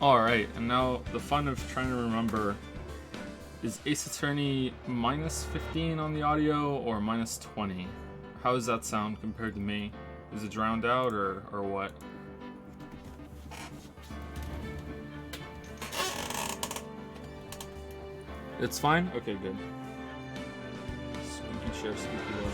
Alright, and now the fun of trying to remember, is Ace Attorney minus 15 on the audio or minus 20? How does that sound compared to me? Is it drowned out or what? It's fine? Okay, good. Squeaky chair, squeaky way.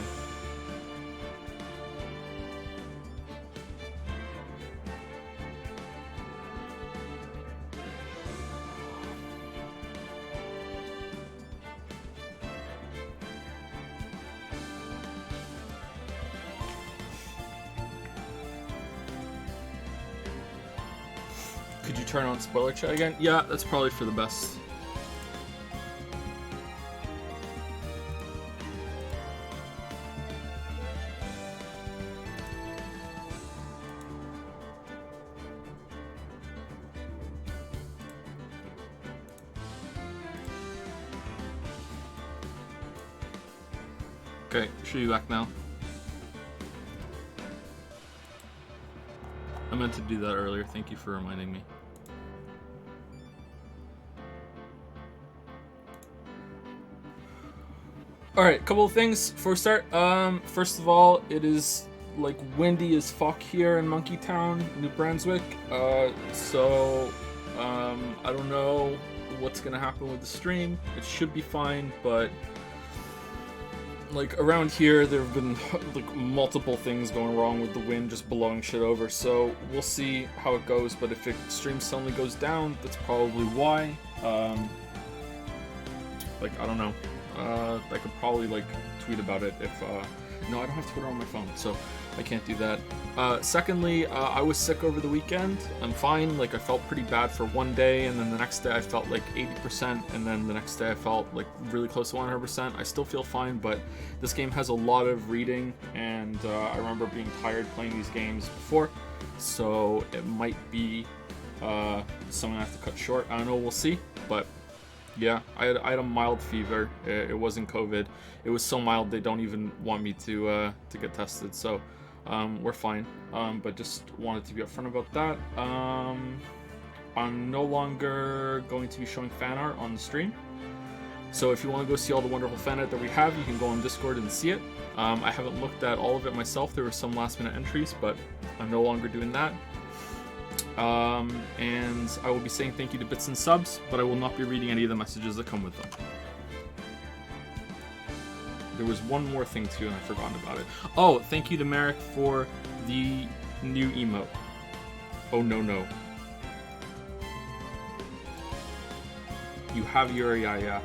Could you turn on spoiler chat again? Yeah, that's probably for the best. Okay, should be back now. I meant to do that earlier. Thank you for reminding me. Alright, couple of things before we start. First of all, it is like windy as fuck here in Monkey Town, New Brunswick. So I don't know what's gonna happen with the stream. It should be fine, but like around here there have been like multiple things going wrong with the wind just blowing shit over, so we'll see how it goes. But if it stream suddenly goes down, that's probably why. Like I don't know, I could probably like tweet about it if no, I don't have Twitter on my phone, so I can't do that. Secondly, I was sick over the weekend. I'm fine. Like I felt pretty bad for one day, and then the next day I felt like 80%, and then the next day I felt like really close to 100%. I still feel fine, but this game has a lot of reading, and I remember being tired playing these games before, so it might be something I have to cut short. I don't know. We'll see, but. Yeah, I had a mild fever. It wasn't COVID. It was so mild they don't even want me to get tested. So we're fine. But just wanted to be upfront about that. I'm no longer going to be showing fan art on the stream. So if you want to go see all the wonderful fan art that we have, you can go on Discord and see it. I haven't looked at all of it myself. There were some last minute entries, but I'm no longer doing that. And I will be saying thank you to bits and subs, but I will not be reading any of the messages that come with them. There was one more thing too, and I've forgotten about it. Oh, thank you to Merrick for the new emote. Oh no. You have your yeah.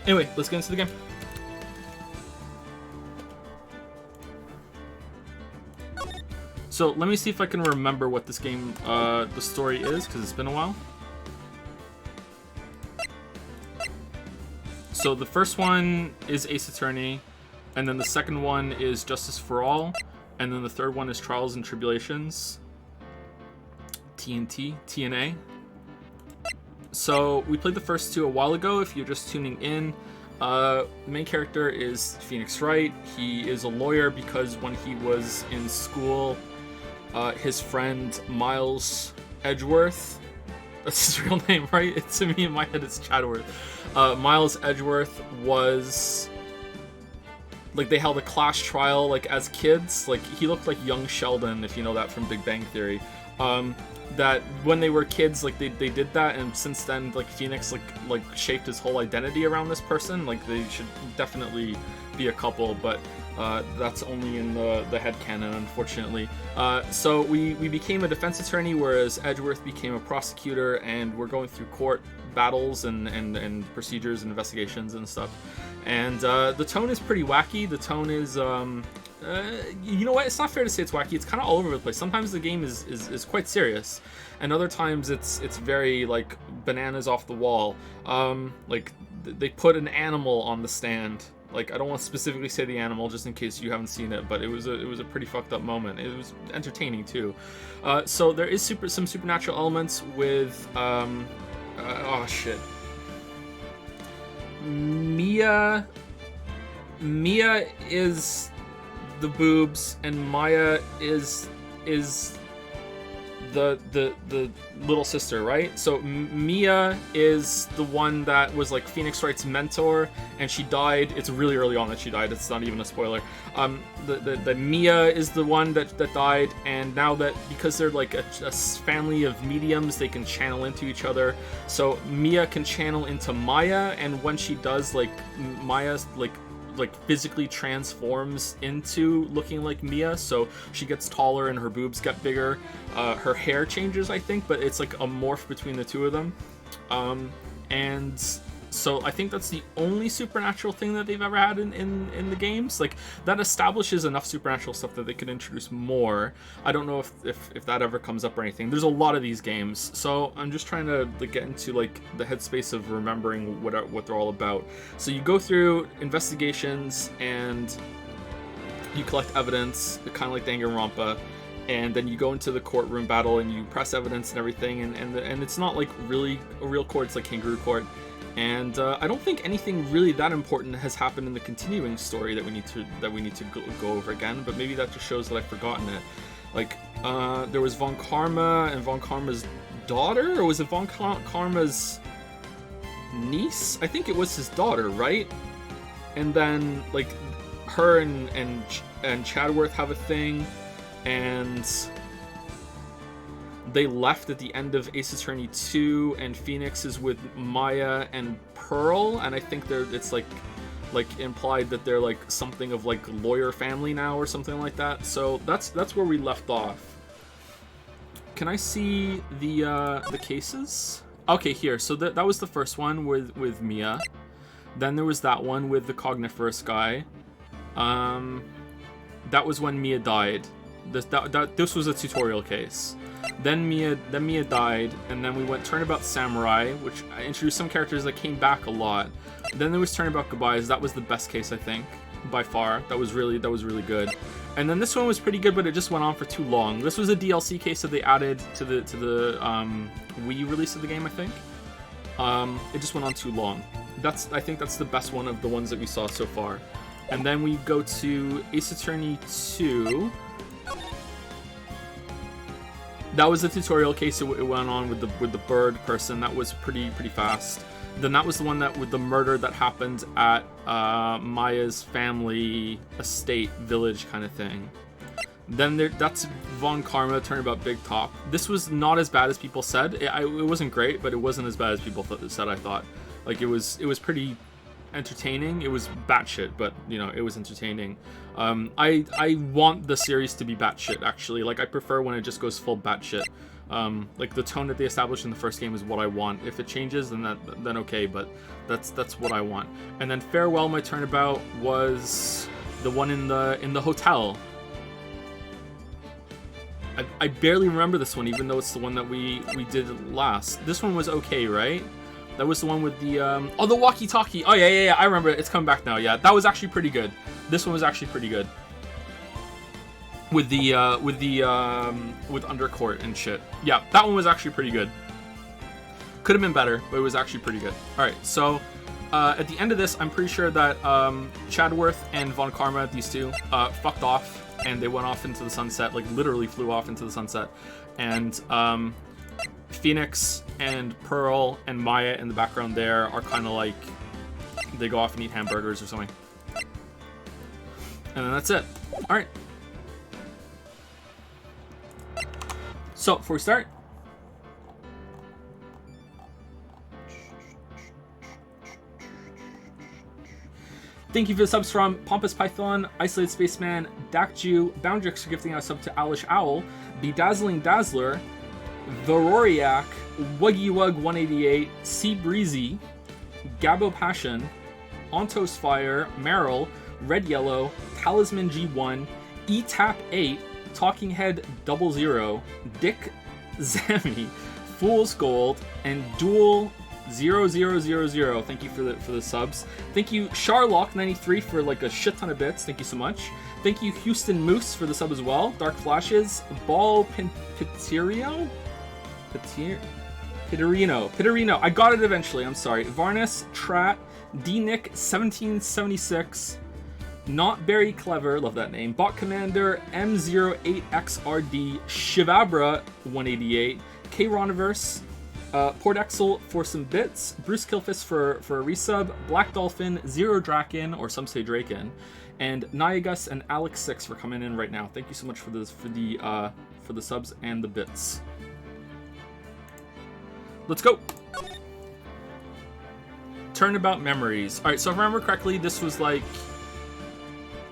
Anyway, let's get into the game. So let me see if I can remember what this game, the story is, because it's been a while. So the first one is Ace Attorney, and then the second one is Justice for All, and then the third one is Trials and Tribulations. TNA. So we played the first two a while ago. If you're just tuning in, the main character is Phoenix Wright. He is a lawyer because when he was in school, his friend Miles Edgeworth, that's his real name, right? To me, in my head, it's Chadworth. Miles Edgeworth was, like, they held a clash trial, like, as kids. Like, he looked like young Sheldon, if you know that from Big Bang Theory. That when they were kids, like, they did that, and since then, like, Phoenix, like shaped his whole identity around this person. Like, they should definitely be a couple, but that's only in the headcanon, unfortunately. So we became a defense attorney, whereas Edgeworth became a prosecutor, and we're going through court battles and procedures and investigations and stuff. And the tone is pretty wacky. The tone is, you know what? It's not fair to say it's wacky. It's kind of all over the place. Sometimes the game is quite serious, and other times it's very like bananas off the wall. Like they put an animal on the stand. Like, I don't want to specifically say the animal just in case you haven't seen it, but it was a pretty fucked up moment. It was entertaining too. So there is some supernatural elements with oh shit. Mia is the boobs, and Maya is the little sister, right? So Mia is the one that was like Phoenix Wright's mentor, and she died. It's really early on that she died. It's not even a spoiler. The Mia is the one that died, and now that because they're like a family of mediums, they can channel into each other. So Mia can channel into Maya, and when she does, like Maya's like physically transforms into looking like Mia, so she gets taller and her boobs get bigger. Her hair changes, I think, but it's like a morph between the two of them. And so I think that's the only supernatural thing that they've ever had in the games. Like, that establishes enough supernatural stuff that they could introduce more. I don't know if that ever comes up or anything. There's a lot of these games, so I'm just trying to like get into like the headspace of remembering what they're all about. So you go through investigations and you collect evidence, kind of like Danganronpa, and then you go into the courtroom battle and you press evidence and everything, and it's not like really a real court. It's like Kangaroo Court. And I don't think anything really that important has happened in the continuing story that we need to go over again. But maybe that just shows that I've forgotten it. Like there was Von Karma and Von Karma's daughter, or was it Von Karma's niece? I think it was his daughter, right? And then like her and Chadworth have a thing, and they left at the end of Ace Attorney 2, and Phoenix is with Maya and Pearl, and I think it's like implied that they're like something of like lawyer family now or something like that. So that's where we left off. Can I see the cases? Okay, here. So that was the first one with Mia. Then there was that one with the Cogniferous guy. That was when Mia died. This was a tutorial case. Then Mia died, and then we went Turnabout Samurai, which I introduced some characters that came back a lot. Then there was Turnabout Goodbyes. That was the best case, I think, by far. That was really good. And then this one was pretty good, but it just went on for too long. This was a DLC case that they added to the Wii release of the game, I think. It just went on too long. I think that's the best one of the ones that we saw so far. And then we go to Ace Attorney 2. That was the tutorial case. It went on with the bird person. That was pretty fast. Then that was the one that with the murder that happened at Maya's family estate village kind of thing. Then that's Von Karma, Turnabout Big Top. This was not as bad as people said. It wasn't great, but it wasn't as bad as people said. I thought, like it was pretty entertaining. It was batshit, but you know, it was entertaining. I want the series to be batshit, actually. Like, I prefer when it just goes full batshit. Like, the tone that they established in the first game is what I want. If it changes, then okay, but that's what I want. And then Farewell, My Turnabout was the one in the hotel. I barely remember this one, even though it's the one that we did last. This one was okay, right? That was the one with the the walkie-talkie. Oh yeah, I remember it. It's coming back now. Yeah, that was actually pretty good. This one was actually pretty good. With Undercourt and shit. Yeah, that one was actually pretty good. Could have been better, but it was actually pretty good. All right, so at the end of this, I'm pretty sure that Chadworth and Von Karma, these two, fucked off, and they went off into the sunset. Like, literally flew off into the sunset, and Phoenix and Pearl and Maya in the background there are kind of like, they go off and eat hamburgers or something. And then that's it. All right. So, before we start, thank you for the subs from Pompous Python, Isolated Spaceman, Dak Jew, Boundrix for gifting us a sub to Alish Owl, Bedazzling Dazzler, Varoriak, Wuggy Wug 188, Sea Breezy, Gabo Passion, Ontos Fire, Meryl, Red Yellow, Talisman G1, E-Tap 8, Talking Head 00, Dick Zammy, Fool's Gold, and Duel 0000. Thank you for the subs. Thank you Sharlock93 for like a shit ton of bits. Thank you so much. Thank you Houston Moose for the sub as well. Dark Flashes, Ball Pitterino. I got it eventually. I'm sorry. Varnus Trat, D Nick 1776, Not Very Clever, love that name. Bot Commander M08XRD, Shivabra 188, K Roniverse, Port Exel for some bits, Bruce Killfist for a resub, Black Dolphin, Zero Draken, or some say Draken, and Niagus and Alex6 for coming in right now. Thank you so much for this for the subs and the bits. Let's go. Turnabout Memories. All right, so if I remember correctly, this was like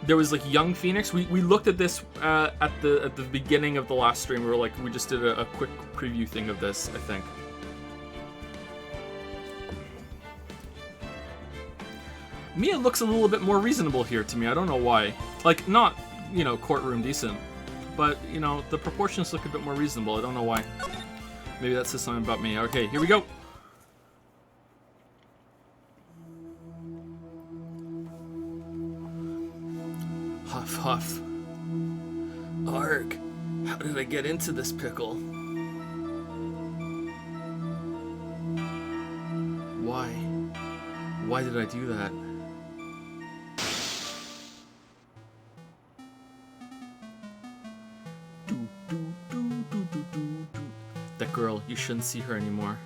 there was like Young Phoenix. We looked at this at the beginning of the last stream. We were like, we just did a quick preview thing of this, I think. Mia looks a little bit more reasonable here to me. I don't know why. Like, not, you know, courtroom decent, but, you know, the proportions look a bit more reasonable. I don't know why. Maybe that says something about me. Okay, here we go. Huff, huff. Arg, how did I get into this pickle? Why? Why did I do that? That girl, you shouldn't see her anymore.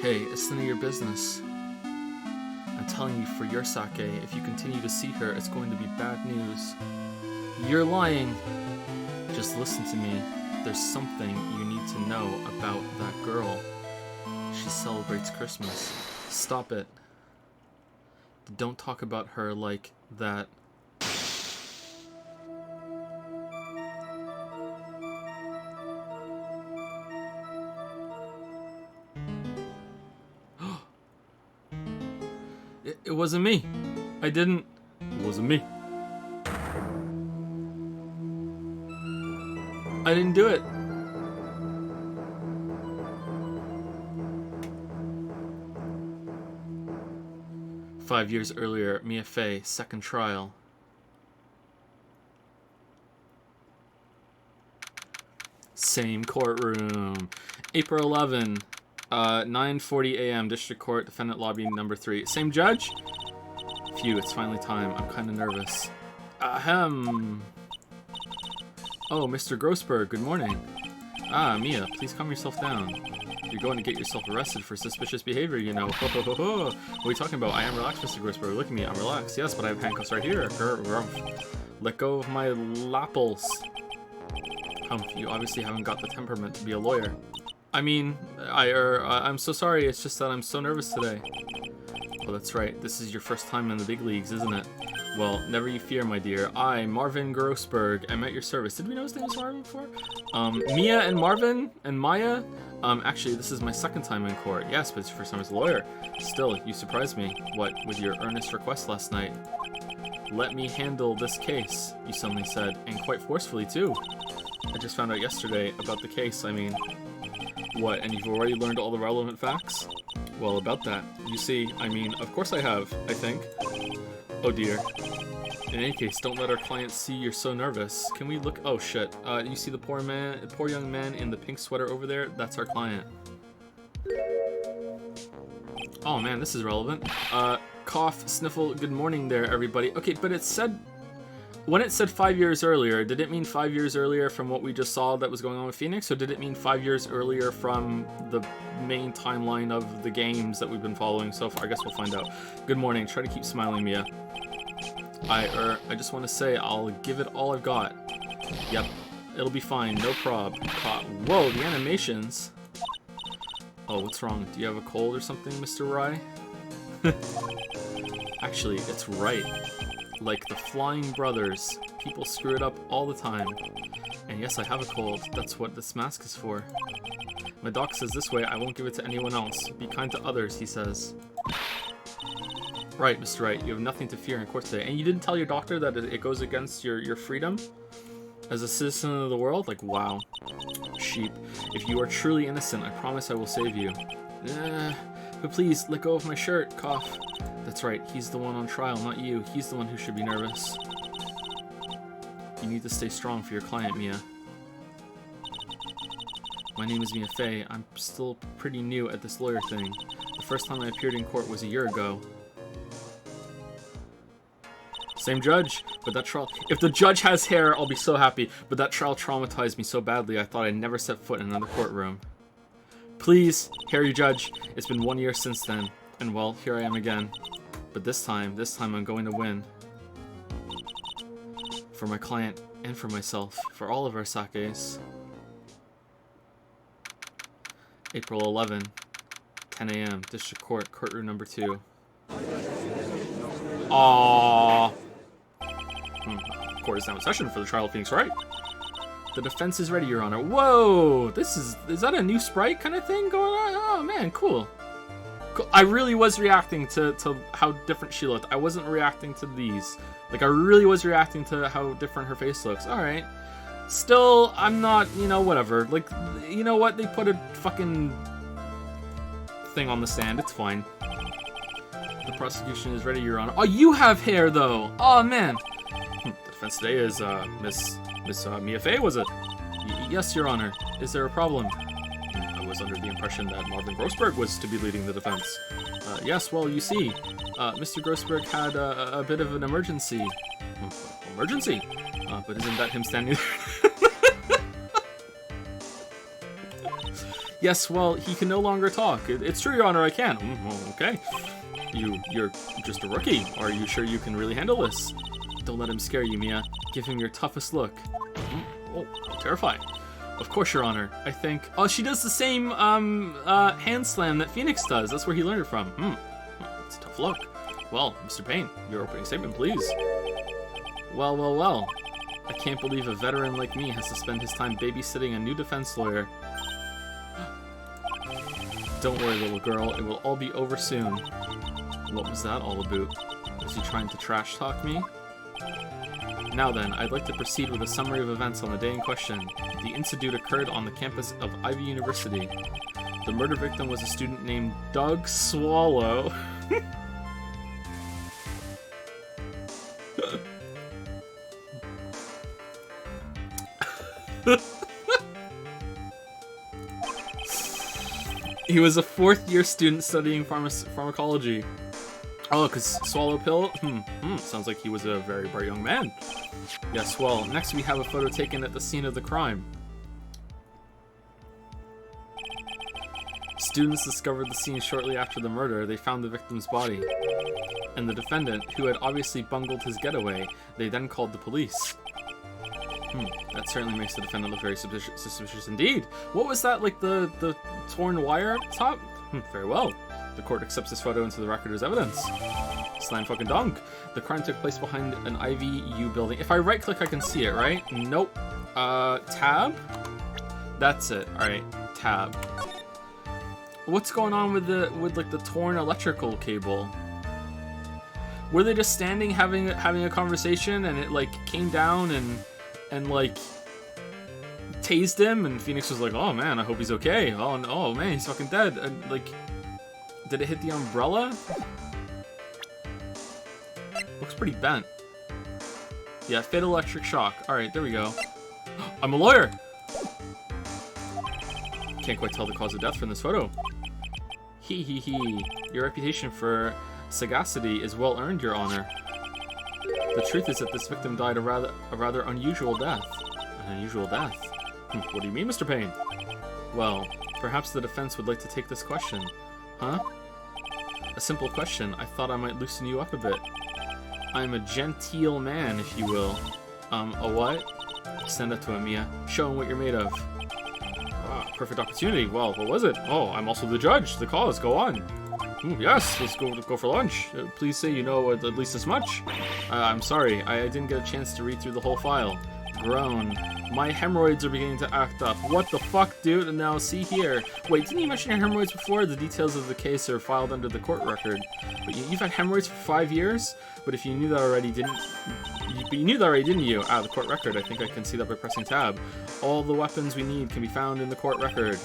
Hey, it's none of your business. I'm telling you for your sake, if you continue to see her, it's going to be bad news. You're lying. Just listen to me. There's something you need to know about that girl. She celebrates Christmas. Stop it. Don't talk about her like that. It wasn't me. It wasn't me. I didn't do it. "5 years earlier, Mia Fey, second trial." Same courtroom. April 11, 9:40 a.m. District Court, Defendant Lobby number 3. Same judge? Phew, it's finally time. I'm kind of nervous. Ahem. Oh, Mr. Grossberg, good morning. Ah, Mia, please calm yourself down. You're going to get yourself arrested for suspicious behavior, you know. Ho, ho, ho, ho. What are you talking about? I am relaxed, Mr. Grossberg. Look at me, I'm relaxed. Yes, but I have handcuffs right here. Let go of my lapples. Humph, you obviously haven't got the temperament to be a lawyer. I mean, I'm so sorry, it's just that I'm so nervous today. Oh, that's right. This is your first time in the big leagues, isn't it? Well, never you fear, my dear. I, Marvin Grossberg, am at your service. Did we know his name was Marvin before? Mia and Marvin and Maya? Actually, this is my second time in court. Yes, but it's your first time as a lawyer. Still, you surprised me. What, with your earnest request last night? Let me handle this case, you suddenly said, and quite forcefully, too. I just found out yesterday about the case, I mean. What, and you've already learned all the relevant facts? Well, about that. You see, I mean, of course I have, I think. Oh dear. In any case, don't let our clients see you're so nervous. Can we look? Oh shit. You see the poor young man in the pink sweater over there? That's our client. Oh man, this is relevant. Cough, sniffle, good morning there, everybody. Okay, but it said... When it said 5 years earlier, did it mean 5 years earlier from what we just saw that was going on with Phoenix, or did it mean 5 years earlier from the main timeline of the games that we've been following so far? I guess we'll find out. Good morning. Try to keep smiling, Mia. I just want to say I'll give it all I've got. Yep, it'll be fine. No prob. Whoa, the animations. Oh, what's wrong? Do you have a cold or something, Mr. Rye? Actually, it's right. Like the Flying Brothers. People screw it up all the time. And yes, I have a cold. That's what this mask is for. My doc says this way I won't give it to anyone else. Be kind to others, he says. Right, Mr. Wright, you have nothing to fear in court today. And you didn't tell your doctor that it goes against your freedom as a citizen of the world? Like, wow. Sheep. If you are truly innocent, I promise I will save you. But please, let go of my shirt. Cough. That's right, he's the one on trial, not you. He's the one who should be nervous. You need to stay strong for your client, Mia. My name is Mia Fey. I'm still pretty new at this lawyer thing. The first time I appeared in court was a year ago. Same judge, but that trial... If the judge has hair, I'll be so happy. But that trial traumatized me so badly, I thought I'd never set foot in another courtroom. Please, hear you, Judge. It's been 1 year since then, and well, here I am again. But this time I'm going to win. For my client, and for myself, for all of our sakes. April 11, 10 a.m., District Court, courtroom number 2. Aww. Court is now in session for the trial of Phoenix Wright. The defense is ready, Your Honor. Whoa! Is that a new sprite kind of thing going on? Oh man, cool. Cool. I really was reacting to how different she looked. I wasn't reacting to these. Like, I really was reacting to how different her face looks. Alright. Still, I'm not, you know, whatever. Like, you know what? They put a fucking thing on the stand. It's fine. The prosecution is ready, Your Honor. Oh, you have hair, though! Oh, man! The defense today is, Miss Mia Fey, was it? Yes, Your Honor. Is there a problem? I was under the impression that Marvin Grossberg was to be leading the defense. Yes, well, you see, Mr. Grossberg had a bit of an emergency. Emergency? But isn't that him standing there? Yes, well, he can no longer talk. It's true, Your Honor, I can. Okay. You're just a rookie. Are you sure you can really handle this? Don't let him scare you, Mia. Give him your toughest look. Oh, terrifying. Of course, Your Honor. I think... Oh, she does the same hand slam that Phoenix does. That's where he learned it from. It's a tough look. Well, Mr. Payne, your opening statement, please. Well. I can't believe a veteran like me has to spend his time babysitting a new defense lawyer. Don't worry, little girl. It will all be over soon. What was that all about? Was he trying to trash talk me? Now then, I'd like to proceed with a summary of events on the day in question. The incident occurred on the campus of Ivy University. The murder victim was a student named Doug Swallow. He was a fourth-year student studying pharmacology. Oh, because swallow pill? Sounds like he was a very bright young man. Yes, well, next we have a photo taken at the scene of the crime. Students discovered the scene shortly after the murder. They found the victim's body. And the defendant, who had obviously bungled his getaway, they then called the police. That certainly makes the defendant look very suspicious indeed. What was that, like the torn wire up top? Very well. The court accepts this photo into the record as evidence. Slam fucking dunk. The crime took place behind an IVU building. If I right click, I can see it, right? Nope. Tab? That's it. Alright, tab. What's going on with the torn electrical cable? Were they just standing having a conversation and it like came down and like tased him and Phoenix was like, oh man, I hope he's okay. Oh man, he's fucking dead. And like, did it hit the umbrella? Looks pretty bent. Yeah, fatal electric shock. Alright, there we go. I'm a lawyer! Can't quite tell the cause of death from this photo. Hee. Your reputation for sagacity is well earned, Your Honor. The truth is that this victim died a rather unusual death. An unusual death? What do you mean, Mr. Payne? Well, perhaps the defense would like to take this question. Huh? A simple question. I thought I might loosen you up a bit. I'm a genteel man, if you will. A what? Stand up to him, Mia. Show him what you're made of. Ah, perfect opportunity. Well, what was it? Oh, I'm also the judge. The cause. Go on. Yes, let's go for lunch. Please say you know at least this much. I'm sorry, I didn't get a chance to read through the whole file. Groan. My hemorrhoids are beginning to act up. What the fuck, dude? And now see here. Wait, didn't you mention your hemorrhoids before? The details of the case are filed under the court record. But you've had hemorrhoids for 5 years? But if you knew that already, didn't you? The court record. I think I can see that by pressing tab. All the weapons we need can be found in the court record.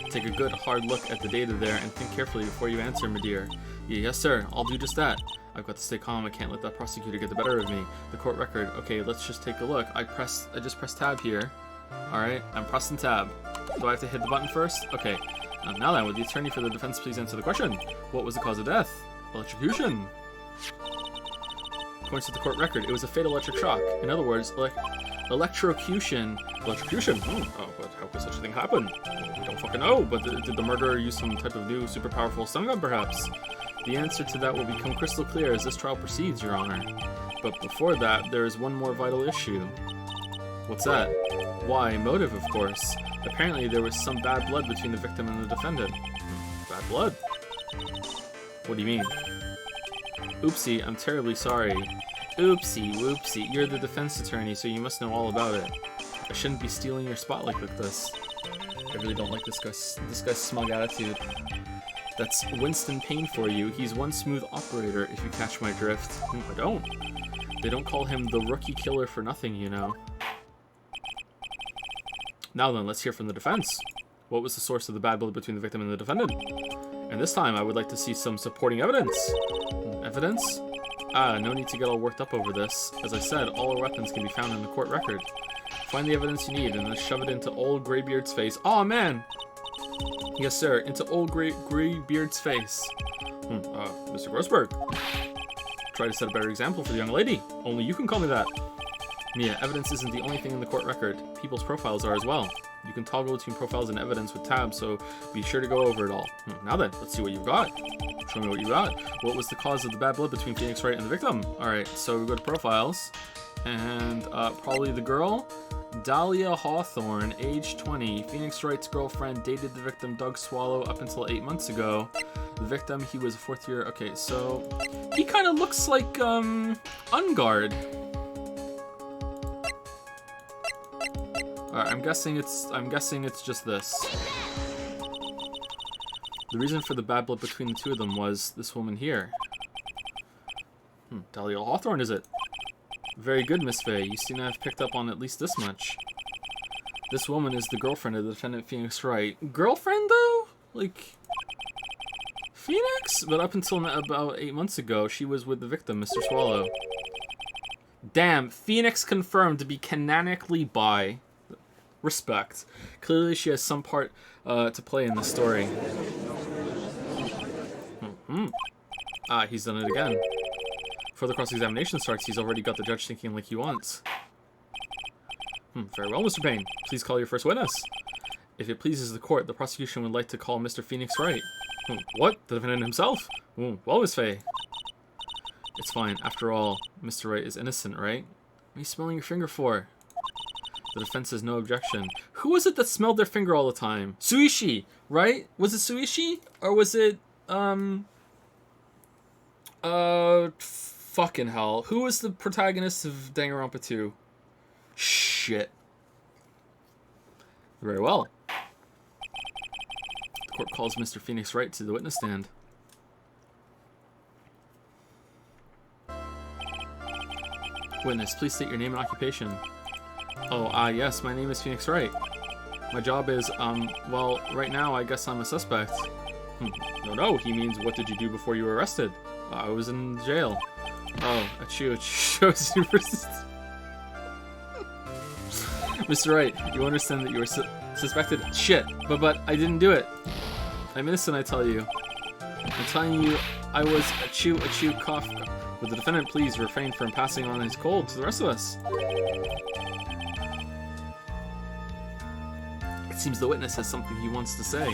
Take a good hard look at the data there and think carefully before you answer, my dear. Yes, sir. I'll do just that. I've got to stay calm. I can't let that prosecutor get the better of me. The court record. Okay, let's just take a look. I just pressed tab here. Alright, I'm pressing tab. Do I have to hit the button first? Okay. Now then, would the attorney for the defense please answer the question? What was the cause of death? Electrocution. points to the court record. It was a fatal electric shock. In other words, electrocution. Electrocution? Oh, but how could such a thing happen? We don't fucking know, but did the murderer use some type of new, super powerful stun gun, perhaps? The answer to that will become crystal clear as this trial proceeds, Your Honor. But before that, there is one more vital issue. What's that? Why, motive, of course. Apparently, there was some bad blood between the victim and the defendant. Bad blood? What do you mean? Oopsie, I'm terribly sorry. Oopsie, whoopsie. You're the defense attorney, so you must know all about it. I shouldn't be stealing your spotlight like this. I really don't like this guy's smug attitude. That's Winston Payne for you. He's one smooth operator, if you catch my drift. I don't. They don't call him the rookie killer for nothing, you know. Now then, let's hear from the defense. What was the source of the bad blood between the victim and the defendant? And this time, I would like to see some supporting evidence. Evidence? No need to get all worked up over this. As I said, all our weapons can be found in the court record. Find the evidence you need and then shove it into old Greybeard's face. Aw, man! Yes, sir, into old Greybeard's face. Mr. Grossberg. Try to set a better example for the young lady. Only you can call me that. Yeah, evidence isn't the only thing in the court record. People's profiles are as well. You can toggle between profiles and evidence with tabs, so be sure to go over it all. Now then, let's see what you've got. Show me what you got. What was the cause of the bad blood between Phoenix Wright and the victim? Alright, so we go to profiles. And probably the girl. Dahlia Hawthorne, age 20. Phoenix Wright's girlfriend dated the victim Doug Swallow up until 8 months ago. The victim, he was a 4th year. Okay, so he kind of looks like Ungard. Alright, I'm guessing it's just this. The reason for the bad blood between the two of them was this woman here. Dahlia Hawthorne, is it? Very good, Miss Faye. You seem to have picked up on at least this much. This woman is the girlfriend of the defendant Phoenix Wright. Girlfriend, though? Like, Phoenix? But up until about 8 months ago, she was with the victim, Mr. Swallow. Damn, Phoenix confirmed to be canonically bi. Respect. Clearly she has some part to play in the story. He's done it again. Before the cross-examination starts, he's already got the judge thinking like he wants. Very well, Mr. Payne. Please call your first witness. If it pleases the court, the prosecution would like to call Mr. Phoenix Wright. What? The defendant himself? Well, Miss Faye. It's fine. After all, Mr. Wright is innocent, right? What are you smelling your finger for? The defense has no objection. Who was it that smelled their finger all the time? Suishi, right? Was it Suishi? Or was it, fucking hell. Who was the protagonist of Danganronpa 2? Shit. Very well. The court calls Mr. Phoenix Wright to the witness stand. Witness, please state your name and occupation. Oh, yes, my name is Phoenix Wright. My job is, well, right now I guess I'm a suspect. No, he means what did you do before you were arrested? I was in jail. Oh, it shows you Mr. Wright, you understand that you were suspected? Shit, but I didn't do it. I'm innocent, I tell you. I'm telling you, I was achoo cough. Would the defendant please refrain from passing on his cold to the rest of us? It seems the witness has something he wants to say.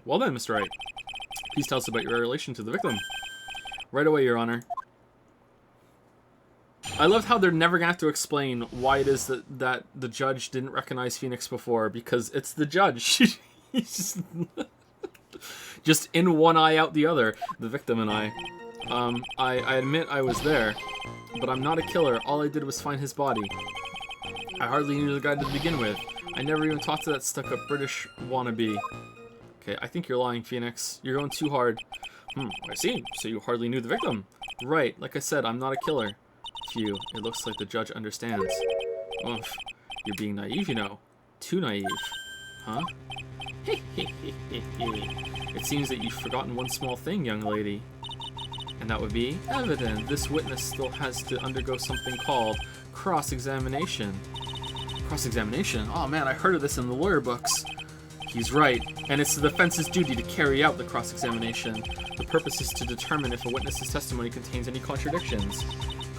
Well then, Mr. Wright. Please tell us about your relation to the victim. Right away, Your Honor. I love how they're never gonna have to explain why it is that the judge didn't recognize Phoenix before, because it's the judge. He's just in one eye out the other, the victim and I. I admit I was there, but I'm not a killer. All I did was find his body. I hardly knew the guy to begin with. I never even talked to that stuck-up British wannabe. Okay, I think you're lying, Phoenix. You're going too hard. I see. So you hardly knew the victim. Right, like I said, I'm not a killer. Phew, it looks like the judge understands. Oof, you're being naive, you know. Too naive. Huh? It seems that you've forgotten one small thing, young lady. And that would be evident. This witness still has to undergo something called cross-examination. Cross-examination? Oh man, I heard of this in the lawyer books. He's right, and it's the defense's duty to carry out the cross-examination. The purpose is to determine if a witness's testimony contains any contradictions.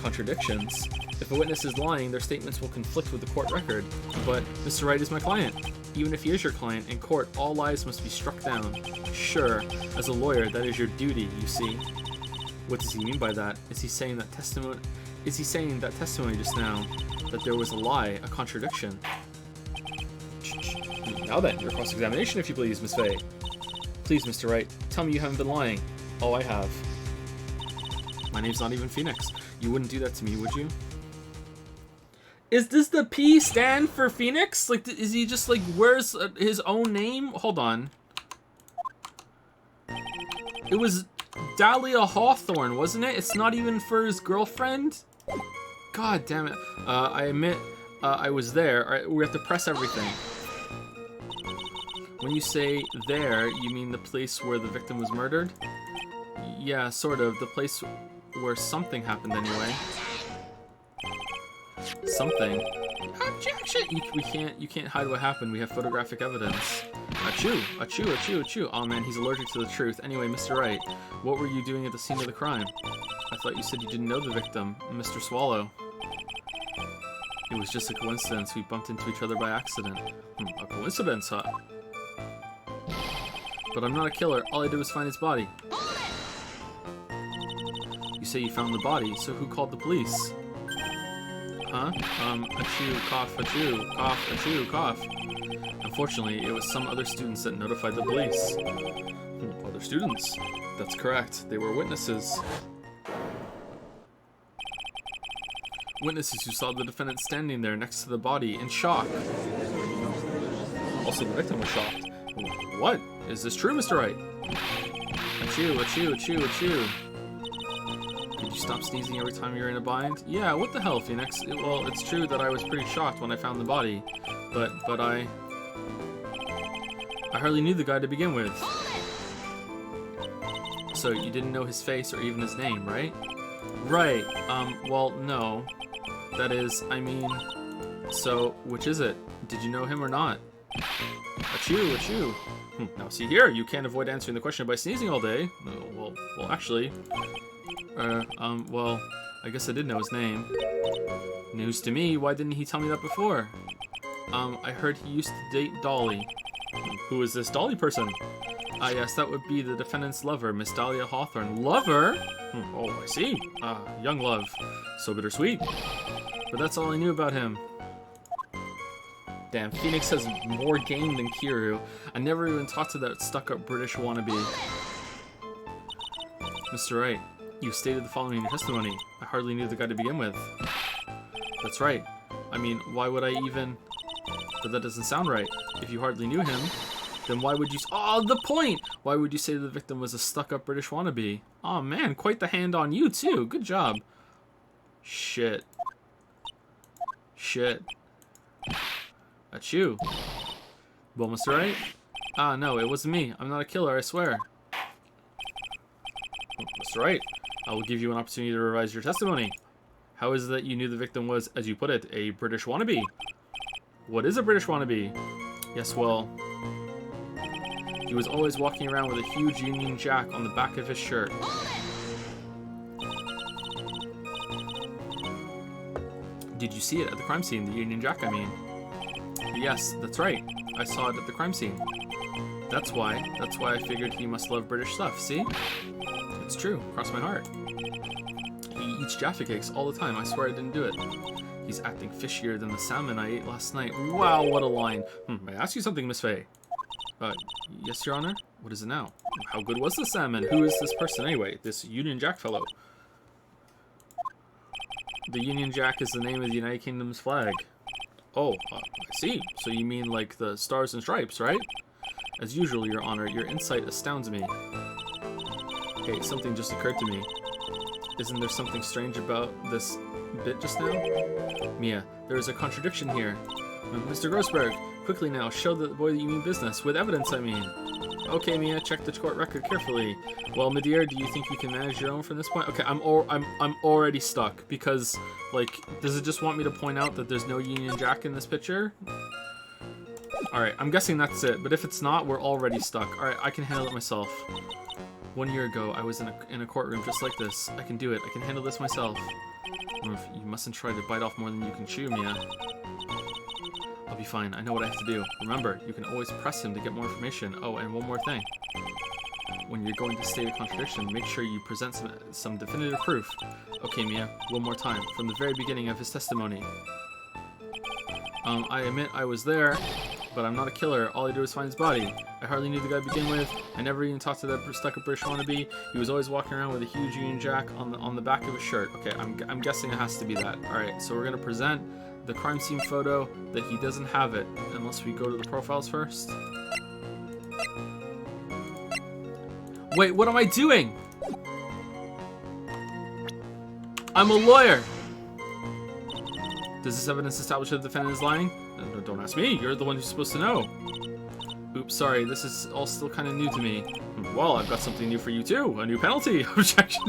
Contradictions? If a witness is lying, their statements will conflict with the court record. But Mr. Wright is my client. Even if he is your client, in court, all lies must be struck down. Sure, as a lawyer, that is your duty, you see. What does he mean by that? Is he saying that testimony just now, that there was a lie, a contradiction? Now then, your cross-examination, if you please, Miss Faye. Please, Mr. Wright, tell me you haven't been lying. Oh, I have. My name's not even Phoenix. You wouldn't do that to me, would you? Is this the P stand for Phoenix? Like, is he just like, where's his own name? Hold on. It was Dahlia Hawthorne, wasn't it? It's not even for his girlfriend? God damn it. I admit, I was there. All right, we have to press everything. When you say there, you mean the place where the victim was murdered? Yeah, sort of. The place where something happened anyway. Something. Objection! You can't hide what happened. We have photographic evidence. Achoo! Achoo! Achoo! Achoo! Oh man, he's allergic to the truth. Anyway, Mr. Wright, what were you doing at the scene of the crime? I thought you said you didn't know the victim, Mr. Swallow. It was just a coincidence. We bumped into each other by accident. A coincidence, huh? But I'm not a killer. All I did was find his body. You say you found the body, so who called the police? Huh? Achoo, cough, achoo, cough, achoo, cough. Unfortunately, it was some other students that notified the police. Other students? That's correct. They were witnesses. Witnesses who saw the defendant standing there next to the body in shock. Also, the victim was shocked. What? Is this true, Mr. Wright? Achoo, achoo, achoo, achoo. Did you stop sneezing every time you were in a bind? Yeah, what the hell, Phoenix? Well, it's true that I was pretty shocked when I found the body. But I hardly knew the guy to begin with. So, you didn't know his face or even his name, right? Right, well, no. That is, I mean... So, which is it? Did you know him or not? Achoo, achoo. Now see here, you can't avoid answering the question by sneezing all day. Well, actually... well, I guess I did know his name. News to me, why didn't he tell me that before? I heard he used to date Dolly. Who is this Dolly person? Ah, yes, that would be the defendant's lover, Miss Dahlia Hawthorne. Lover? Oh, I see. Young love. So bittersweet. But that's all I knew about him. Damn, Phoenix has more game than Kiru. I never even talked to that stuck-up British wannabe. Mr. Wright, you stated the following in your testimony. I hardly knew the guy to begin with. That's right. I mean, why would I even... But that doesn't sound right. If you hardly knew him, then why would you... Oh, the point! Why would you say the victim was a stuck-up British wannabe? Oh man, quite the hand on you too. Good job. Shit. Shit. Achoo. Well, Mr. Wright? Ah, no, it wasn't me. I'm not a killer, I swear. Mr. Wright, I will give you an opportunity to revise your testimony. How is it that you knew the victim was, as you put it, a British wannabe? What is a British wannabe? Yes, well... He was always walking around with a huge Union Jack on the back of his shirt. Did you see it at the crime scene, the Union Jack, I mean? Yes, that's right. I saw it at the crime scene. That's why I figured he must love British stuff, see? It's true, cross my heart. He eats Jaffa cakes all the time, I swear I didn't do it. He's acting fishier than the salmon I ate last night. Wow, what a line. May I ask you something, Miss Faye? Yes, Your Honor? What is it now? How good was the salmon? Who is this person anyway? This Union Jack fellow? The Union Jack is the name of the United Kingdom's flag. Oh, I see. So you mean like the stars and stripes, right? As usual, Your Honor, your insight astounds me. Hey, something just occurred to me. Isn't there something strange about this bit just now? Mia, there is a contradiction here. Mr. Grossberg, quickly now, show the boy that you mean business. With evidence, I mean. Okay, Mia, check the court record carefully. Well, Midir, do you think you can manage your own from this point? Okay, I'm already stuck because, like, does it just want me to point out that there's no Union Jack in this picture? Alright, I'm guessing that's it, but if it's not, we're already stuck. Alright, I can handle it myself. 1 year ago, I was in a courtroom just like this. I can do it. I can handle this myself. You mustn't try to bite off more than you can chew, Mia. I'll be fine. I know what I have to do. Remember, you can always press him to get more information. Oh, and one more thing. When you're going to state a contradiction, make sure you present some definitive proof. Okay, Mia, one more time. From the very beginning of his testimony. I admit I was there, but I'm not a killer. All I did was find his body. I hardly knew the guy to begin with. I never even talked to that stuck-up British wannabe. He was always walking around with a huge Union Jack on the back of his shirt. Okay, I'm guessing it has to be that. Alright, so we're going to present the crime scene photo that he doesn't have it, unless we go to the profiles first. Wait, what am I doing? I'm a lawyer! Does this evidence establish that the defendant is lying? Don't ask me, you're the one who's supposed to know. Oops, sorry, this is all still kind of new to me. Well, I've got something new for you too, a new penalty. Objection.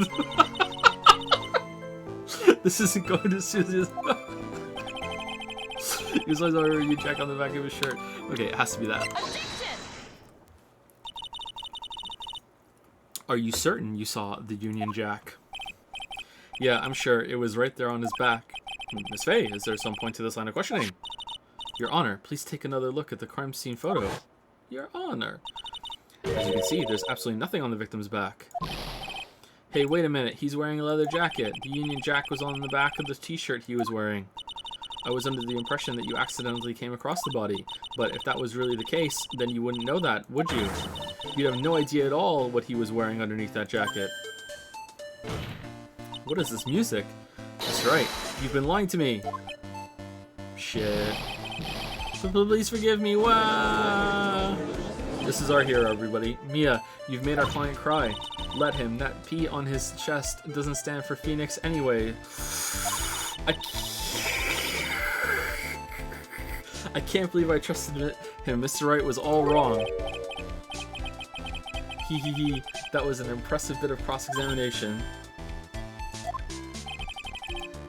This isn't going as soon as... He was always wearing a Union Jack on the back of his shirt. Okay, it has to be that. Are you certain you saw the Union Jack? Yeah, I'm sure. It was right there on his back. Miss Faye, is there some point to this line of questioning? Your Honor, please take another look at the crime scene photo. Your Honor. As you can see, there's absolutely nothing on the victim's back. Hey, wait a minute. He's wearing a leather jacket. The Union Jack was on the back of the t-shirt he was wearing. I was under the impression that you accidentally came across the body. But if that was really the case, then you wouldn't know that, would you? You'd have no idea at all what he was wearing underneath that jacket. What is this music? That's right. You've been lying to me. Shit. Please forgive me. Wow. This is our hero, everybody. Mia, you've made our client cry. Let him. That P on his chest doesn't stand for Phoenix anyway. I can't believe I trusted him. Mr. Wright was all wrong. Hee. That was an impressive bit of cross-examination.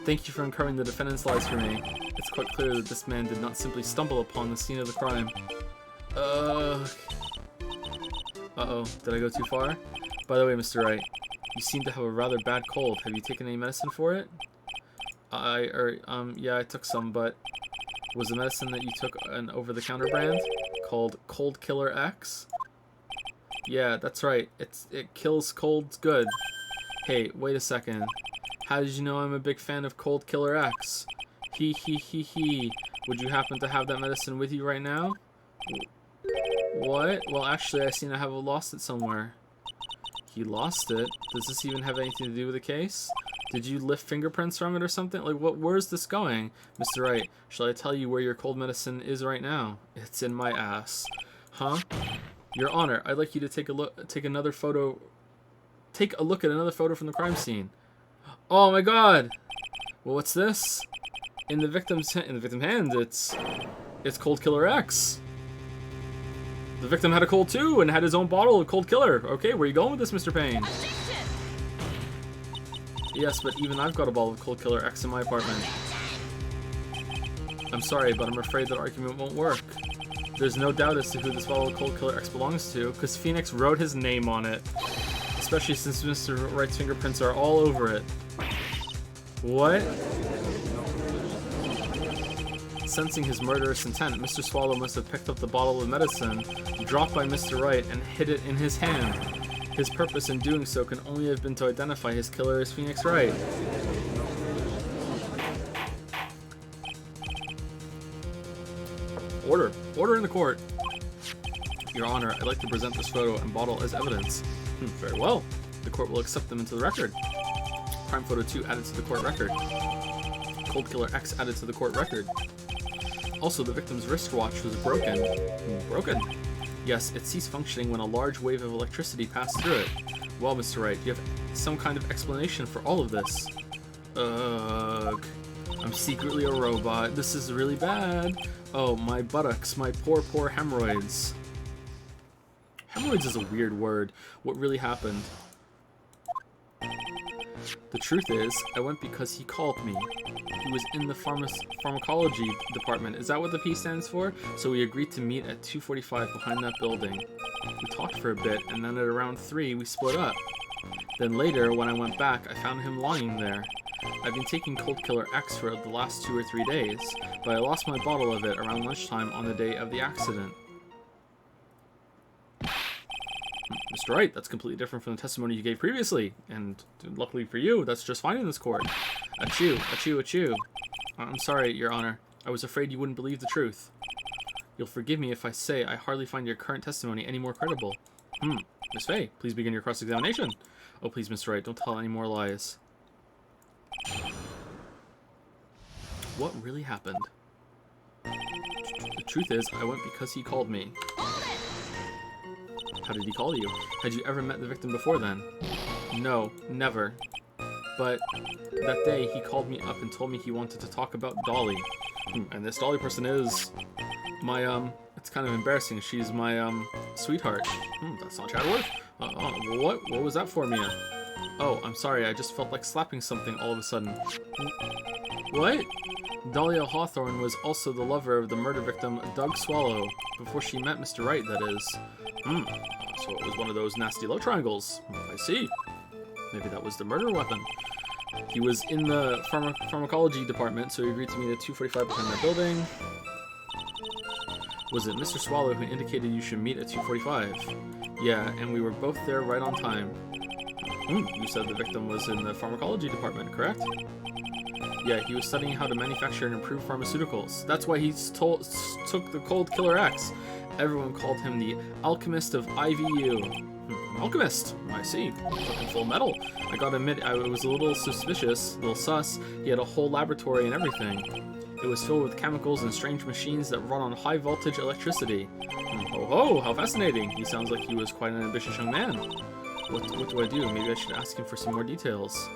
Thank you for uncovering the defendant's lies for me. It's quite clear that this man did not simply stumble upon the scene of the crime. Uh-oh, did I go too far? By the way, Mr. Wright, you seem to have a rather bad cold. Have you taken any medicine for it? Yeah, I took some, but was the medicine that you took an over-the-counter brand called Cold Killer X? Yeah, that's right. It kills colds good. Hey, wait a second. How did you know I'm a big fan of Cold Killer X? He. Would you happen to have that medicine with you right now? What? Well, actually, I seem to have lost it somewhere. He lost it? Does this even have anything to do with the case? Did you lift fingerprints from it or something? Like, where's this going? Mr. Wright, shall I tell you where your cold medicine is right now? It's in my ass. Huh? Your Honor, I'd like you to take a look at another photo from the crime scene. Oh my god! Well, what's this? In the victim's hand, it's Cold Killer X. The victim had a cold too and had his own bottle of Cold Killer. Okay, where are you going with this, Mr. Payne? Yes, but even I've got a bottle of Cold Killer X in my apartment. I'm sorry, but I'm afraid that argument won't work. There's no doubt as to who this bottle of Cold Killer X belongs to, because Phoenix wrote his name on it. Especially since Mr. Wright's fingerprints are all over it. What? Sensing his murderous intent, Mr. Swallow must have picked up the bottle of medicine dropped by Mr. Wright and hid it in his hand. His purpose in doing so can only have been to identify his killer as Phoenix Wright. Order in the court. Your Honor, I'd like to present this photo and bottle as evidence. Very well. The court will accept them into the record. Crime photo 2 added to the court record. Cold Killer X added to the court record. Also, the victim's wristwatch was broken. Broken? Yes, it ceased functioning when a large wave of electricity passed through it. Well, Mr. Wright, do you have some kind of explanation for all of this? Ugh. I'm secretly a robot. This is really bad. Oh, my buttocks. My poor hemorrhoids. Hemorrhoids is a weird word. What really happened? The truth is, I went because he called me. He was in the pharmacology department. Is that what the P stands for? So we agreed to meet at 2:45 behind that building. We talked for a bit, and then at around 3, we split up. Then later, when I went back, I found him lying there. I've been taking Cold Killer X for the last 2 or 3 days, but I lost my bottle of it around lunchtime on the day of the accident. Mr. Wright, that's completely different from the testimony you gave previously, and luckily for you, that's just fine in this court. Achoo, achoo, achoo. I'm sorry, Your Honor. I was afraid you wouldn't believe the truth. You'll forgive me if I say I hardly find your current testimony any more credible. Miss Faye, please begin your cross-examination. Oh, please, Mr. Wright, don't tell any more lies. What really happened? The truth is, I went because he called me. How did he call you? Had you ever met the victim before then? No, never. But that day, he called me up and told me he wanted to talk about Dolly. And this Dolly person is my, it's kind of embarrassing. She's my, sweetheart. That's not Chadwick. What was that for, Mia? Oh, I'm sorry, I just felt like slapping something all of a sudden. What? Dahlia Hawthorne was also the lover of the murder victim, Doug Swallow, before she met Mr. Wright, that is. So it was one of those nasty love triangles. I see. Maybe that was the murder weapon. He was in the pharmacology department, so he agreed to meet at 2:45 behind that building. Was it Mr. Swallow who indicated you should meet at 2:45? Yeah, and we were both there right on time. You said the victim was in the pharmacology department, correct? Yeah, he was studying how to manufacture and improve pharmaceuticals. That's why he took the Cold Killer X. Everyone called him the Alchemist of IVU. Alchemist! I see. Fucking Full Metal. I gotta admit, I was a little suspicious, a little sus. He had a whole laboratory and everything. It was filled with chemicals and strange machines that run on high voltage electricity. Oh, how fascinating. He sounds like he was quite an ambitious young man. What do I do? Maybe I should ask him for some more details.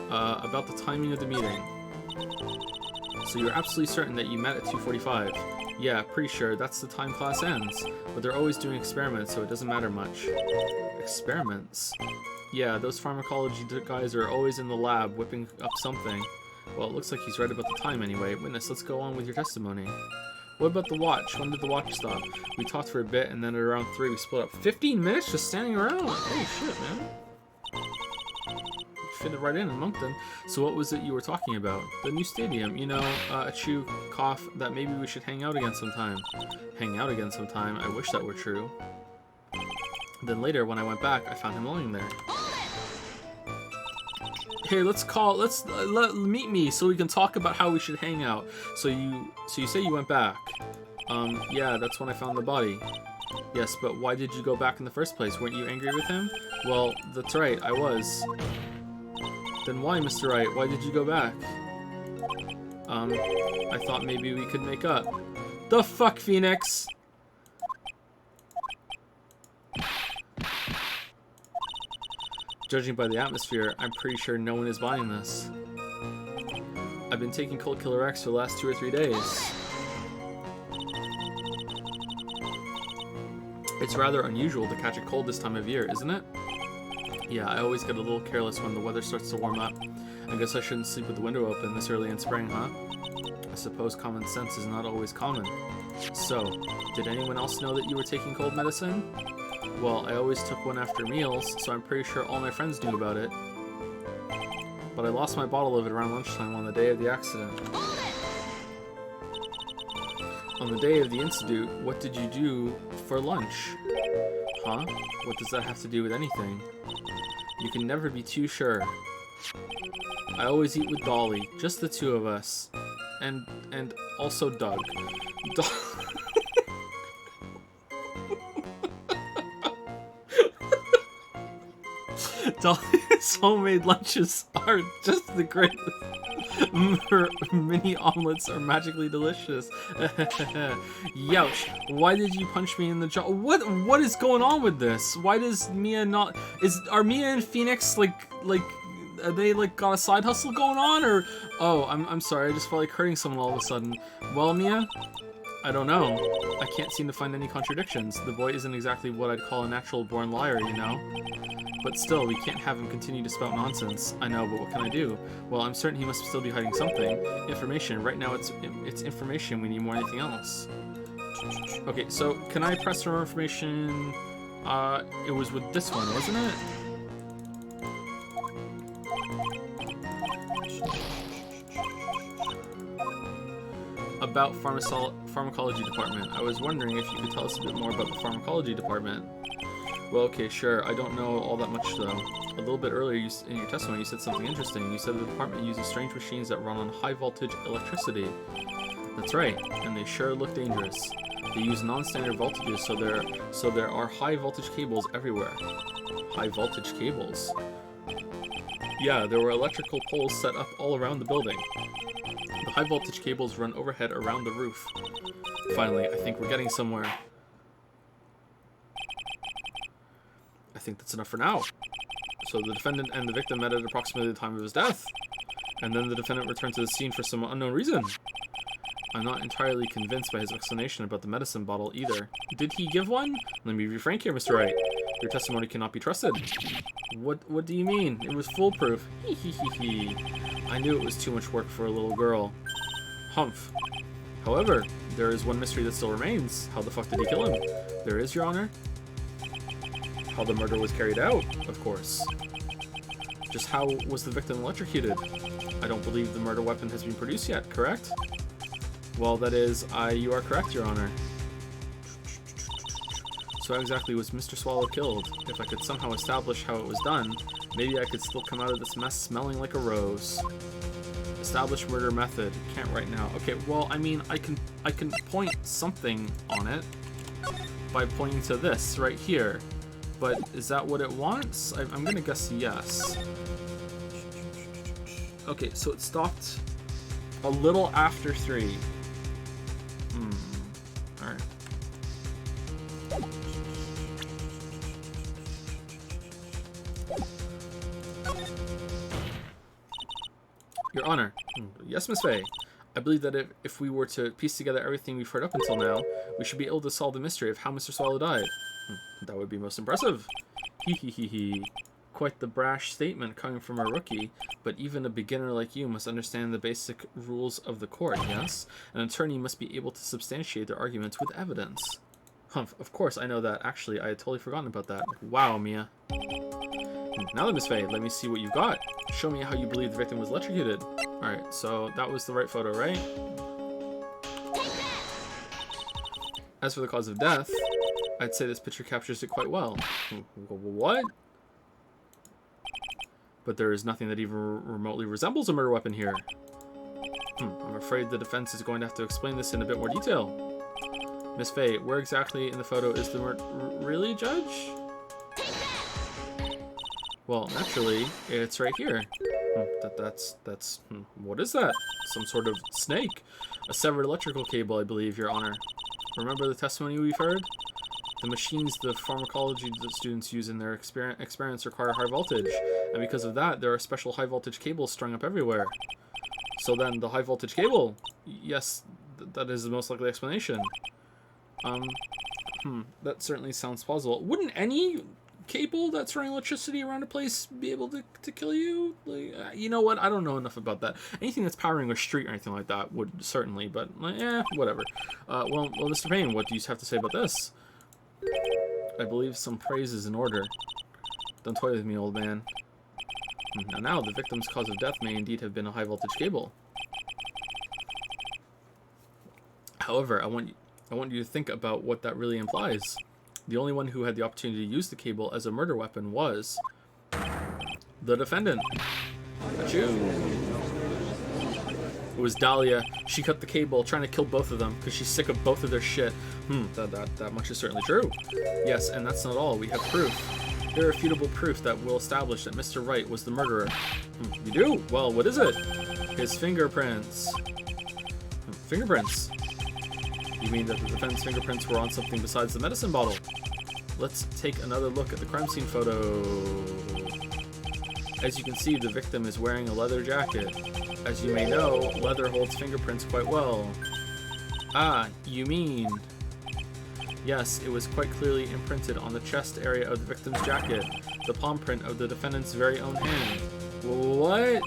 About the timing of the meeting. So you're absolutely certain that you met at 2:45? Yeah, pretty sure. That's the time class ends. But they're always doing experiments, so it doesn't matter much. Experiments? Yeah, those pharmacology guys are always in the lab whipping up something. Well, it looks like he's right about the time anyway. Witness, let's go on with your testimony. What about the watch? When did the watch stop? We talked for a bit, and then at around 3 we split up. 15 minutes just standing around? Holy shit, man. Fit it right in Moncton. So what was it you were talking about? The new stadium. You know, achoo, cough, that maybe we should hang out again sometime. Hang out again sometime? I wish that were true. Then later, when I went back, I found him lying there. Hey, meet me so we can talk about how we should hang out. So you say you went back. Yeah, that's when I found the body. Yes, but why did you go back in the first place? Weren't you angry with him? Well, that's right, I was. Then why, Mr. Wright? Why did you go back? I thought maybe we could make up. The fuck, Phoenix? Judging by the atmosphere, I'm pretty sure no one is buying this. I've been taking Cold Killer X for the last 2 or 3 days. It's rather unusual to catch a cold this time of year, isn't it? Yeah, I always get a little careless when the weather starts to warm up. I guess I shouldn't sleep with the window open this early in spring, huh? I suppose common sense is not always common. So, did anyone else know that you were taking cold medicine? Well, I always took one after meals, so I'm pretty sure all my friends knew about it. But I lost my bottle of it around lunchtime on the day of the accident. On the day of the incident, what did you do for lunch? Huh? What does that have to do with anything? You can never be too sure. I always eat with Dolly, just the two of us. And also Doug. Dolly's homemade lunches are just the greatest. Her mini omelets are magically delicious. Youch! Why did you punch me in the jaw? What is going on with this? Why does Mia not? Are Mia and Phoenix like are they like got a side hustle going on, or? Oh, I'm sorry. I just felt like hurting someone all of a sudden. Well, Mia, I don't know. I can't seem to find any contradictions. The boy isn't exactly what I'd call a natural-born liar, you know? But still, we can't have him continue to spout nonsense. I know, but what can I do? Well, I'm certain he must still be hiding something. Information. Right now, it's information we need more than anything else. Okay, so can I press for more information? It was with this one, wasn't it? About pharmacology department. I was wondering if you could tell us a bit more about the pharmacology department. Well, okay, sure. I don't know all that much, though. A little bit earlier in your testimony, you said something interesting. You said the department uses strange machines that run on high-voltage electricity. That's right, and they sure look dangerous. They use non-standard voltages, so there are high-voltage cables everywhere. High-voltage cables? Yeah, there were electrical poles set up all around the building. The high-voltage cables run overhead around the roof. Finally, I think we're getting somewhere. I think that's enough for now. So the defendant and the victim met at approximately the time of his death. And then the defendant returned to the scene for some unknown reason. I'm not entirely convinced by his explanation about the medicine bottle either. Did he give one? Let me be frank here, Mr. Wright. Your testimony cannot be trusted. What do you mean? It was foolproof. Hee. I knew it was too much work for a little girl. Humph. However, there is one mystery that still remains. How the fuck did he kill him? There is, Your Honor. How the murder was carried out, of course. Just how was the victim electrocuted? I don't believe the murder weapon has been produced yet, correct? Well, that is, you are correct, Your Honor. So how exactly was Mr. Swallow killed? If I could somehow establish how it was done, maybe I could still come out of this mess smelling like a rose. Establish murder method. Can't right now. Okay, well, I mean, I can point something on it by pointing to this right here. But is that what it wants? I'm gonna guess yes. Okay, so it stopped a little after 3. Alright. Your Honor. Yes, Miss Faye. I believe that if we were to piece together everything we've heard up until now, we should be able to solve the mystery of how Mr. Swallow died. That would be most impressive. Hee. Quite the brash statement coming from a rookie, but even a beginner like you must understand the basic rules of the court, yes? An attorney must be able to substantiate their arguments with evidence. Humph, of course I know that. Actually, I had totally forgotten about that. Wow, Mia. Now then, Miss Faye, let me see what you've got. Show me how you believe the victim was electrocuted. Alright, so that was the right photo, right? As for the cause of death, I'd say this picture captures it quite well. What? But there is nothing that even remotely resembles a murder weapon here. I'm afraid the defense is going to have to explain this in a bit more detail. Miss Faye, where exactly in the photo is the murder? Really, Judge? Well, naturally, it's right here. That's what is that? Some sort of snake? A severed electrical cable, I believe, Your Honor. Remember the testimony we've heard? The machines the pharmacology students use in their experiments require high voltage, and because of that, there are special high voltage cables strung up everywhere. So then, the high voltage cable? Yes, that is the most likely explanation. That certainly sounds plausible. Wouldn't any cable that's running electricity around a place be able to kill you? Like, you know what? I don't know enough about that. Anything that's powering a street or anything like that would certainly, but whatever. Well, Mr. Payne, what do you have to say about this? I believe some praise is in order. Don't toy with me, old man. Now, the victim's cause of death may indeed have been a high-voltage cable. However, I want you to think about what that really implies. The only one who had the opportunity to use the cable as a murder weapon was the defendant. Achoo. It was Dahlia. She cut the cable, trying to kill both of them because she's sick of both of their shit. That much is certainly true. Yes, and that's not all. We have proof. Irrefutable proof that will establish that Mr. Wright was the murderer. You do? Well, what is it? His fingerprints. Fingerprints? You mean that the defendant's fingerprints were on something besides the medicine bottle? Let's take another look at the crime scene photo. As you can see, the victim is wearing a leather jacket. As you may know, leather holds fingerprints quite well. Ah, you mean... Yes, it was quite clearly imprinted on the chest area of the victim's jacket, the palm print of the defendant's very own hand. What?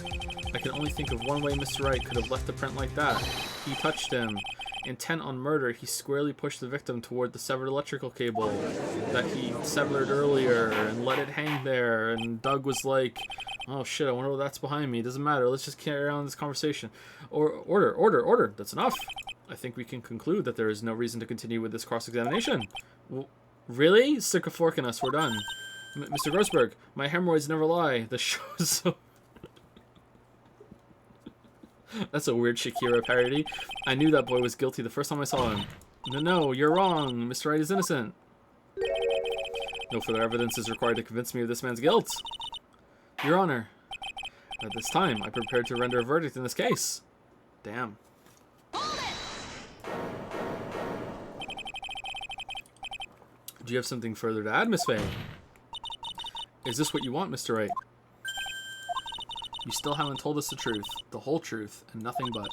I can only think of one way Mr. Wright could have left a print like that. He touched him. Intent on murder, he squarely pushed the victim toward the severed electrical cable that he severed earlier and let it hang there, and Doug was like, oh shit, I wonder what that's behind me. Doesn't matter, let's just carry on this conversation. Order, that's enough. I think we can conclude that there is no reason to continue with this cross-examination. Really? Stick a fork in us, we're done. Mr. Grossberg, my hemorrhoids never lie. The show's so... That's a weird Shakira parody. I knew that boy was guilty the first time I saw him. No, you're wrong. Mr. Wright is innocent. No further evidence is required to convince me of this man's guilt. Your Honor, at this time, I prepared to render a verdict in this case. Damn. Do you have something further to add, Miss Faye? Is this what you want, Mr. Wright? You still haven't told us the truth, the whole truth, and nothing but.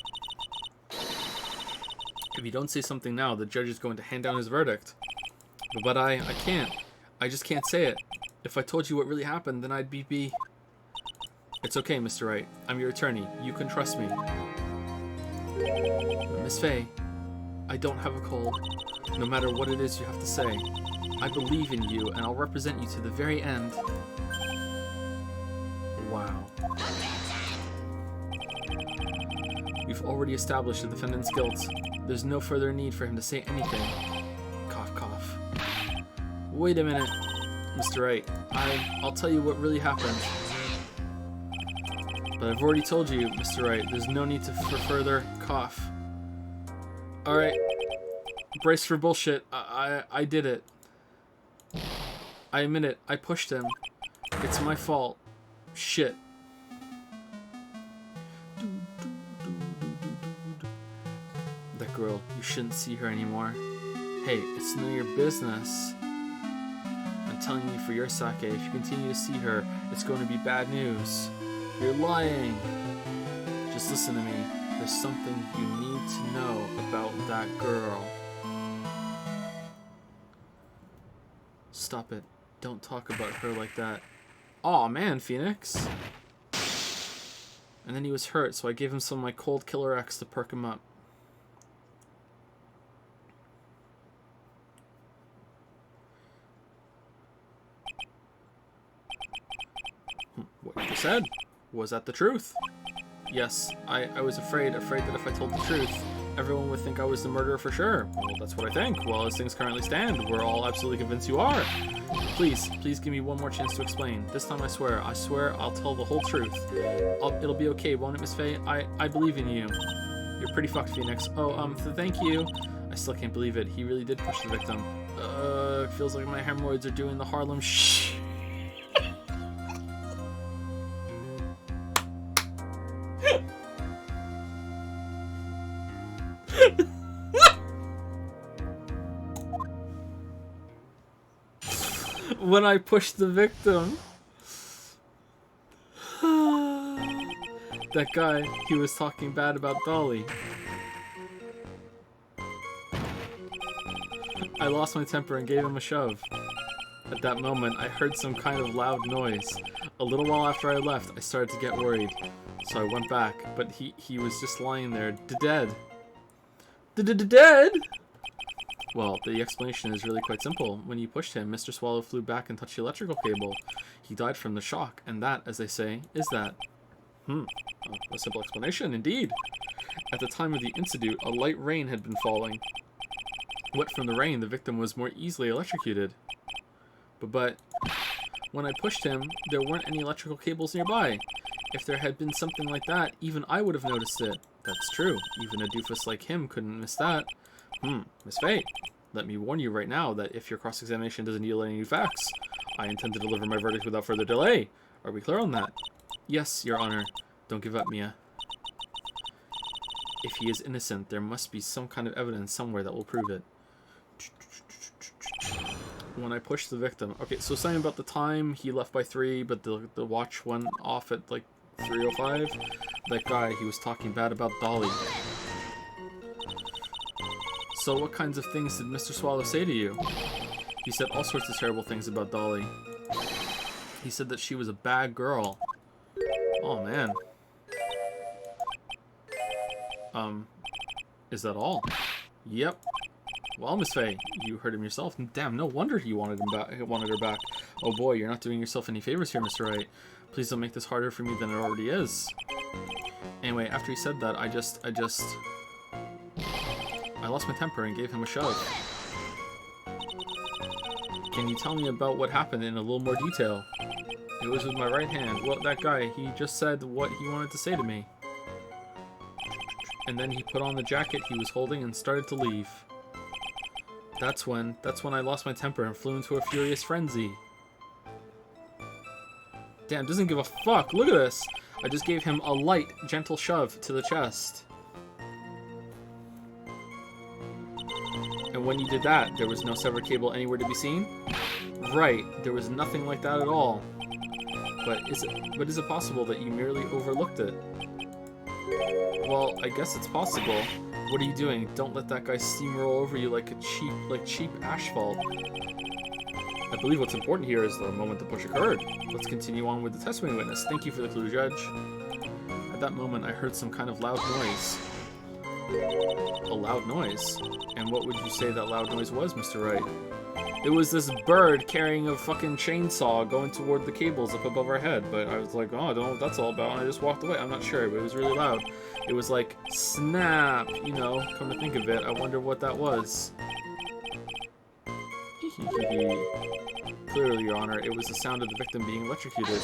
If you don't say something now, the judge is going to hand down his verdict. But I can't. I just can't say it. If I told you what really happened, then I'd be... It's okay, Mr. Wright. I'm your attorney. You can trust me. But Miss Faye, I don't have a cold. No matter what it is you have to say. I believe in you, and I'll represent you to the very end. Wow. We've already established the defendant's guilt. There's no further need for him to say anything. Cough, cough. Wait a minute, Mr. Wright. I'll tell you what really happened. But I've already told you, Mr. Wright, there's no need for further cough. Alright. Brace for bullshit. I did it. I admit it. I pushed him. It's my fault. Shit. That girl, you shouldn't see her anymore. Hey, it's none of your business. I'm telling you for your sake, if you continue to see her, it's going to be bad news. You're lying. Just listen to me. There's something you need to know about that girl. Stop it. Don't talk about her like that. Aw, man, Phoenix. And then he was hurt, so I gave him some of my cold killer X to perk him up. What you said? Was that the truth? Yes, I was afraid that if I told the truth, everyone would think I was the murderer for sure. Well, that's what I think. Well, as things currently stand, we're all absolutely convinced you are. Please give me one more chance to explain. This time I swear I'll tell the whole truth. It'll be okay, won't it, Miss Faye? I believe in you. You're pretty fucked, Phoenix. Oh, thank you. I still can't believe it. He really did push the victim. It feels like my hemorrhoids are doing the Harlem shh. When I pushed the victim. That guy, he was talking bad about Dolly. I lost my temper and gave him a shove. At that moment, I heard some kind of loud noise. A little while after I left, I started to get worried. So I went back, but he was just lying there, dead. Dead? Well, the explanation is really quite simple. When you pushed him, Mr. Swallow flew back and touched the electrical cable. He died from the shock, and that, as they say, is that. A simple explanation, indeed. At the time of the incident, a light rain had been falling. Wet from the rain, the victim was more easily electrocuted. But when I pushed him, there weren't any electrical cables nearby. If there had been something like that, even I would have noticed it. That's true. Even a doofus like him couldn't miss that. Miss Faye, let me warn you right now that if your cross-examination doesn't yield any new facts, I intend to deliver my verdict without further delay. Are we clear on that? Yes, Your Honor. Don't give up, Mia. If he is innocent, there must be some kind of evidence somewhere that will prove it. When I pushed the victim... Okay, so something about the time, he left by 3, but the watch went off at, like, 3:05. That guy, he was talking bad about Dolly. So what kinds of things did Mr. Swallow say to you? He said all sorts of terrible things about Dolly. He said that she was a bad girl. Oh, man. Is that all? Yep. Well, Miss Faye, you heard him yourself. Damn, no wonder he wanted her back. Oh boy, you're not doing yourself any favors here, Mr. Wright. Please don't make this harder for me than it already is. Anyway, after he said that, I lost my temper and gave him a shove. Can you tell me about what happened in a little more detail? It was with my right hand. Well, that guy, he just said what he wanted to say to me. And then he put on the jacket he was holding and started to leave. That's when I lost my temper and flew into a furious frenzy. Damn, doesn't give a fuck. Look at this. I just gave him a light, gentle shove to the chest. And when you did that, there was no severed cable anywhere to be seen? Right, there was nothing like that at all. But is it possible that you merely overlooked it? Well, I guess it's possible. What are you doing? Don't let that guy steamroll over you like cheap asphalt. I believe what's important here is the moment the push occurred. Let's continue on with the testimony witness. Thank you for the clue, Judge. At that moment, I heard some kind of loud noise. A loud noise? And what would you say that loud noise was, Mr. Wright? It was this bird carrying a fucking chainsaw going toward the cables up above our head, but I was like, oh, I don't know what that's all about, and I just walked away. I'm not sure, but it was really loud. It was like, snap, you know, come to think of it, I wonder what that was. Clearly, Your Honor, it was the sound of the victim being electrocuted.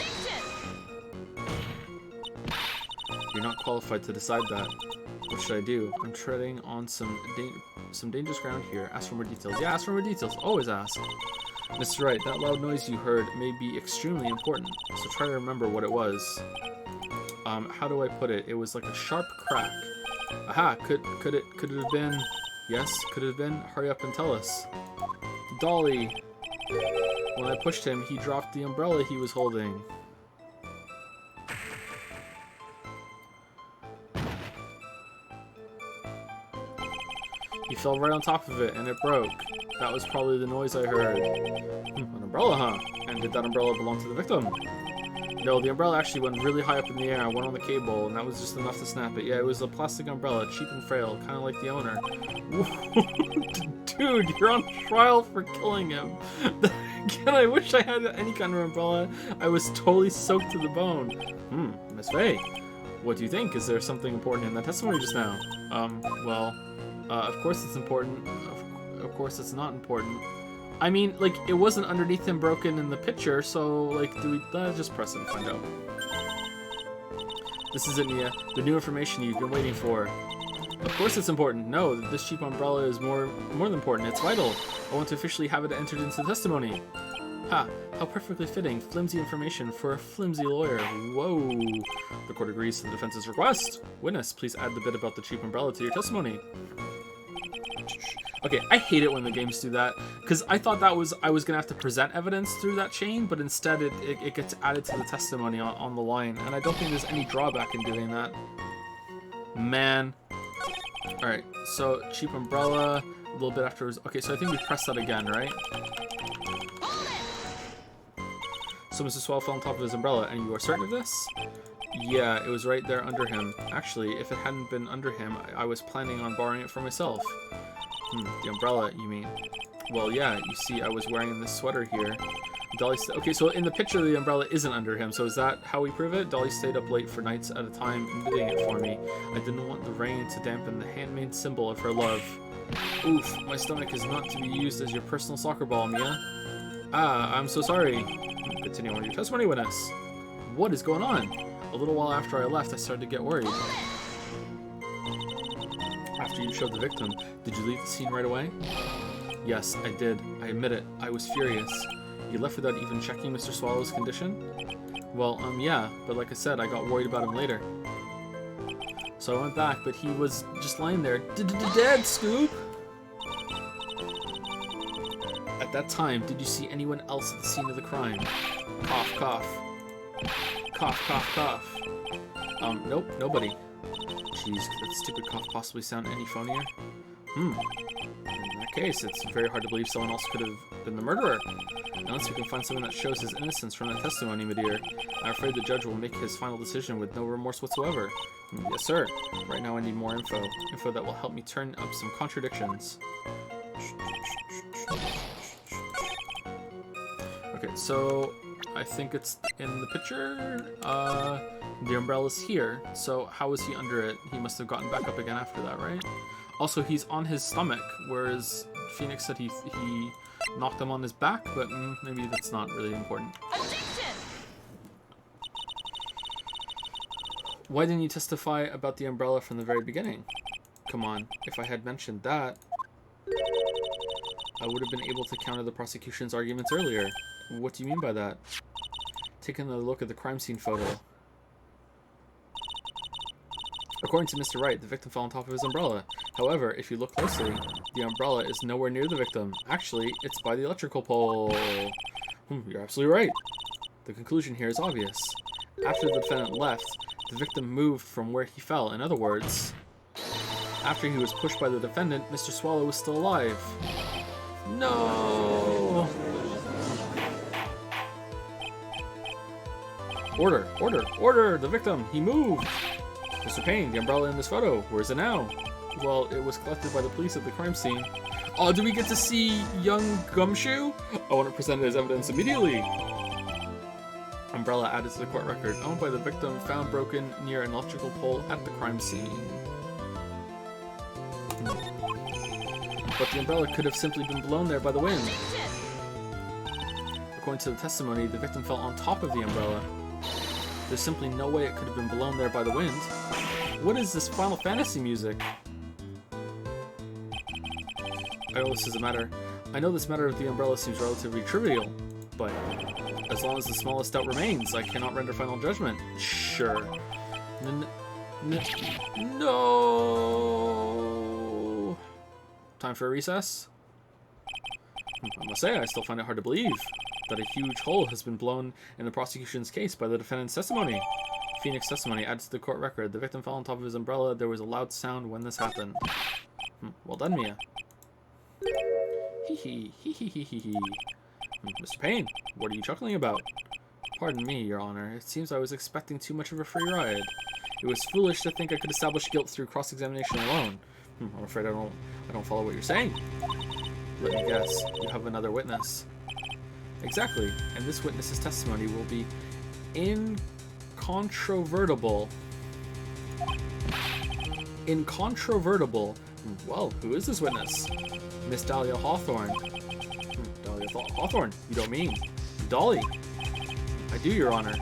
You're not qualified to decide that. What should I do? I'm treading on some dangerous ground here. Ask for more details. Yeah, ask for more details. Always ask. Mr. Wright, that loud noise you heard may be extremely important, so try to remember what it was. How do I put it? It was like a sharp crack. Aha! Could it have been? Yes, could it have been? Hurry up and tell us. Dolly! When I pushed him, he dropped the umbrella he was holding. He fell right on top of it, and it broke. That was probably the noise I heard. An umbrella, huh? And did that umbrella belong to the victim? No, the umbrella actually went really high up in the air, went on the cable, and that was just enough to snap it. Yeah, it was a plastic umbrella, cheap and frail, kind of like the owner. Dude, you're on trial for killing him. Again, I wish I had any kind of umbrella. I was totally soaked to the bone. Miss Faye, what do you think? Is there something important in that testimony just now? Well, of course it's important. Of course it's not important. I mean, like, it wasn't underneath him broken in the picture, so, like, let's just press it and find out. This is it, Nia. The new information you've been waiting for. Of course it's important. No, this cheap umbrella is more than important. It's vital. I want to officially have it entered into the testimony. Ha! How perfectly fitting. Flimsy information for a flimsy lawyer. Whoa. The court agrees to the defense's request. Witness, please add the bit about the cheap umbrella to your testimony. Okay, I hate it when the games do that, because I thought I was gonna have to present evidence through that chain, but instead it gets added to the testimony on the line, and I don't think there's any drawback in doing that. Man. Alright, so cheap umbrella, a little bit afterwards. Okay, so I think we press that again, right? So Mr. Swallow fell on top of his umbrella, and you are certain of this? Yeah, it was right there under him. Actually, if it hadn't been under him, I was planning on borrowing it for myself. The umbrella, you mean? Well, yeah, you see, I was wearing this sweater here. Dolly okay, so in the picture, the umbrella isn't under him, so is that how we prove it? Dolly stayed up late for nights at a time knitting it for me. I didn't want the rain to dampen the handmade symbol of her love. Oof, my stomach is not to be used as your personal soccer ball, Mia. Ah, I'm so sorry. Continue on your testimony, witness. What is going on? A little while after I left, I started to get worried. After you showed the victim, did you leave the scene right away? Yes, I did. I admit it. I was furious. You left without even checking Mr. Swallow's condition? Well, yeah, but like I said, I got worried about him later. So I went back, but he was just lying there. Dead, Scoop! At that time, did you see anyone else at the scene of the crime? Cough, cough. Cough, cough, cough. Nope, nobody. Jeez, could that stupid cough possibly sound any phonier? In that case, it's very hard to believe someone else could have been the murderer. Unless we can find something that shows his innocence from that testimony, my dear. I'm afraid the judge will make his final decision with no remorse whatsoever. Yes, sir. Right now I need more info. Info that will help me turn up some contradictions. Okay, so I think it's in the picture. The umbrella's here. So how was he under it? He must have gotten back up again after that, right? Also, he's on his stomach, whereas Phoenix said he knocked him on his back, but maybe that's not really important. Objection! Why didn't you testify about the umbrella from the very beginning? Come on, if I had mentioned that, I would have been able to counter the prosecution's arguments earlier. What do you mean by that? Take another look at the crime scene photo. According to Mr. Wright, the victim fell on top of his umbrella. However, if you look closely, the umbrella is nowhere near the victim. Actually, it's by the electrical pole. You're absolutely right. The conclusion here is obvious. After the defendant left, the victim moved from where he fell. In other words, after he was pushed by the defendant, Mr. Swallow was still alive. No! Order! Order! Order! The victim! He moved! Mr. Payne, the umbrella in this photo. Where is it now? Well, it was collected by the police at the crime scene. Oh, do we get to see young Gumshoe? I want to present it as evidence immediately. Umbrella added to the court record. Owned by the victim, found broken near an electrical pole at the crime scene. But the umbrella could have simply been blown there by the wind. According to the testimony, the victim fell on top of the umbrella. There's simply no way it could have been blown there by the wind. What is this Final Fantasy music? I know this is a matter. I know this matter of the umbrella seems relatively trivial, but as long as the smallest doubt remains, I cannot render final judgment. Sure. No. Time for a recess? I must say, I still find it hard to believe that a huge hole has been blown in the prosecution's case by the defendant's testimony. Phoenix testimony adds to the court record. The victim fell on top of his umbrella. There was a loud sound when this happened. Well done, Mia. Hee hee hee hee hee hee hee. Mr. Payne, what are you chuckling about? Pardon me, Your Honor. It seems I was expecting too much of a free ride. It was foolish to think I could establish guilt through cross-examination alone. I'm afraid I don't follow what you're saying. Let me guess. You have another witness. Exactly, and this witness's testimony will be incontrovertible. Incontrovertible. Well, who is this witness? Miss Dahlia Hawthorne. Dahlia Hawthorne? You don't mean Dolly? I do, Your Honor.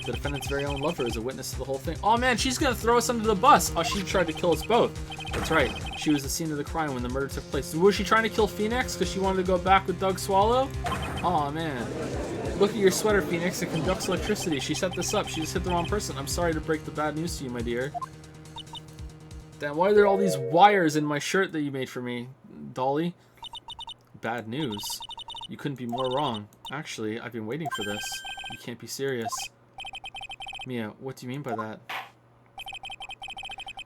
The defendant's very own lover is a witness to the whole thing. Oh man, she's gonna throw us under the bus! Oh, she tried to kill us both. That's right. She was the scene of the crime when the murder took place. Was she trying to kill Phoenix because she wanted to go back with Doug Swallow? Oh man. Look at your sweater, Phoenix. It conducts electricity. She set this up. She just hit the wrong person. I'm sorry to break the bad news to you, my dear. Damn, why are there all these wires in my shirt that you made for me, Dolly? Bad news. You couldn't be more wrong. Actually, I've been waiting for this. You can't be serious. Mia, what do you mean by that?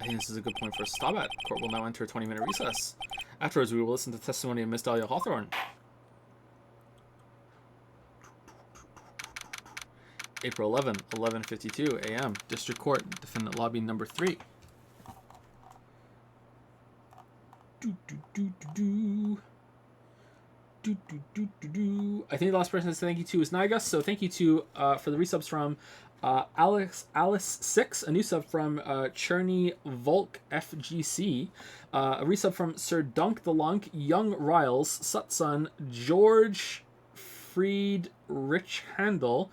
I think this is a good point for us to stop at. Court will now enter a 20-minute recess. Afterwards, we will listen to the testimony of Miss Dahlia Hawthorne. April 11, 11:52 a.m. District Court, Defendant Lobby Number 3. I think the last person to say thank you to is Nigus, so thank you to for the resubs from Alice6, a new sub from Cherny Volk FGC, a resub from Sir Dunk the Lunk, Young Riles, Sutsun, George Fried Rich Handel.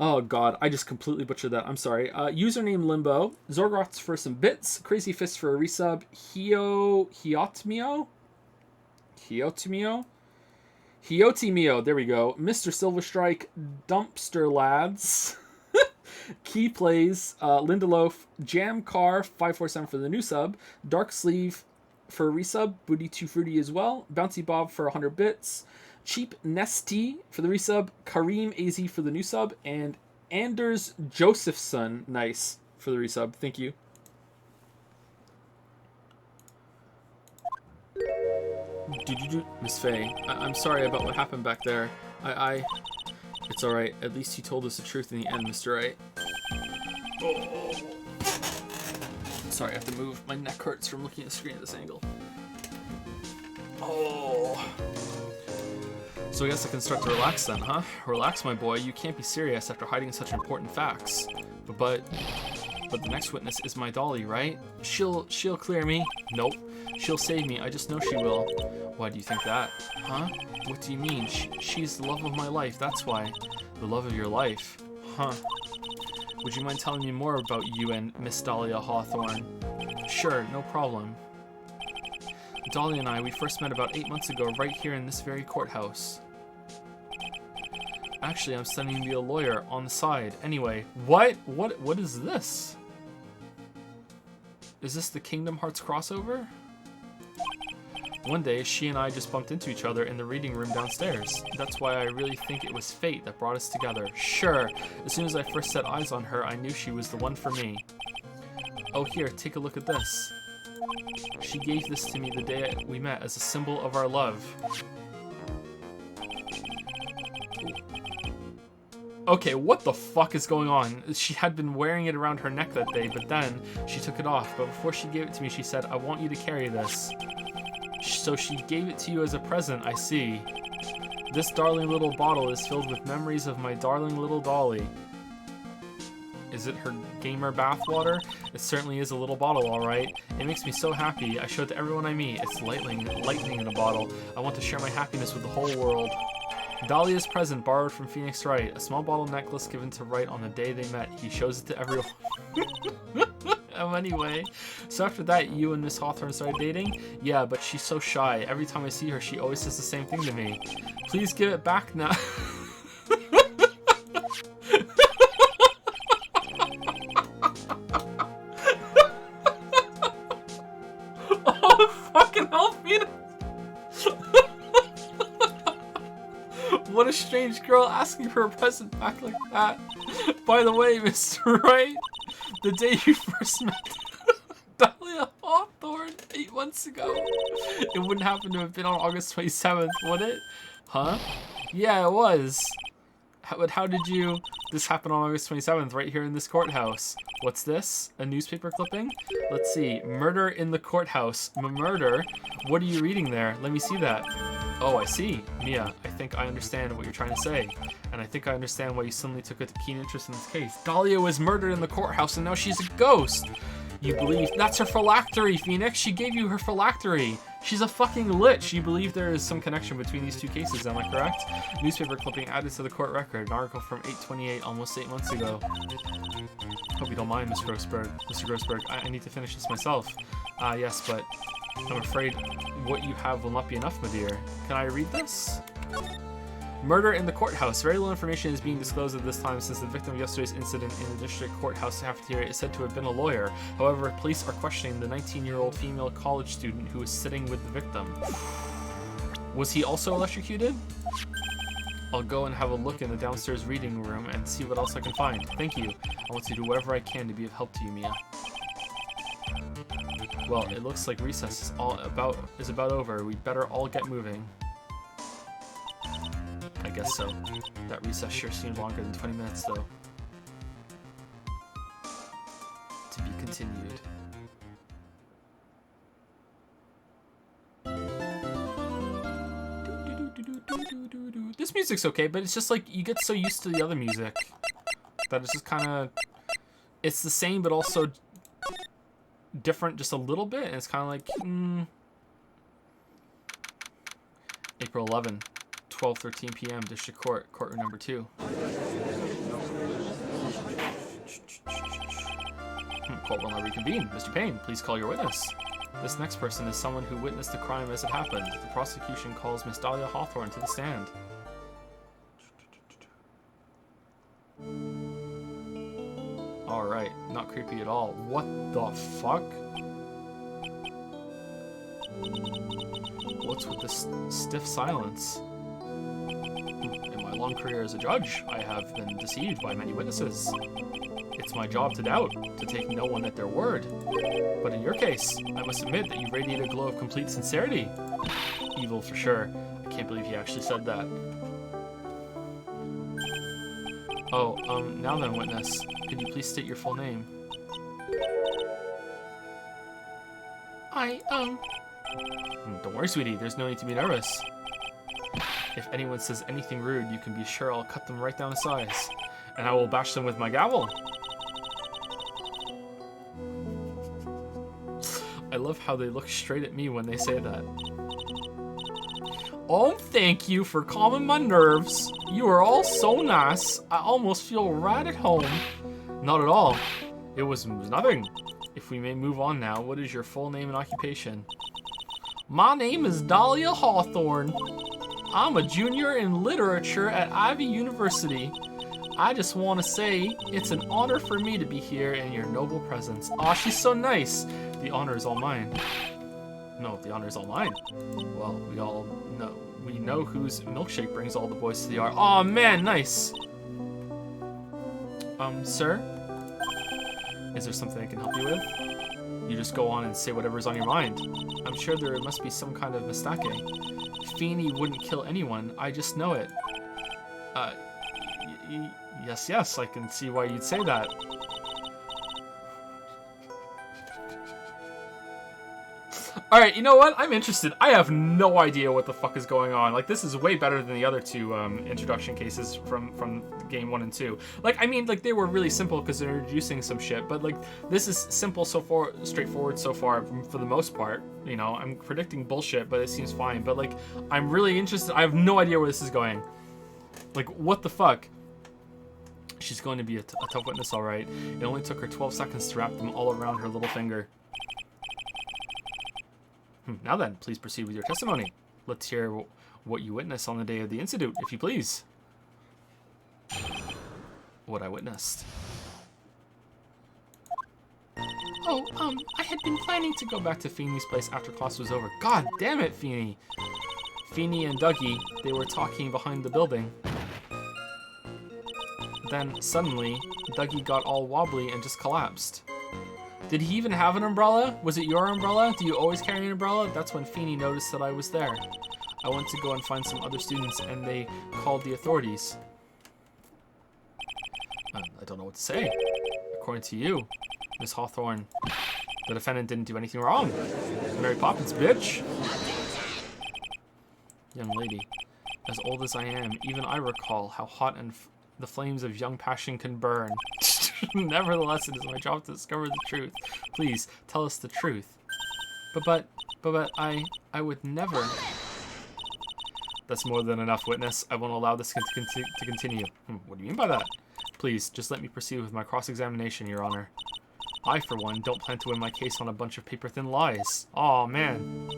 Oh god, I just completely butchered that. I'm sorry. Username Limbo, Zorgrots for some bits, Crazy Fist for a resub, Hiotimio, there we go. Mr. Silverstrike, Dumpster Lads, Key Plays, Lindelof, Jam Car 547 for the new sub, Dark Sleeve for a resub, Booty 2 Fruity as well, Bouncy Bob for 100 bits, Cheap Nesty for the resub, Kareem AZ for the new sub, and Anders Josephson, nice, for the resub. Thank you. Miss Faye, I'm sorry about what happened back there. It's alright. At least you told us the truth in the end, Mr. Wright. Oh. Sorry, I have to move. My neck hurts from looking at the screen at this angle. Oh. So I guess I can start to relax then, huh? Relax, my boy. You can't be serious after hiding such important facts. But the next witness is my dolly, right? She'll clear me. Nope. She'll save me. I just know she will. Why do you think that? Huh? What do you mean? She's the love of my life. That's why. The love of your life. Huh. Would you mind telling me more about you and Miss Dahlia Hawthorne? Sure, no problem. Dolly and I, we first met about 8 months ago right here in this very courthouse. Actually, I'm studying to be a lawyer on the side. Anyway, what is this? Is this the Kingdom Hearts crossover? One day, she and I just bumped into each other in the reading room downstairs. That's why I really think it was fate that brought us together. Sure, as soon as I first set eyes on her, I knew she was the one for me. Oh, here, take a look at this. She gave this to me the day we met as a symbol of our love. Okay, what the fuck is going on? She had been wearing it around her neck that day, but then she took it off. But before she gave it to me, she said, I want you to carry this. So she gave it to you as a present, I see. This darling little bottle is filled with memories of my darling little dolly. Is it her gamer bathwater? It certainly is a little bottle, alright. It makes me so happy. I show it to everyone I meet. It's lightning in a bottle. I want to share my happiness with the whole world. Dahlia's present, borrowed from Phoenix Wright. A small bottle necklace given to Wright on the day they met. He shows it to everyone. Anyway, so after that, you and Miss Hawthorne started dating? Yeah, but she's so shy. Every time I see her, she always says the same thing to me. Please give it back now. Oh, fucking help me. What a strange girl asking for a present back like that. By the way, Mr. Wright, the day you first met Dahlia Hawthorne 8 months ago, it wouldn't happen to have been on August 27th, would it? Huh? Yeah, it was. How did you... This happened on August 27th, right here in this courthouse. What's this? A newspaper clipping? Let's see. Murder in the courthouse. Murder? What are you reading there? Let me see that. Oh, I see. Mia, I think I understand what you're trying to say. And I think I understand why you suddenly took a keen interest in this case. Dahlia was murdered in the courthouse and now she's a ghost. You believe... That's her phylactery, Phoenix. She gave you her phylactery. She's a fucking lich. You believe there is some connection between these two cases, am I correct? Newspaper clipping added to the court record. An article from 8/28, almost 8 months ago. Hope you don't mind, Miss Grossberg. Mr. Grossberg, I need to finish this myself. Yes, but I'm afraid what you have will not be enough, my dear. Can I read this? Murder in the courthouse. Very little information is being disclosed at this time since the victim of yesterday's incident in the district courthouse cafeteria is said to have been a lawyer. However, police are questioning the 19-year-old female college student who was sitting with the victim. Was he also electrocuted? I'll go and have a look in the downstairs reading room and see what else I can find. Thank you. I want to do whatever I can to be of help to you, Mia. Well, it looks like recess is about over. We'd better all get moving. I guess so. That recess sure seemed longer than 20 minutes, though. To be continued. This music's okay, but it's just like you get so used to the other music that it's just kind of... It's the same, but also different just a little bit, and it's kind of like... April 11. 12:13 p.m. District Court, courtroom number 2. Court will now reconvene. Mr. Payne, please call your witness. This next person is someone who witnessed the crime as it happened. The prosecution calls Miss Dahlia Hawthorne to the stand. Alright, not creepy at all. What the fuck? What's with this stiff silence? In my long career as a judge, I have been deceived by many witnesses. It's my job to doubt, to take no one at their word. But in your case, I must admit that you radiate a glow of complete sincerity. evil for sure. I can't believe he actually said that. Oh, now then, witness. Could you please state your full name? Don't worry, sweetie. There's no need to be nervous. If anyone says anything rude, you can be sure I'll cut them right down to size. And I will bash them with my gavel. I love how they look straight at me when they say that. Oh, thank you for calming my nerves. You are all so nice. I almost feel right at home. Not at all. It was nothing. If we may move on now, what is your full name and occupation? My name is Dahlia Hawthorne. I'm a junior in literature at Ivy University. I just want to say it's an honor for me to be here in your noble presence. Aw, she's so nice. The honor is all mine. No, the honor is all mine. Well, we know whose milkshake brings all the boys to the yard. Aw, man, nice. Sir? Is there something I can help you with? You just go on and say whatever's on your mind. I'm sure there must be some kind of mistake. Feeny wouldn't kill anyone. I just know it. Yes, I can see why you'd say that. Alright, you know what? I'm interested. I have no idea what the fuck is going on. Like, this is way better than the other two introduction cases from game 1 and 2. Like, I mean, like, they were really simple because they're introducing some shit, but, like, this is simple so far, straightforward so far for the most part. You know, I'm predicting bullshit, but it seems fine. But, like, I'm really interested. I have no idea where this is going. Like, what the fuck? She's going to be a tough witness, alright. It only took her 12 seconds to wrap them all around her little finger. Now then, please proceed with your testimony. Let's hear what you witnessed on the day of the incident, if you please. What I witnessed. Oh, I had been planning to go back to Feeny's place after class was over. God damn it, Feeny. Feeny and Dougie, they were talking behind the building. Then, suddenly, Dougie got all wobbly and just collapsed. Did he even have an umbrella? Was it your umbrella? Do you always carry an umbrella? That's when Feeny noticed that I was there. I went to go and find some other students, and they called the authorities. I don't know what to say. According to you, Miss Hawthorne, the defendant didn't do anything wrong. Mary Poppins, bitch! Young lady, as old as I am, even I recall how hot and the flames of young passion can burn. Nevertheless, it is my job to discover the truth. Please, tell us the truth. But I would never... That's more than enough, witness. I won't allow this to continue. What do you mean by that? Please, just let me proceed with my cross-examination, Your Honor. I, for one, don't plan to win my case on a bunch of paper-thin lies. Aw, man.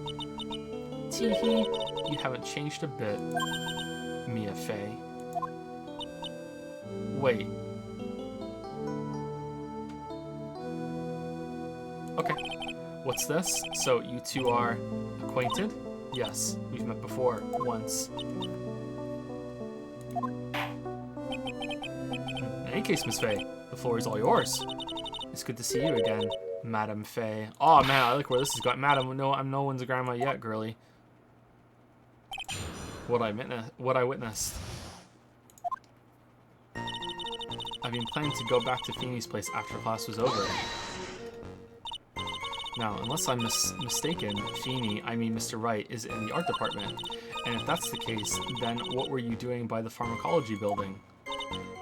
Tee-hee, you haven't changed a bit, Mia Fey. Wait. Okay. What's this? So, you two are acquainted? Yes, we've met before, once. In any case, Miss Fey, the floor is all yours. It's good to see you again, Madam Fey. Oh man, I like where this has got. Madam, no, I'm no one's grandma yet, girly. What I witnessed. I've been planning to go back to Feeny's place after class was over. Now, unless I'm mistaken, Feeny, I mean Mr. Wright, is in the art department. And if that's the case, then what were you doing by the pharmacology building?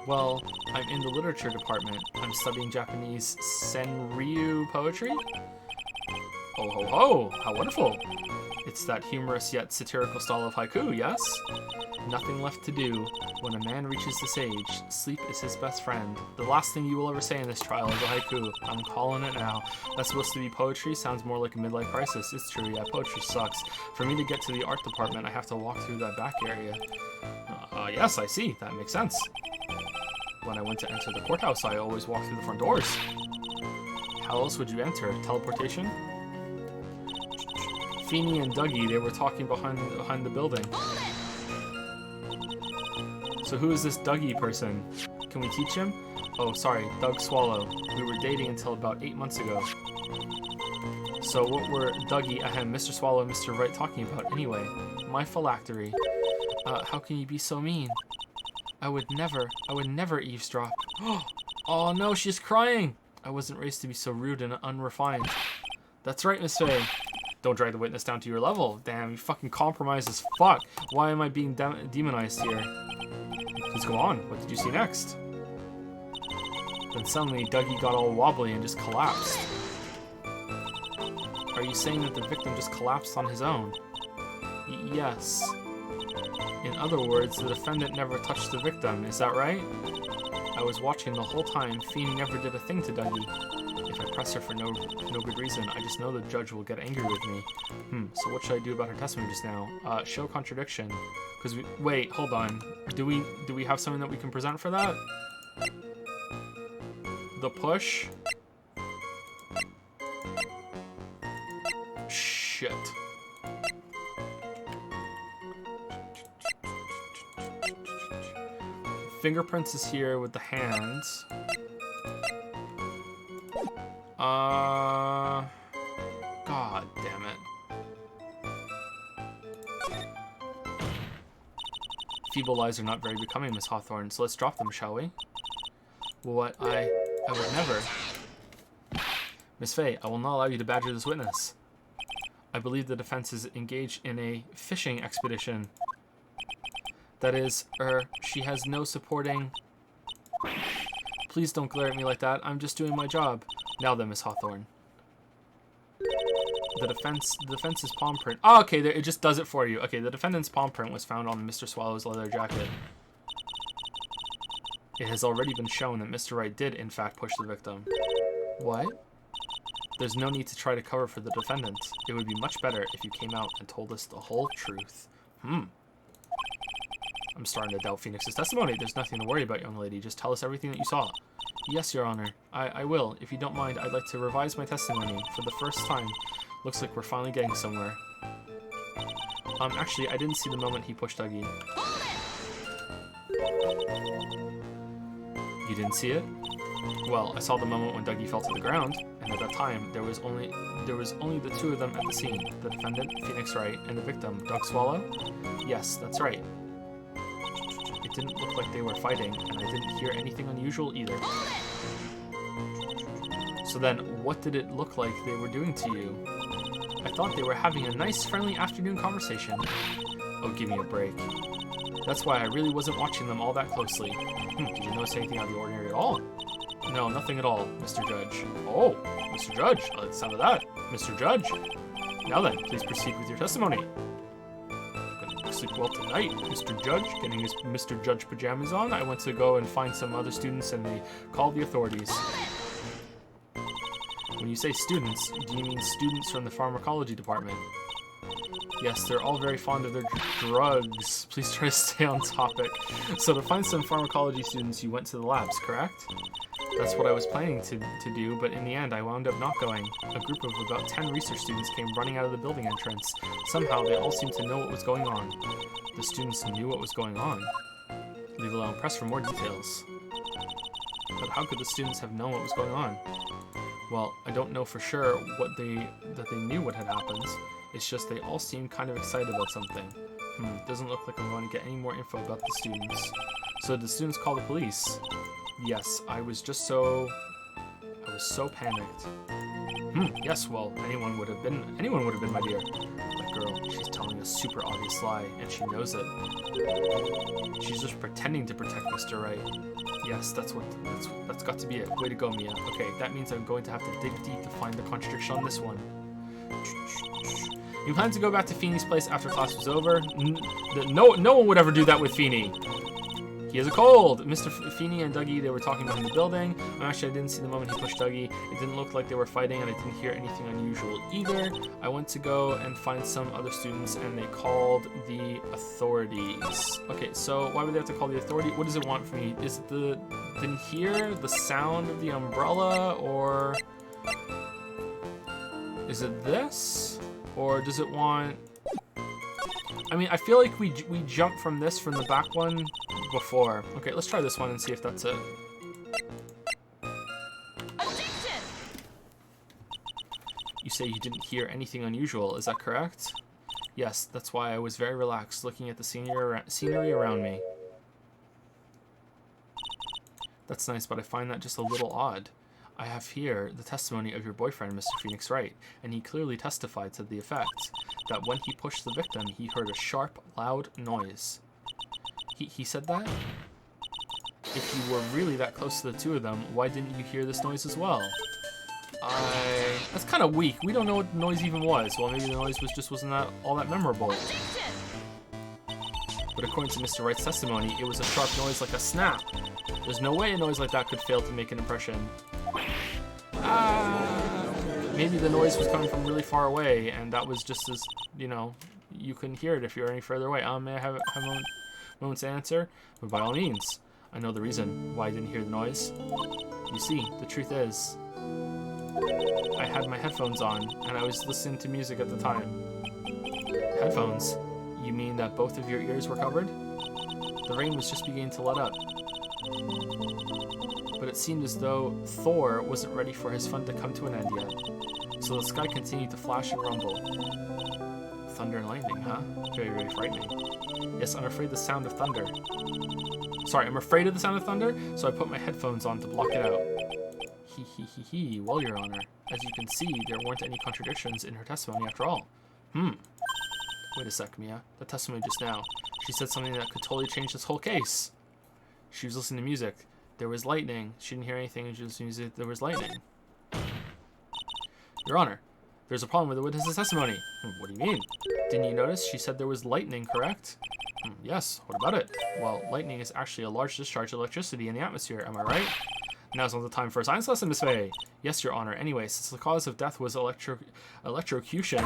Well, I'm in the literature department. I'm studying Japanese Senryu poetry. Oh ho ho, how wonderful. It's that humorous yet satirical style of haiku, yes? Nothing left to do. When a man reaches this age, sleep is his best friend. The last thing you will ever say in this trial is a haiku. I'm calling it now. That's supposed to be poetry? Sounds more like a midlife crisis. It's true, yeah, poetry sucks. For me to get to the art department, I have to walk through that back area. Yes, I see. That makes sense. When I went to enter the courthouse, I always walked through the front doors. How else would you enter? Teleportation? Feeny and Dougie, they were talking behind the building. So who is this Dougie person? Can we teach him? Oh, sorry, Doug Swallow. We were dating until about 8 months ago. So what were Dougie, Mr. Swallow, and Mr. Wright talking about anyway? My phylactery. How can you be so mean? I would never eavesdrop. Oh no, she's crying! I wasn't raised to be so rude and unrefined. That's right, Miss Faye. Don't drag the witness down to your level. Damn, you fucking compromised as fuck. Why am I being demonized here? Please go on. What did you see next? Then suddenly, Dougie got all wobbly and just collapsed. Are you saying that the victim just collapsed on his own? Yes. In other words, the defendant never touched the victim, is that right? I was watching the whole time. Feeney never did a thing to Dougie. If I press her for no good reason, I just know the judge will get angry with me. So what should I do about her testimony just now? Show contradiction. Because wait, hold on. Do we have something that we can present for that? The push? Shit. Fingerprints is here with the hands. God damn it. Feeble lies are not very becoming, Miss Hawthorne, so let's drop them, shall we? What? I would never. Miss Faye, I will not allow you to badger this witness. I believe the defense is engaged in a fishing expedition. That is, she has no supporting... Please don't glare at me like that. I'm just doing my job. Now then, Miss Hawthorne. The defense's palm print. Oh, okay, it just does it for you. Okay, the defendant's palm print was found on Mr. Swallow's leather jacket. It has already been shown that Mr. Wright did, in fact, push the victim. What? There's no need to try to cover for the defendant. It would be much better if you came out and told us the whole truth. I'm starting to doubt Phoenix's testimony. There's nothing to worry about, young lady. Just tell us everything that you saw. Yes, Your Honor. I will. If you don't mind, I'd like to revise my testimony for the first time. Looks like we're finally getting somewhere. Actually, I didn't see the moment he pushed Dougie. You didn't see it? Well, I saw the moment when Dougie fell to the ground, and at that time, there was only the two of them at the scene. The defendant, Phoenix Wright, and the victim, Doug Swallow? Yes, that's right. It didn't look like they were fighting, and I didn't hear anything unusual either. So then, what did it look like they were doing to you? I thought they were having a nice, friendly afternoon conversation. Oh, give me a break. That's why I really wasn't watching them all that closely. Did you notice anything out of the ordinary at all? No, nothing at all, Mr. Judge. Oh, Mr. Judge, I like the sound of that. Mr. Judge. Now then, please proceed with your testimony. Gonna sleep well tonight, Mr. Judge. Getting his Mr. Judge pajamas on, I went to go and find some other students and they called the authorities. When you say students, do you mean students from the pharmacology department? Yes, they're all very fond of their drugs. Please try to stay on topic. So to find some pharmacology students, you went to the labs, correct? That's what I was planning to do, but in the end, I wound up not going. A group of about 10 research students came running out of the building entrance. Somehow, they all seemed to know what was going on. The students knew what was going on. Leave alone, press for more details. But how could the students have known what was going on? Well, I don't know for sure that they knew what had happened. It's just they all seemed kind of excited about something. Doesn't look like I'm going to get any more info about the students. So did the students call the police? Yes, I was so panicked. Yes, well, anyone would have been, my dear. That girl, she's telling a super obvious lie, and she knows it. She's just pretending to protect Mr. Wright. Yes, that's got to be it. Way to go, Mia. Okay, that means I'm going to have to dig deep to find the contradiction on this one. You plan to go back to Feeney's place after class was over? No one would ever do that with Feeney. He has a cold. Mr. Feeney and Dougie, they were talking about in the building. Actually, I didn't see the moment he pushed Dougie. It didn't look like they were fighting, and I didn't hear anything unusual either. I went to go and find some other students, and they called the authorities. Okay, so why would they have to call the authority? What does it want from me? Is it didn't hear the sound of the umbrella, or is it this? Or does it want... I mean, I feel like we jumped from the back one before. Okay, let's try this one and see if that's it. You say you didn't hear anything unusual, is that correct? Yes, that's why I was very relaxed looking at the scenery around me. That's nice, but I find that just a little odd. I have here the testimony of your boyfriend, Mr. Phoenix Wright, and he clearly testified to the effect that when he pushed the victim, he heard a sharp, loud noise. He said that? If you were really that close to the two of them, why didn't you hear this noise as well? That's kind of weak. We don't know what the noise even was. Well, maybe the noise wasn't all that memorable. But according to Mr. Wright's testimony, it was a sharp noise like a snap. There's no way a noise like that could fail to make an impression. Maybe the noise was coming from really far away, and that was just as, you couldn't hear it if you were any further away. May I have a moment's answer? But by all means, I know the reason why I didn't hear the noise. You see, the truth is, I had my headphones on, and I was listening to music at the time. Headphones? You mean that both of your ears were covered? The rain was just beginning to let up. But it seemed as though Thor wasn't ready for his fun to come to an end yet. So the sky continued to flash and rumble. Thunder and lightning, huh? Very, very frightening. Yes, I'm afraid of the sound of thunder. I'm afraid of the sound of thunder, so I put my headphones on to block it out. Well, Your Honor, as you can see, there weren't any contradictions in her testimony after all. Wait a sec, Mia. The testimony just now. She said something that could totally change this whole case. She was listening to music. There was lightning. She didn't hear anything, and she was listening to music. There was lightning. Your Honor, there's a problem with the witness's testimony. What do you mean? Didn't you notice? She said there was lightning, correct? Yes, what about it? Well, lightning is actually a large discharge of electricity in the atmosphere, am I right? Now's not the time for a science lesson, Miss Faye. Yes, Your Honor. Anyway, since the cause of death was electrocution,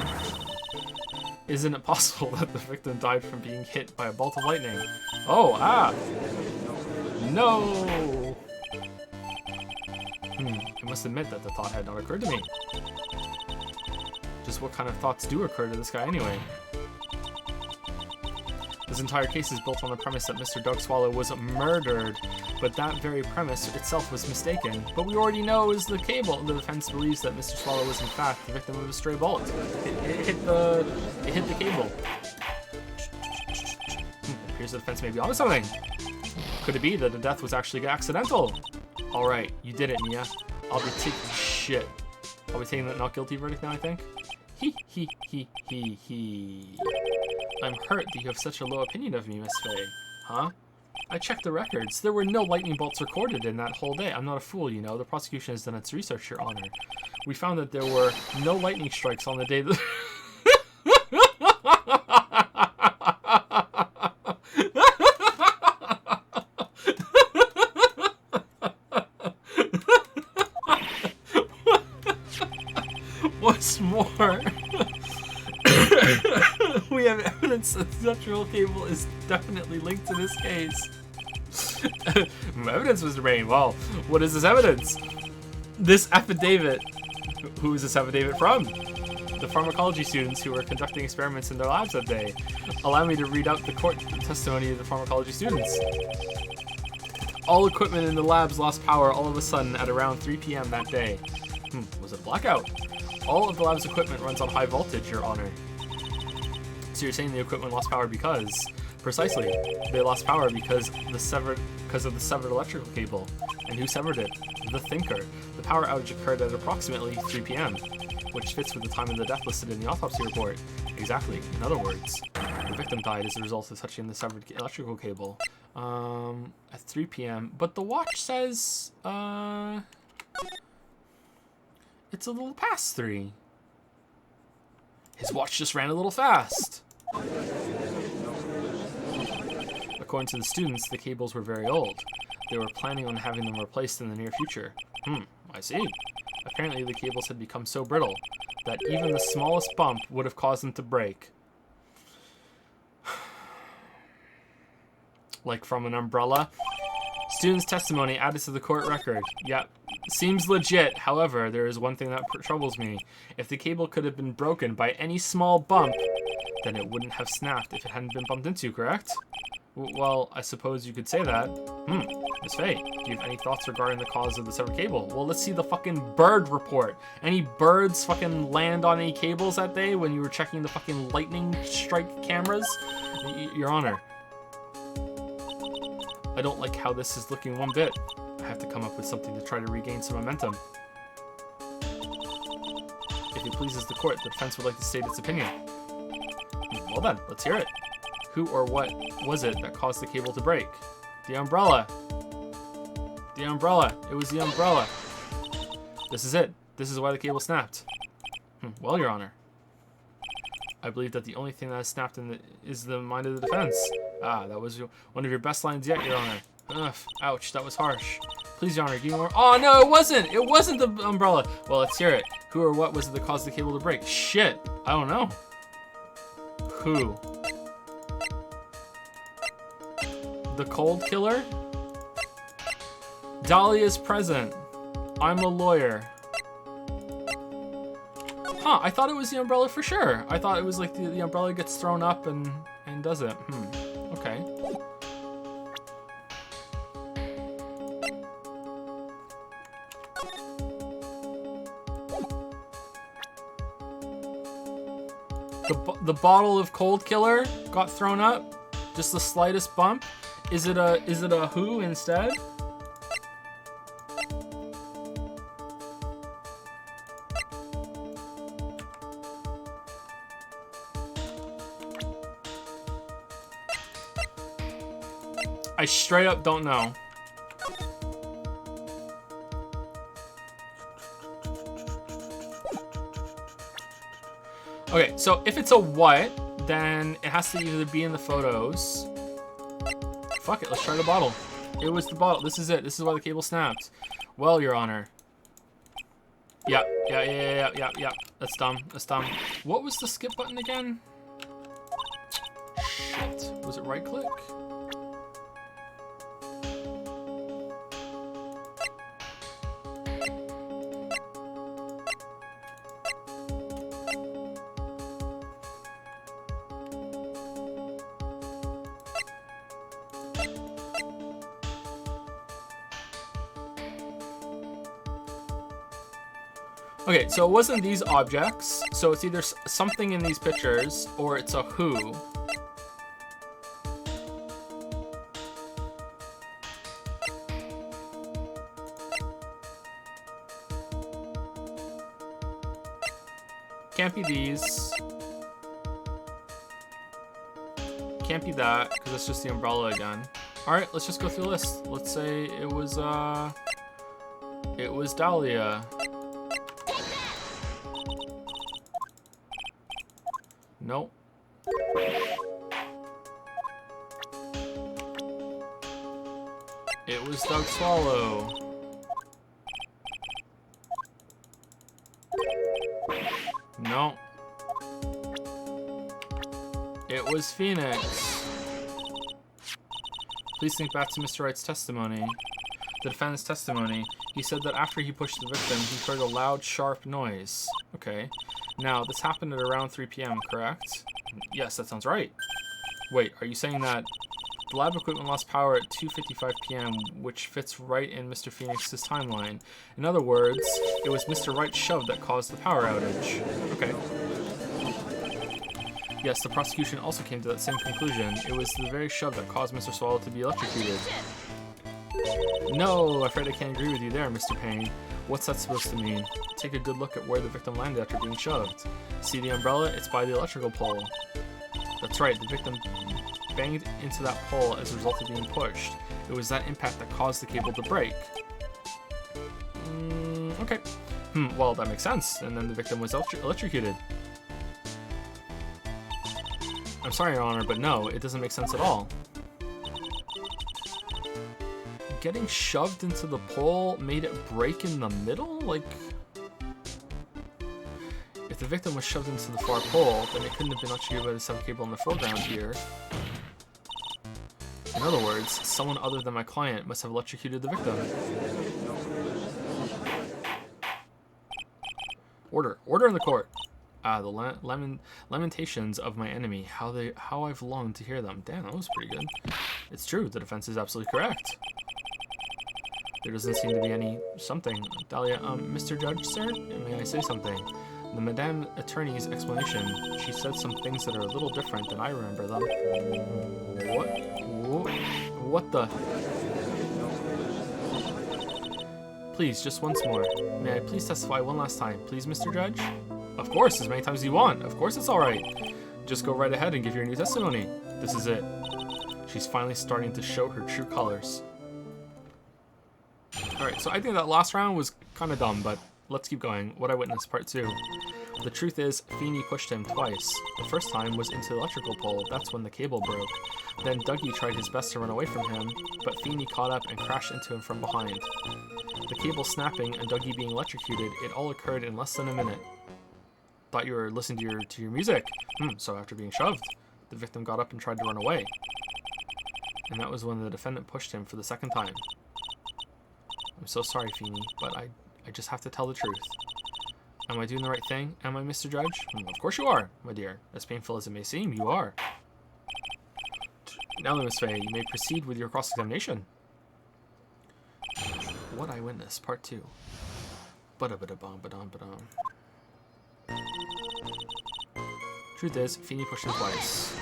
isn't it possible that the victim died from being hit by a bolt of lightning? Oh, no! I must admit that the thought had not occurred to me. Just what kind of thoughts do occur to this guy anyway? This entire case is built on the premise that Mr. Doug Swallow was murdered, but that very premise itself was mistaken. But we already know is the cable. The defense believes that Mr. Swallow was in fact the victim of a stray bullet. It hit the cable. It appears the defense may be onto something. Could it be that the death was actually accidental? All right, you did it, Mia. I'll be taking that not guilty verdict now, I think. I'm hurt that you have such a low opinion of me, Miss Faye. Huh? I checked the records. There were no lightning bolts recorded in that whole day. I'm not a fool, you know. The prosecution has done its research, Your Honor. We found that there were no lightning strikes on the day that... What's more... we have evidence that the electrical cable is definitely linked to this case. Evidence, Mr. Bain. Well, what is this evidence? This affidavit. Who is this affidavit from? The pharmacology students who were conducting experiments in their labs that day. Allow me to read out the court testimony of the pharmacology students. All equipment in the labs lost power all of a sudden at around 3 p.m. that day. Was it a blackout? All of the lab's equipment runs on high voltage, Your Honor. So you're saying the equipment lost power because... Precisely. They lost power because of the severed electrical cable. And who severed it? The thinker. The power outage occurred at approximately 3 p.m., which fits with the time of the death listed in the autopsy report. Exactly. In other words, the victim died as a result of touching the severed electrical cable. At 3 p.m. But the watch says, it's a little past 3. His watch just ran a little fast. According to the students, the cables were very old. They were planning on having them replaced in the near future. I see. Apparently the cables had become so brittle that even the smallest bump would have caused them to break. Like from an umbrella. Student's testimony added to the court record. Yep. Seems legit. However, there is one thing that troubles me. If the cable could have been broken by any small bump, then it wouldn't have snapped if it hadn't been bumped into, correct? Well, I suppose you could say that. Miss Faye, do you have any thoughts regarding the cause of the severed cable? Well, let's see the fucking bird report. Any birds fucking land on any cables that day when you were checking the fucking lightning strike cameras? Your Honor, I don't like how this is looking one bit. I have to come up with something to try to regain some momentum. If it pleases the court, the defense would like to state its opinion. Well then, let's hear it. Who or what was it that caused the cable to break? The umbrella. The umbrella. It was the umbrella. This is it. This is why the cable snapped. Well, Your Honor, I believe that the only thing that has snapped is the mind of the defense. Ah, that was one of your best lines yet, Your Honor. Ugh, ouch, that was harsh. Please, Your Honor, give me more. Oh, no, it wasn't. It wasn't the umbrella. Well, let's hear it. Who or what was it that caused the cable to break? Shit, I don't know. Who? The cold killer? Dahlia's present. I'm a lawyer. Huh, I thought it was the umbrella for sure. I thought it was like the umbrella gets thrown up and does it. Okay. The bottle of cold killer got thrown up? Just the slightest bump? Is it a who instead? I straight up don't know. Okay, so if it's a what, then it has to either be in the photos. Fuck it, let's try the bottle. It was the bottle. This is it. This is why the cable snapped. Well, Your Honor. Yeah. That's dumb. That's dumb. What was the skip button again? Shit. Was it right click? Okay, so it wasn't these objects, so it's either something in these pictures, or it's a who. Can't be these. Can't be that, because it's just the umbrella again. Alright, let's just go through the list. Let's say it was Dahlia. Nope. It was Doug Swallow. Nope. It was Phoenix. Please think back to Mr. Wright's testimony. The defendant's testimony. He said that after he pushed the victim, he heard a loud, sharp noise. Okay. Now, this happened at around 3 p.m., correct? Yes, that sounds right. Wait, are you saying that the lab equipment lost power at 2:55 p.m., which fits right in Mr. Phoenix's timeline? In other words, it was Mr. Wright's shove that caused the power outage. Okay. Yes, the prosecution also came to that same conclusion. It was the very shove that caused Mr. Swallow to be electrocuted. No, I'm afraid I can't agree with you there, Mr. Payne. What's that supposed to mean? Take a good look at where the victim landed after being shoved. See the umbrella? It's by the electrical pole. That's right, the victim banged into that pole as a result of being pushed. It was that impact that caused the cable to break. Okay. Well, that makes sense. And then the victim was electrocuted. I'm sorry, Your Honor, but no, it doesn't make sense at all. Getting shoved into the pole made it break in the middle? Like, if the victim was shoved into the far pole, then it couldn't have been electrocuted by the severed cable in the foreground here. In other words, someone other than my client must have electrocuted the victim. Order. Order in the court. Ah, the lamentations of my enemy. How I've longed to hear them. Damn, that was pretty good. It's true. The defense is absolutely correct. There doesn't seem to be any something. Dahlia, Mr. Judge, sir? May I say something? The Madame Attorney's explanation. She said some things that are a little different than I remember them. What the? Please, just once more. May I please testify one last time? Please, Mr. Judge? Of course, as many times as you want. Of course, it's all right. Just go right ahead and give your new testimony. This is it. She's finally starting to show her true colors. Alright, so I think that last round was kind of dumb, but let's keep going. What I witnessed, part 2. The truth is, Feeney pushed him twice. The first time was into the electrical pole. That's when the cable broke. Then Dougie tried his best to run away from him, but Feeney caught up and crashed into him from behind. The cable snapping and Dougie being electrocuted, it all occurred in less than a minute. Thought you were listening to your music. So after being shoved, the victim got up and tried to run away. And that was when the defendant pushed him for the second time. I'm so sorry, Feeney, but I just have to tell the truth. Am I doing the right thing? Am I, Mr. Judge? Of course you are, my dear. As painful as it may seem, you are. Now then, Miss Faye, you may proceed with your cross-examination. What I witnessed, part 2. Ba-da-ba-da-bum-ba-dum-ba-dum. Truth is, Feeney pushed him twice.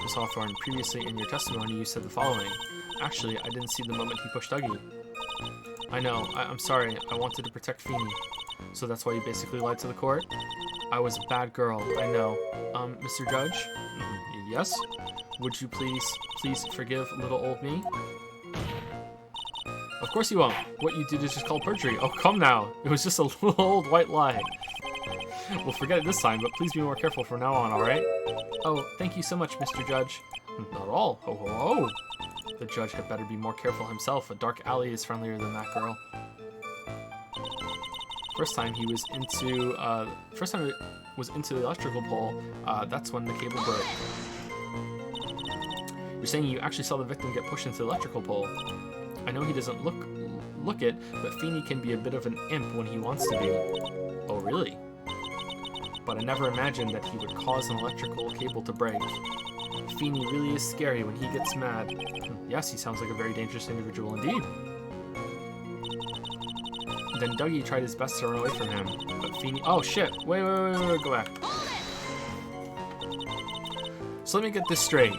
Miss Hawthorne, previously in your testimony, you said the following. Actually, I didn't see the moment he pushed Dougie. I know. I'm sorry. I wanted to protect Feeney. So that's why you basically lied to the court? I was a bad girl. I know. Mr. Judge? Yes? Would you please forgive little old me? Of course you won't. What you did is just called perjury. Oh, come now. It was just a little old white lie. We'll forget it this time, but please be more careful from now on, alright? Oh, thank you so much, Mr. Judge. Not at all. Ho, ho, ho. The judge had better be more careful himself. A dark alley is friendlier than that girl. First time it was into the electrical pole, that's when the cable broke. You're saying you actually saw the victim get pushed into the electrical pole. I know he doesn't look it, but Feeney can be a bit of an imp when he wants to be. Oh, really? But I never imagined that he would cause an electrical cable to break. Feeney really is scary when he gets mad. Yes, he sounds like a very dangerous individual indeed. Then Dougie tried his best to run away from him, but Feeney... Oh, shit! Wait, go back. So let me get this straight.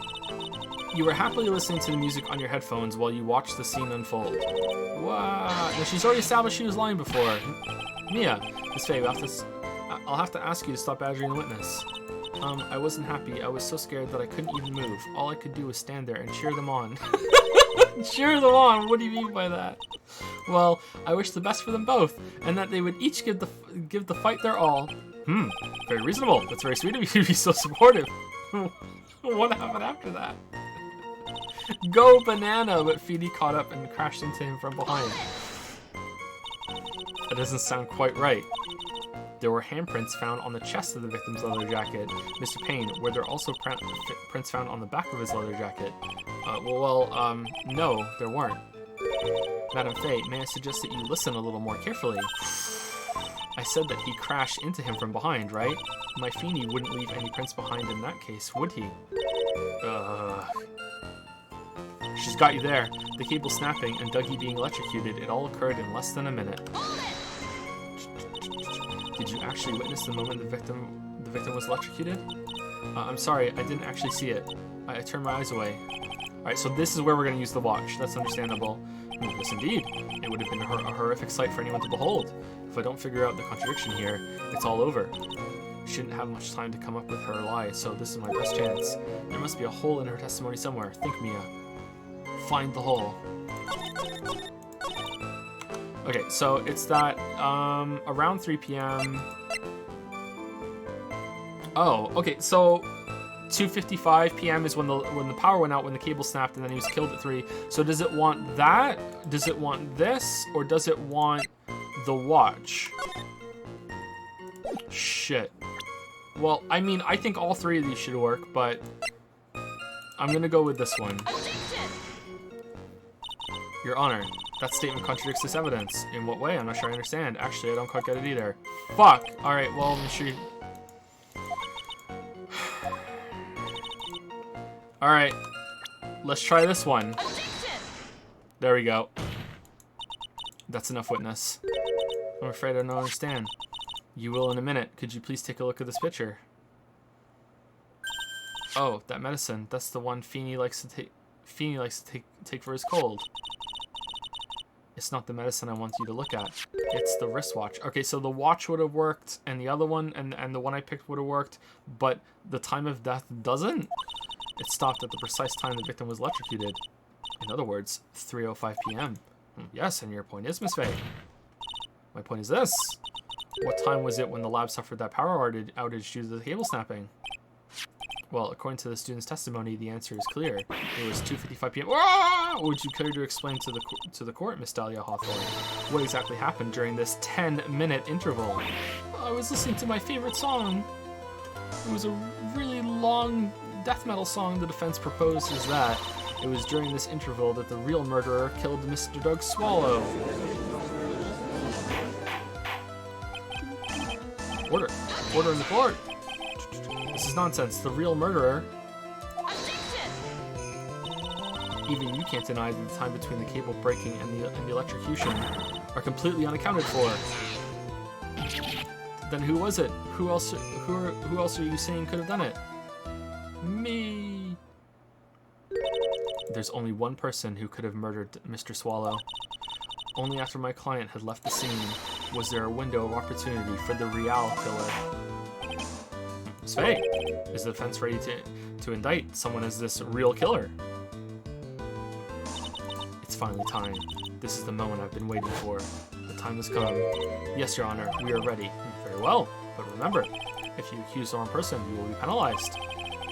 You were happily listening to the music on your headphones while you watched the scene unfold. Wow! Now, she's already established she was lying before. Mia, Miss Faye, I'll have to ask you to stop badgering the witness. I wasn't happy. I was so scared that I couldn't even move. All I could do was stand there and cheer them on. Cheer them on? What do you mean by that? Well, I wish the best for them both, and that they would each give the fight their all. Very reasonable. That's very sweet of you to be so supportive. What happened after that? Go banana! But Feeney caught up and crashed into him from behind. That doesn't sound quite right. There were handprints found on the chest of the victim's leather jacket. Mr. Payne, were there also prints found on the back of his leather jacket? No, there weren't. Madame Faye, may I suggest that you listen a little more carefully? I said that he crashed into him from behind, right? My Feeney wouldn't leave any prints behind in that case, would he? She's got you there. The cable snapping and Dougie being electrocuted, it all occurred in less than a minute. Did you actually witness the moment the victim was electrocuted? I'm sorry, I didn't actually see it. I turned my eyes away. Alright, so this is where we're going to use the watch. That's understandable. Yes, indeed. It would have been a horrific sight for anyone to behold. If I don't figure out the contradiction here, it's all over. Shouldn't have much time to come up with her lie, so this is my best chance. There must be a hole in her testimony somewhere. Think, Mia. Find the hole. Okay, so it's that around 3 p.m. Oh, okay, so 2:55 p.m. is when the power went out, when the cable snapped, and then he was killed at 3. So does it want that? Does it want this? Or does it want the watch? Shit. Well, I mean, I think all 3 of these should work, but I'm gonna go with this one. Your Honor, That statement contradicts this evidence. In what way? I'm not sure I understand. Actually, I don't quite get it either. Fuck! Alright, well, I'm sure. Alright. Let's try this one. There we go. That's enough witness. I'm afraid I don't understand. You will in a minute. Could you please take a look at this picture? Oh, that medicine. That's the one Feeney likes to take for his cold. It's not the medicine I want you to look at. It's the wristwatch. Okay, so the watch would have worked, and the other one, and the one I picked would have worked, but the time of death doesn't? It stopped at the precise time the victim was electrocuted. In other words, 3:05 p.m. Yes, and your point is, Miss Faye. My point is this. What time was it when the lab suffered that power outage due to the cable snapping? Well, according to the student's testimony, the answer is clear. It was 2:55 p.m. Ah! Would you care to explain to the court, Miss Dahlia Hawthorne, what exactly happened during this 10-minute interval? I was listening to my favorite song. It was a really long death metal song. The defense proposes that it was during this interval that the real murderer killed Mr. Doug Swallow. Order. Order in the court. This is nonsense. The real murderer... Even you can't deny that the time between the cable breaking and the electrocution are completely unaccounted for. Then who was it? Who else are you saying could have done it? Me. There's only one person who could have murdered Mr. Swallow. Only after my client had left the scene was there a window of opportunity for the real killer. Miss Faye, is the defense ready to indict someone as this real killer? It's finally time. This is the moment I've been waiting for. The time has come. Yes, Your Honor, we are ready. Very well, but remember, if you accuse the wrong person, you will be penalized.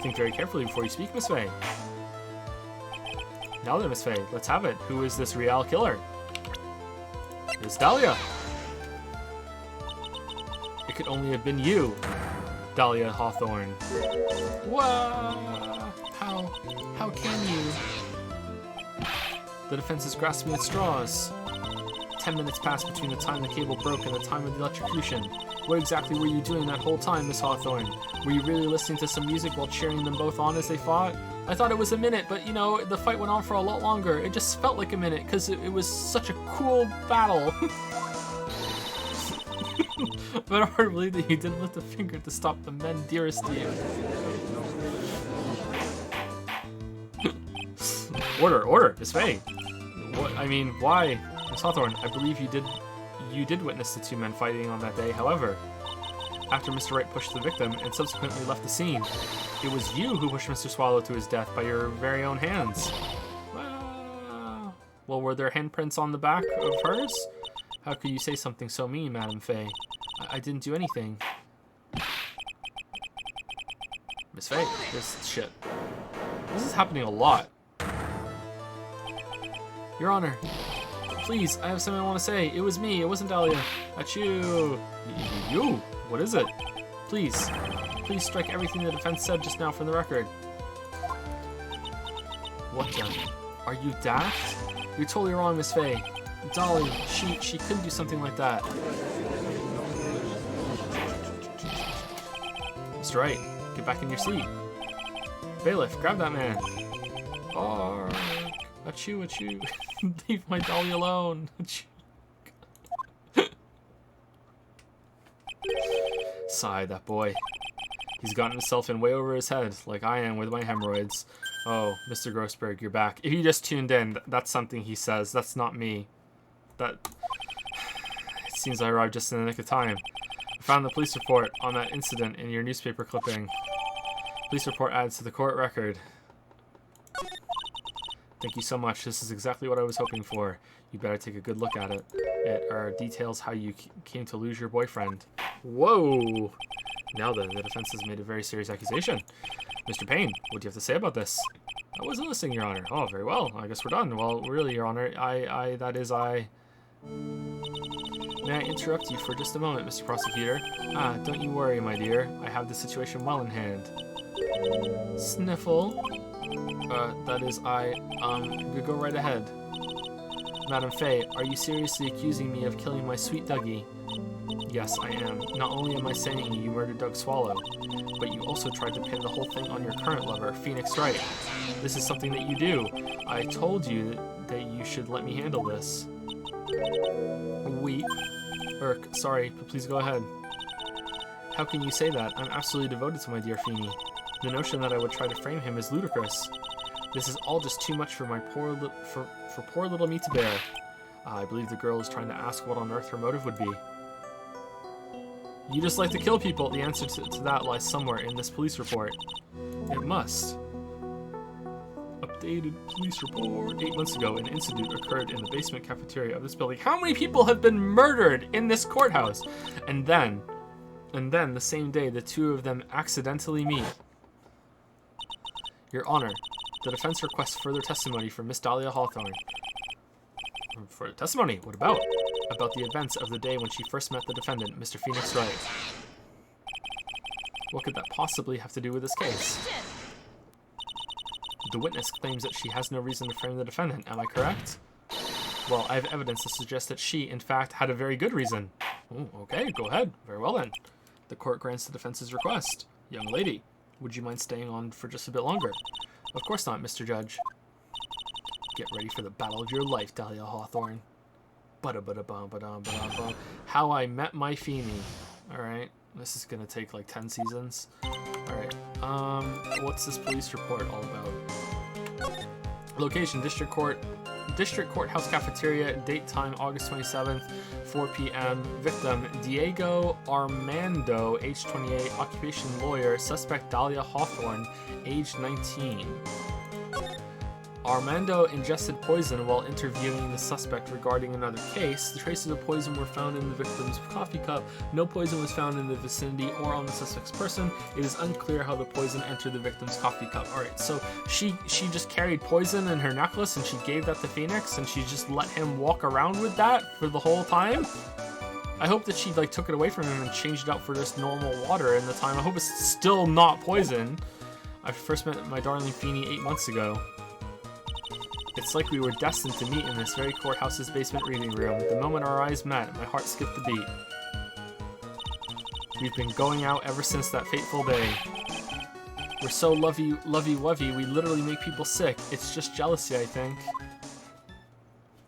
Think very carefully before you speak, Miss Faye. Now then, Miss Faye, let's have it. Who is this real killer? It's Dahlia. It could only have been you, Dahlia Hawthorne. Wow! How can you? The defense is grasping at straws. 10 minutes passed between the time the cable broke and the time of the electrocution. What exactly were you doing that whole time, Miss Hawthorne? Were you really listening to some music while cheering them both on as they fought? I thought it was a minute, but you know, the fight went on for a lot longer. It just felt like a minute, because it was such a cool battle. But hard to believe that you didn't lift a finger to stop the men dearest to you. Order, Miss Faye. What? I mean, why, Miss Hawthorne? I believe you did witness the two men fighting on that day. However, after Mr. Wright pushed the victim and subsequently left the scene, it was you who pushed Mr. Swallow to his death by your very own hands. Well, were there handprints on the back of hers? How could you say something so mean, Madame Faye? I didn't do anything. Miss Faye, this shit. This is happening a lot. Your Honor, please, I have something I want to say. It was me, it wasn't Dahlia. Achoo. You? What is it? Please strike everything the defense said just now from the record. What the? Are you daft? You're totally wrong, Miss Faye. Dolly, she couldn't do something like that. Mr. Wright, get back in your seat. Bailiff, grab that man. Arg. Achoo. Leave my Dolly alone. Sigh, that boy. He's gotten himself in way over his head, like I am with my hemorrhoids. Oh, Mr. Grossberg, you're back. If you just tuned in, that's something he says. That's not me. It seems I arrived just in the nick of time. I found the police report on that incident in your newspaper clipping. Police report adds to the court record. Thank you so much. This is exactly what I was hoping for. You better take a good look at it. It details how you came to lose your boyfriend. Whoa! Now then, the defense has made a very serious accusation. Mr. Payne, what do you have to say about this? I wasn't listening, Your Honor. Oh, very well. I guess we're done. Well, really, Your Honor, I... May I interrupt you for just a moment, Mr. Prosecutor? Don't you worry, my dear. I have the situation well in hand. Sniffle. Go right ahead. Madame Faye, are you seriously accusing me of killing my sweet Dougie? Yes, I am. Not only am I saying you murdered Doug Swallow, but you also tried to pin the whole thing on your current lover, Phoenix Wright. This is something that you do. I told you that you should let me handle this. Weep. Sorry, but please go ahead. How can you say that? I'm absolutely devoted to my dear Feeny. The notion that I would try to frame him is ludicrous. This is all just too much for my poor little me to bear. I believe the girl is trying to ask what on earth her motive would be. You just like to kill people. The answer to that lies somewhere in this police report. It must. Updated police report. 8 months ago, an incident occurred in the basement cafeteria of this building. How many people have been murdered in this courthouse? And then the same day, the two of them accidentally meet. Your Honor, the defense requests further testimony from Miss Dahlia Hawthorne. For testimony? What about? About the events of the day when she first met the defendant, Mr. Phoenix Wright. What could that possibly have to do with this case? The witness claims that she has no reason to frame the defendant. Am I correct? Well, I have evidence to suggest that she, in fact, had a very good reason. Oh, okay, go ahead. Very well then. The court grants the defense's request. Young lady, would you mind staying on for just a bit longer? Of course not, Mr. Judge. Get ready for the battle of your life, Dahlia Hawthorne. Ba-da-ba-da-bum-ba-dum-ba-dum-bum. How I Met My Feeny. Alright, this is gonna take like 10 seasons. Alright, what's this police report all about? Location, District Courthouse Cafeteria. Date time, August 27th, 4 p.m. Victim, Diego Armando, age 28. Occupation, lawyer. Suspect, Dahlia Hawthorne, age 19. Armando ingested poison while interviewing the suspect regarding another case. The traces of poison were found in the victim's coffee cup. No poison was found in the vicinity or on the suspect's person. It is unclear how the poison entered the victim's coffee cup. Alright, so she just carried poison in her necklace and she gave that to Phoenix and she just let him walk around with that for the whole time? I hope that she like took it away from him and changed it out for just normal water in the time. I hope it's still not poison. I first met my darling Feeny 8 months ago. It's like we were destined to meet in this very courthouse's basement reading room. The moment our eyes met, my heart skipped a beat. We've been going out ever since that fateful day. We're so lovey-wovey, we literally make people sick. It's just jealousy, I think.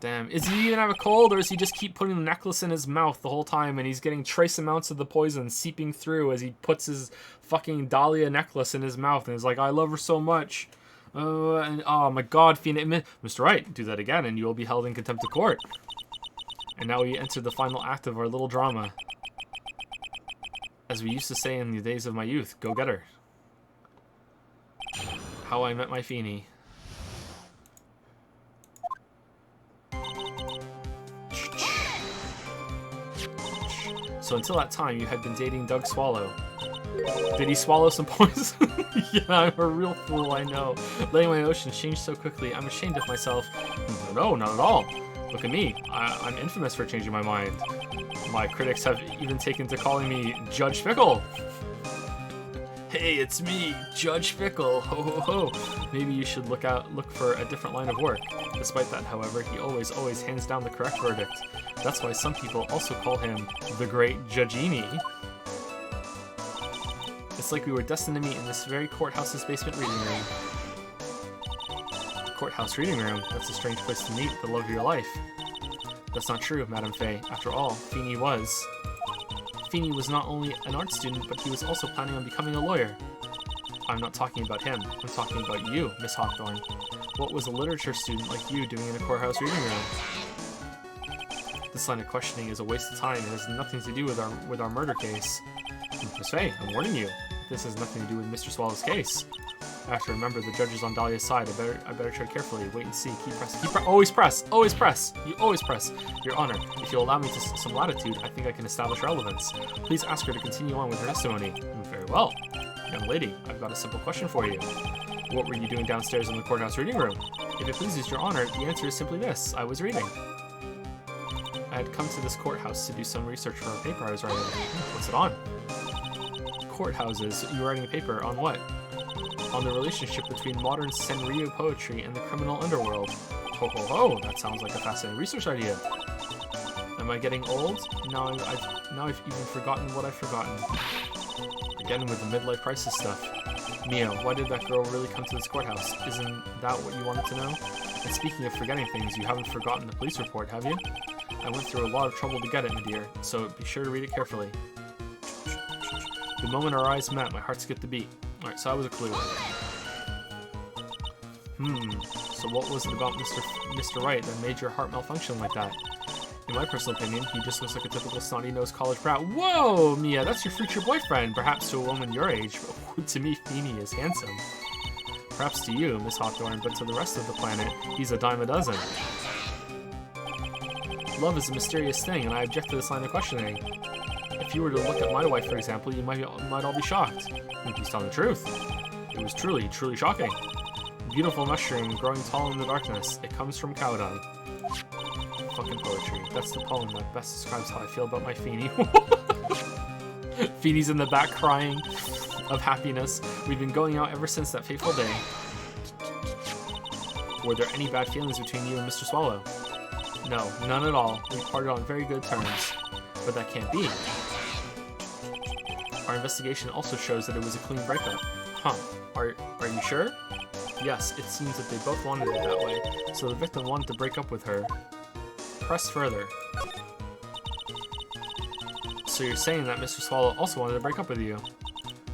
Damn, does he even have a cold, or does he just keep putting the necklace in his mouth the whole time, and he's getting trace amounts of the poison seeping through as he puts his fucking Dahlia necklace in his mouth, and he's like, I love her so much. And oh my god, Phoenix, Mr. Wright, do that again and you will be held in contempt of court. And now we enter the final act of our little drama. As we used to say in the days of my youth, go get her. How I Met My Feeny. So until that time, you had been dating Doug Swallow. Did he swallow some poison? Yeah, I'm a real fool, I know. Letting my emotions change so quickly, I'm ashamed of myself. No, not at all. Look at me. I'm infamous for changing my mind. My critics have even taken to calling me Judge Fickle. Hey, it's me, Judge Fickle. Ho ho ho. Maybe you should look for a different line of work. Despite that, however, he always hands down the correct verdict. That's why some people also call him the Great Judgini. It's like we were destined to meet in this very courthouse's basement reading room. Courthouse reading room? That's a strange place to meet the love of your life. That's not true, Madame Faye. After all, Feeny was not only an art student, but he was also planning on becoming a lawyer. I'm not talking about him. I'm talking about you, Miss Hawthorne. What was a literature student like you doing in a courthouse reading room? This line of questioning is a waste of time and has nothing to do with our murder case. Miss Faye, I'm warning you. This has nothing to do with Mr. Swallow's case. I have to remember the judge is on Dahlia's side. I better tread carefully. Wait and see. Keep pressing. Always press. Always press. You always press. Your Honor, if you'll allow me some latitude, I think I can establish relevance. Please ask her to continue on with her testimony. Very well. Young lady, I've got a simple question for you. What were you doing downstairs in the courthouse reading room? If it pleases Your Honor, the answer is simply this. I was reading. I had come to this courthouse to do some research for a paper I was writing. What's it on? Courthouses. You were writing a paper on what? On the relationship between modern Senryu poetry and the criminal underworld. Ho ho ho, that sounds like a fascinating research idea. Am I getting old? Now I've even forgotten what I've forgotten. Again with the midlife crisis stuff. Mia, why did that girl really come to this courthouse? Isn't that what you wanted to know? And speaking of forgetting things, you haven't forgotten the police report, have you? I went through a lot of trouble to get it, my dear, so be sure to read it carefully. The moment our eyes met, my heart skipped a beat. Alright, so that was a clue. So what was it about Mr. Wright that made your heart malfunction like that? In my personal opinion, he just looks like a typical snotty-nosed college brat. Whoa, Mia, that's your future boyfriend, perhaps to a woman your age. To me, Feeny is handsome. Perhaps to you, Miss Hawthorne, but to the rest of the planet, he's a dime a dozen. Love is a mysterious thing, and I object to this line of questioning. If you were to look at my wife, for example, you might all be shocked. He's telling the truth. It was truly, truly shocking. Beautiful mushroom growing tall in the darkness. It comes from cow dung. Fucking poetry. That's the poem that best describes how I feel about my Feeny. Feeny's in the back crying of happiness. We've been going out ever since that fateful day. Were there any bad feelings between you and Mr. Swallow? No, none at all. We parted on very good terms. But that can't be. Our investigation also shows that it was a clean breakup. Huh. Are you sure? Yes, it seems that they both wanted it that way, so the victim wanted to break up with her. Press further. So you're saying that Mr. Swallow also wanted to break up with you?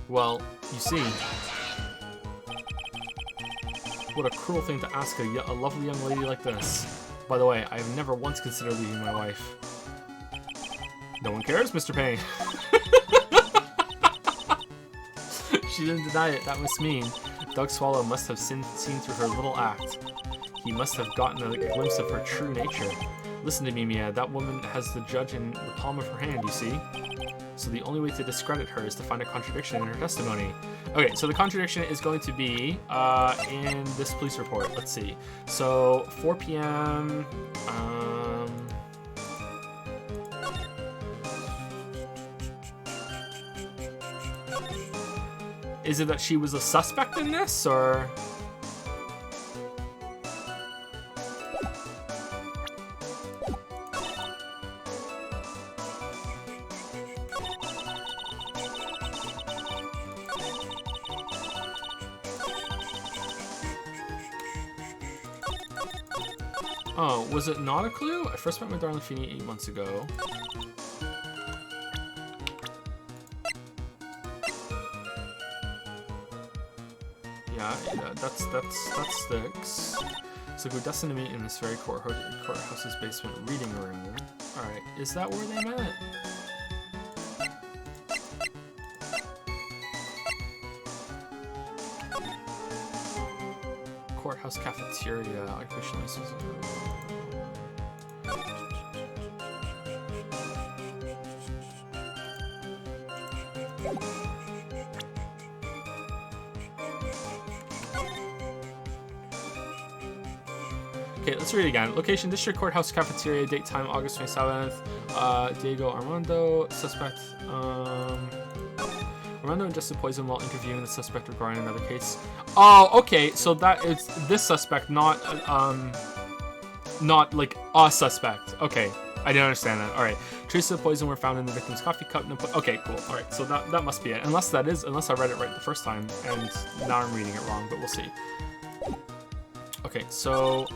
Well, you see... What a cruel thing to ask a lovely young lady like this. By the way, I have never once considered leaving my wife. No one cares, Mr. Payne. She didn't deny it, that must mean Doug Swallow must have seen through her little act. He must have gotten a glimpse of her true nature. Listen to me, Mia, that woman has the judge in the palm of her hand, you see? So the only way to discredit her is to find a contradiction in her testimony. Okay, so the contradiction is going to be in this police report. Let's see. So 4 p.m. Is it that she was a suspect in this, or? Oh, was it not a clue? I first met my darling Feeny 8 months ago. Yeah, that sticks. So we're destined to meet in this very courthouse's basement reading room. Alright, is that where they met? Courthouse cafeteria, occupational license. Okay, let's read it again. Location, District Courthouse Cafeteria, date time, August 27th. Diego Armando, suspect, Armando ingested poison while interviewing the suspect regarding another case. Oh, okay, so that is this suspect, not like a suspect. Okay, I didn't understand that. All right, traces of poison were found in the victim's coffee cup. Okay, cool. All right, so that must be it. Unless I read it right the first time, and now I'm reading it wrong, but we'll see. Okay, so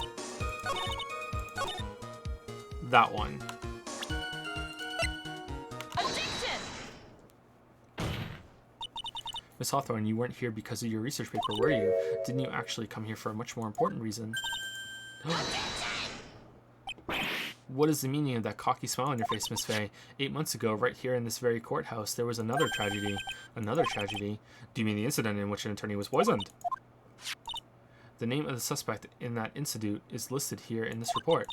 that one. Miss Hawthorne, you weren't here because of your research paper, were you? Didn't you actually come here for a much more important reason? What is the meaning of that cocky smile on your face, Miss Fay? 8 months ago, right here in this very courthouse, there was another tragedy. Another tragedy? Do you mean the incident in which an attorney was poisoned? The name of the suspect in that incident is listed here in this report.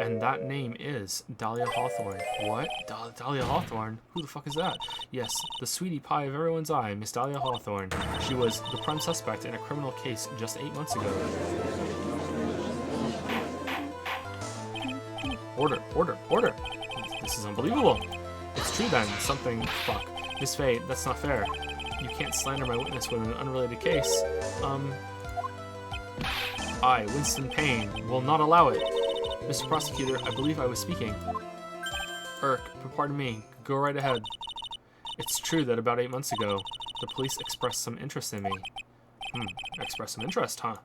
And that name is Dahlia Hawthorne. What? Dahlia Hawthorne? Who the fuck is that? Yes, the sweetie pie of everyone's eye, Miss Dahlia Hawthorne. She was the prime suspect in a criminal case just 8 months ago. Order. This is unbelievable. It's true then. Something. Fuck. Miss Fay, that's not fair. You can't slander my witness with an unrelated case. I, Winston Payne, will not allow it. Mr. Prosecutor, I believe I was speaking. Pardon me. Go right ahead. It's true that about 8 months ago, the police expressed some interest in me. Expressed some interest, huh?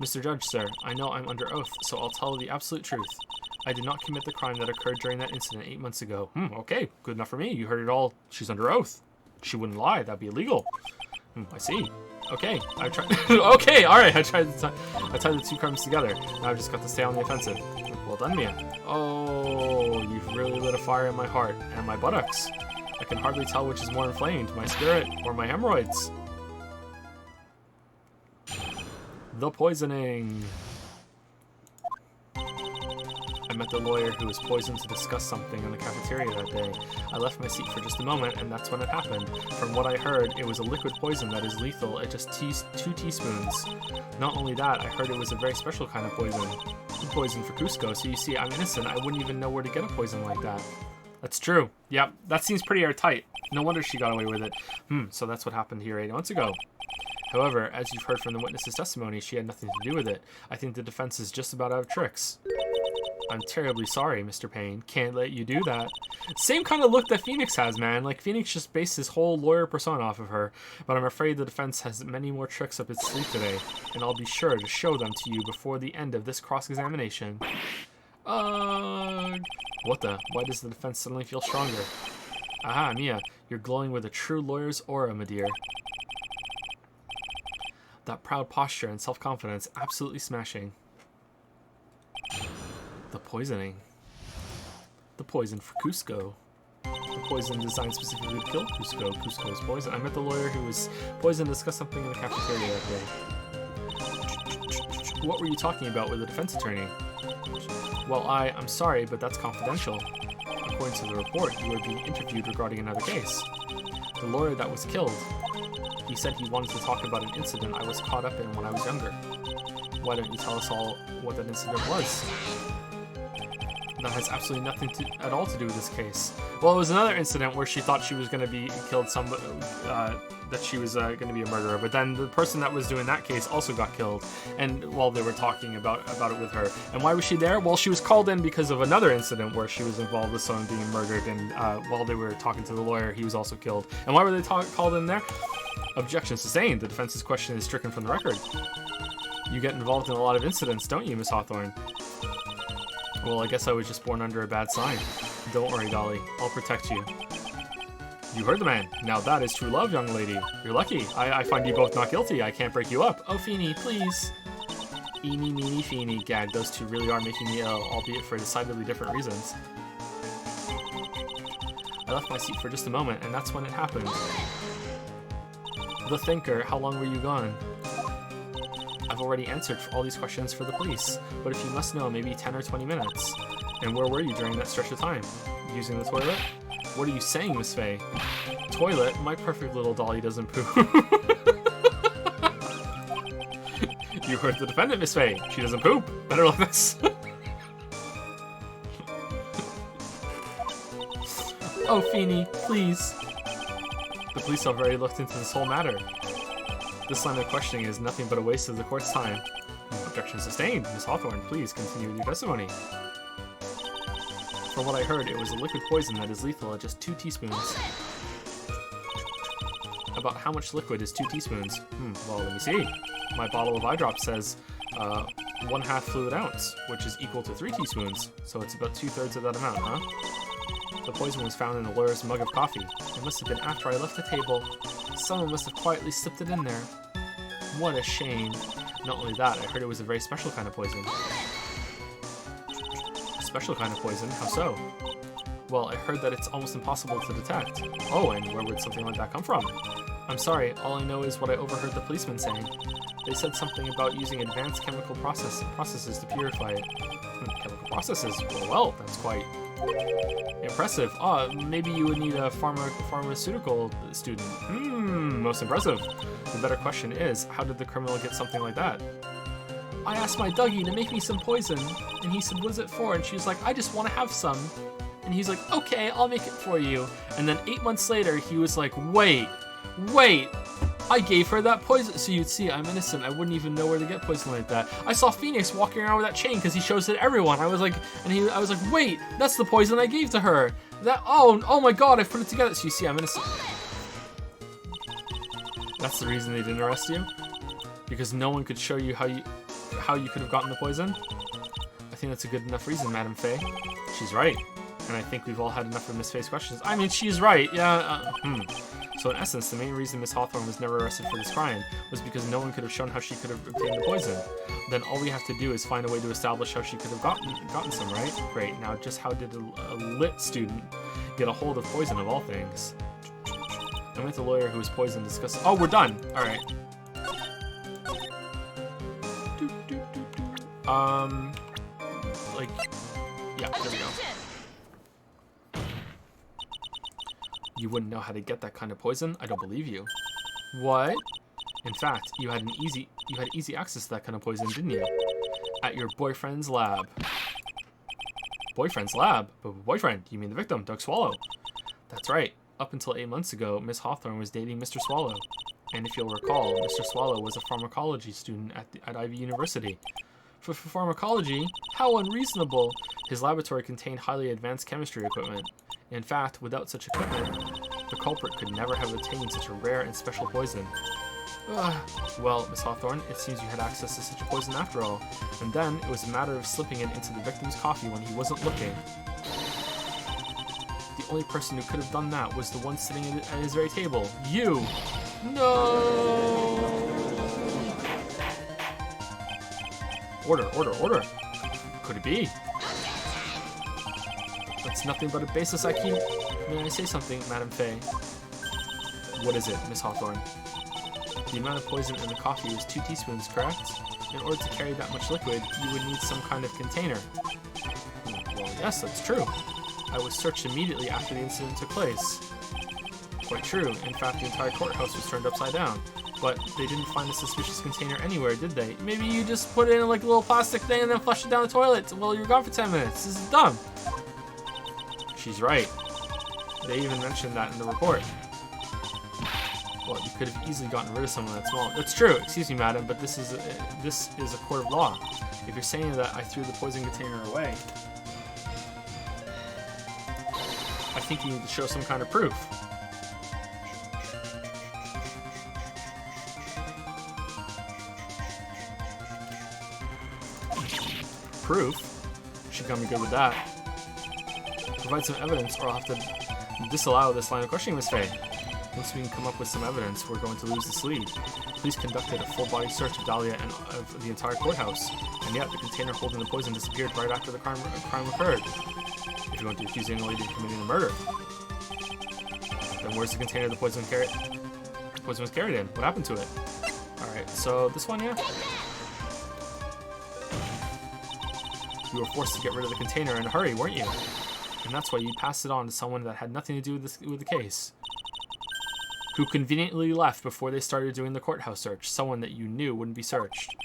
Mr. Judge, sir, I know I'm under oath, so I'll tell the absolute truth. I did not commit the crime that occurred during that incident 8 months ago. Okay, good enough for me. You heard it all. She's under oath. She wouldn't lie. That'd be illegal. I see. Okay, I tried. Okay, all right. I tied the two crimes together. Now I've just got to stay on the offensive. Well done, Mia. Oh, you've really lit a fire in my heart and my buttocks. I can hardly tell which is more inflamed, my spirit or my hemorrhoids. The poisoning. I met the lawyer who was poisoned to discuss something in the cafeteria that day. I left my seat for just a moment, and that's when it happened. From what I heard, it was a liquid poison that is lethal at just 2 teaspoons. Not only that, I heard it was a very special kind of poison. Poison for Cusco, so you see, I'm innocent. I wouldn't even know where to get a poison like that. That's true. Yep, that seems pretty airtight. No wonder she got away with it. So that's what happened here 8 months ago. However, as you've heard from the witness's testimony, she had nothing to do with it. I think the defense is just about out of tricks. I'm terribly sorry, Mr. Payne. Can't let you do that. Same kind of look that Phoenix has, man. Like, Phoenix just based his whole lawyer persona off of her. But I'm afraid the defense has many more tricks up its sleeve today, and I'll be sure to show them to you before the end of this cross-examination. What the? Why does the defense suddenly feel stronger? Aha, Mia. You're glowing with a true lawyer's aura, my dear. That proud posture and self-confidence, absolutely smashing. The poisoning. The poison for Cusco. The poison designed specifically to kill Cusco. Cusco's poison. I met the lawyer who was poisoned to discuss something in the cafeteria that day. What were you talking about with the defense attorney? Well, I'm sorry, but that's confidential. According to the report, you were being interviewed regarding another case. The lawyer that was killed. He said he wanted to talk about an incident I was caught up in when I was younger. Why don't you tell us all what that incident was? That has absolutely nothing at all to do with this case. Well, it was another incident where she thought she was going to be killed, that she was going to be a murderer, but then the person that was doing that case also got killed, and while they were talking about it with her. And why was she there? Well, she was called in because of another incident where she was involved with someone being murdered, and while they were talking to the lawyer, he was also killed. And why were they called in there? Objection sustained. The defense's question is stricken from the record. You get involved in a lot of incidents, don't you, Miss Hawthorne? Well, I guess I was just born under a bad sign. Don't worry, Dolly. I'll protect you. You heard the man. Now that is true love, young lady. You're lucky. I find you both not guilty. I can't break you up. Oh, Feeny, please. Eeny, meeny, Feeny. Gag, those two really are making me ill, albeit for decidedly different reasons. I left my seat for just a moment, and that's when it happened. The Thinker, how long were you gone? I've already answered all these questions for the police, but if you must know, maybe 10 or 20 minutes. And where were you during that stretch of time? Using the toilet? What are you saying, Miss Faye? Toilet? My perfect little dolly doesn't poo. You heard the defendant, Miss Faye. She doesn't poop. Better like this. Oh, Feeny, please. The police have already looked into this whole matter. This line of questioning is nothing but a waste of the court's time. Objection sustained. Miss Hawthorne, please continue with your testimony. From what I heard, it was a liquid poison that is lethal at just 2 teaspoons. About how much liquid is 2 teaspoons? Well, let me see. My bottle of eye drops says 1/2 fluid ounce, which is equal to 3 teaspoons. So it's about 2/3 of that amount, huh? The poison was found in the lawyer's mug of coffee. It must have been after I left the table. Someone must have quietly slipped it in there. What a shame. Not only that, I heard it was a very special kind of poison. Special kind of poison? How so? Well, I heard that it's almost impossible to detect. Oh, and where would something like that come from? I'm sorry, all I know is what I overheard the policeman saying. They said something about using advanced chemical processes to purify it. Chemical processes? Well, that's quite impressive. Maybe you would need a pharmaceutical student. Most impressive. The better question is, how did the criminal get something like that? I asked my Dougie to make me some poison, and he said, what is it for? And she was like, I just want to have some. And he's like, okay, I'll make it for you. And then 8 months later, he was like, wait, I gave her that poison. So you'd see, I'm innocent. I wouldn't even know where to get poison like that. I saw Phoenix walking around with that chain because he shows it to everyone. I was like, wait, that's the poison I gave to her. Oh my God, I put it together. So you see, I'm innocent. That's the reason they didn't arrest you? Because no one could show you how you could have gotten the poison? I think that's a good enough reason, Madam Faye. She's right. And I think we've all had enough of Miss Faye's questions. I mean, she's right. Yeah. So in essence, the main reason Miss Hawthorne was never arrested for this crime was because no one could have shown how she could have obtained the poison. Then all we have to do is find a way to establish how she could have gotten some, right? Great. Now, just how did a lit student get a hold of poison of all things? I met the lawyer who was poisoned discuss. Oh, we're done. All right. Yeah, there we go. You wouldn't know how to get that kind of poison? I don't believe you. What? In fact, you had easy access to that kind of poison, didn't you? At your boyfriend's lab. Boyfriend's lab? But boyfriend, you mean the victim, Doug Swallow? That's right. Up until 8 months ago, Miss Hawthorne was dating Mr. Swallow. And if you'll recall, Mr. Swallow was a pharmacology student at Ivy University. For pharmacology? How unreasonable! His laboratory contained highly advanced chemistry equipment. In fact, without such equipment, the culprit could never have obtained such a rare and special poison. Well, Miss Hawthorne, it seems you had access to such a poison after all. And then, it was a matter of slipping it into the victim's coffee when he wasn't looking. The only person who could have done that was the one sitting at his very table. You! No! Order. Could it be? That's nothing but a baseless accusation. May I say something, Madam Faye? What is it, Miss Hawthorne? The amount of poison in the coffee is 2 teaspoons, correct? In order to carry that much liquid, you would need some kind of container. Well, yes, that's true. I was searched immediately after the incident took place. Quite true. In fact, the entire courthouse was turned upside down. But they didn't find a suspicious container anywhere, did they? Maybe you just put it in like a little plastic thing and then flush it down the toilet while you were gone for 10 minutes. This is dumb. She's right. They even mentioned that in the report. Well, you could have easily gotten rid of someone that small. That's true. Excuse me, madam, but this is a court of law. If you're saying that I threw the poison container away, I think you need to show some kind of proof. Proof? She got me good with that. Provide some evidence or I'll have to disallow this line of questioning, Miss Faye. Once we can come up with some evidence, we're going to lose this lead. Police conducted a full-body search of Dahlia and of the entire courthouse, and yet the container holding the poison disappeared right after the crime occurred. If you're going to accuse the young lady of committing the murder, then where's the container the poison was carried in? What happened to it? Alright, so this one, yeah? You were forced to get rid of the container in a hurry, weren't you? And that's why you passed it on to someone that had nothing to do with the case. Who conveniently left before they started doing the courthouse search. Someone that you knew wouldn't be searched.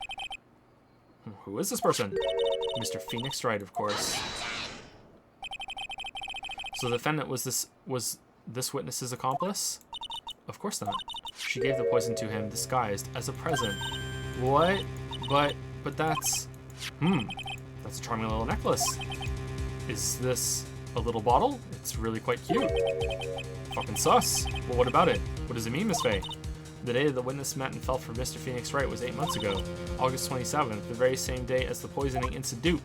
Who is this person? Mr. Phoenix Wright, of course. So the defendant was this witness's accomplice? Of course not. She gave the poison to him disguised as a present. What? But that's... That's a charming little necklace. Is this a little bottle? It's really quite cute. Fucking sus. Well, what about it? What does it mean, Miss Faye? The day the witness met and fell for Mr. Phoenix Wright was 8 months ago, August 27th, the very same day as the poisoning incident.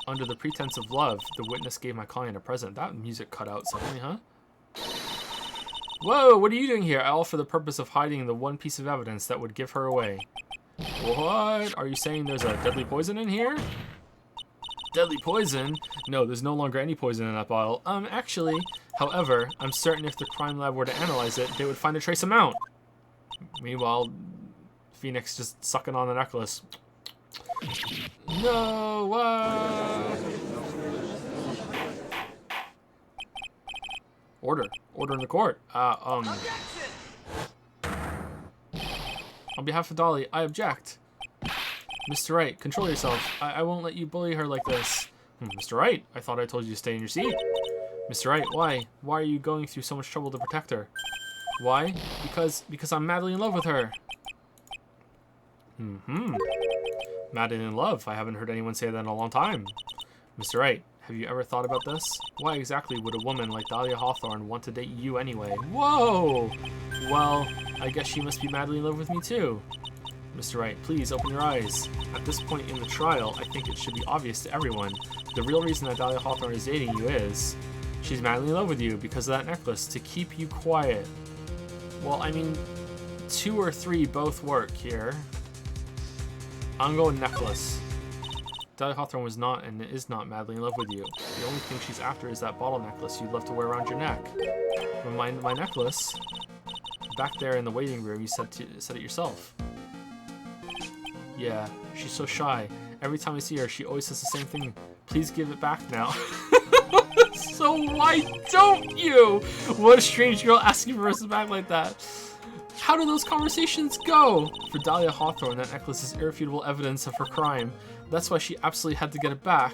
Under the pretense of love, the witness gave my client a present. That music cut out suddenly, huh? Whoa, what are you doing here? All for the purpose of hiding the one piece of evidence that would give her away. What? Are you saying there's a deadly poison in here? Deadly poison? No, there's no longer any poison in that bottle. Actually, however, I'm certain if the crime lab were to analyze it, they would find a trace amount. Meanwhile, Phoenix just sucking on the necklace. No, what? Order in the court. On behalf of Dolly, I object. Mr. Wright, control yourself. I won't let you bully her like this. Mr. Wright, I thought I told you to stay in your seat. Mr. Wright, why? Why are you going through so much trouble to protect her? Why? Because I'm madly in love with her. Madly in love? I haven't heard anyone say that in a long time. Mr. Wright, have you ever thought about this? Why exactly would a woman like Dahlia Hawthorne want to date you anyway? Whoa! Well, I guess she must be madly in love with me too. Mr. Wright, please open your eyes. At this point in the trial, I think it should be obvious to everyone. The real reason that Dahlia Hawthorne is dating you is she's madly in love with you because of that necklace, to keep you quiet. Well, I mean, 2 or 3 both work here. I'm going necklace. Dahlia Hawthorne was not and is not madly in love with you. The only thing she's after is that bottle necklace you'd love to wear around your neck. My necklace? Back there in the waiting room, you said it yourself. Yeah, she's so shy. Every time I see her, she always says the same thing. Please give it back now. So why don't you? What a strange girl asking for us back like that. How do those conversations go? For Dahlia Hawthorne, that necklace is irrefutable evidence of her crime. That's why she absolutely had to get it back.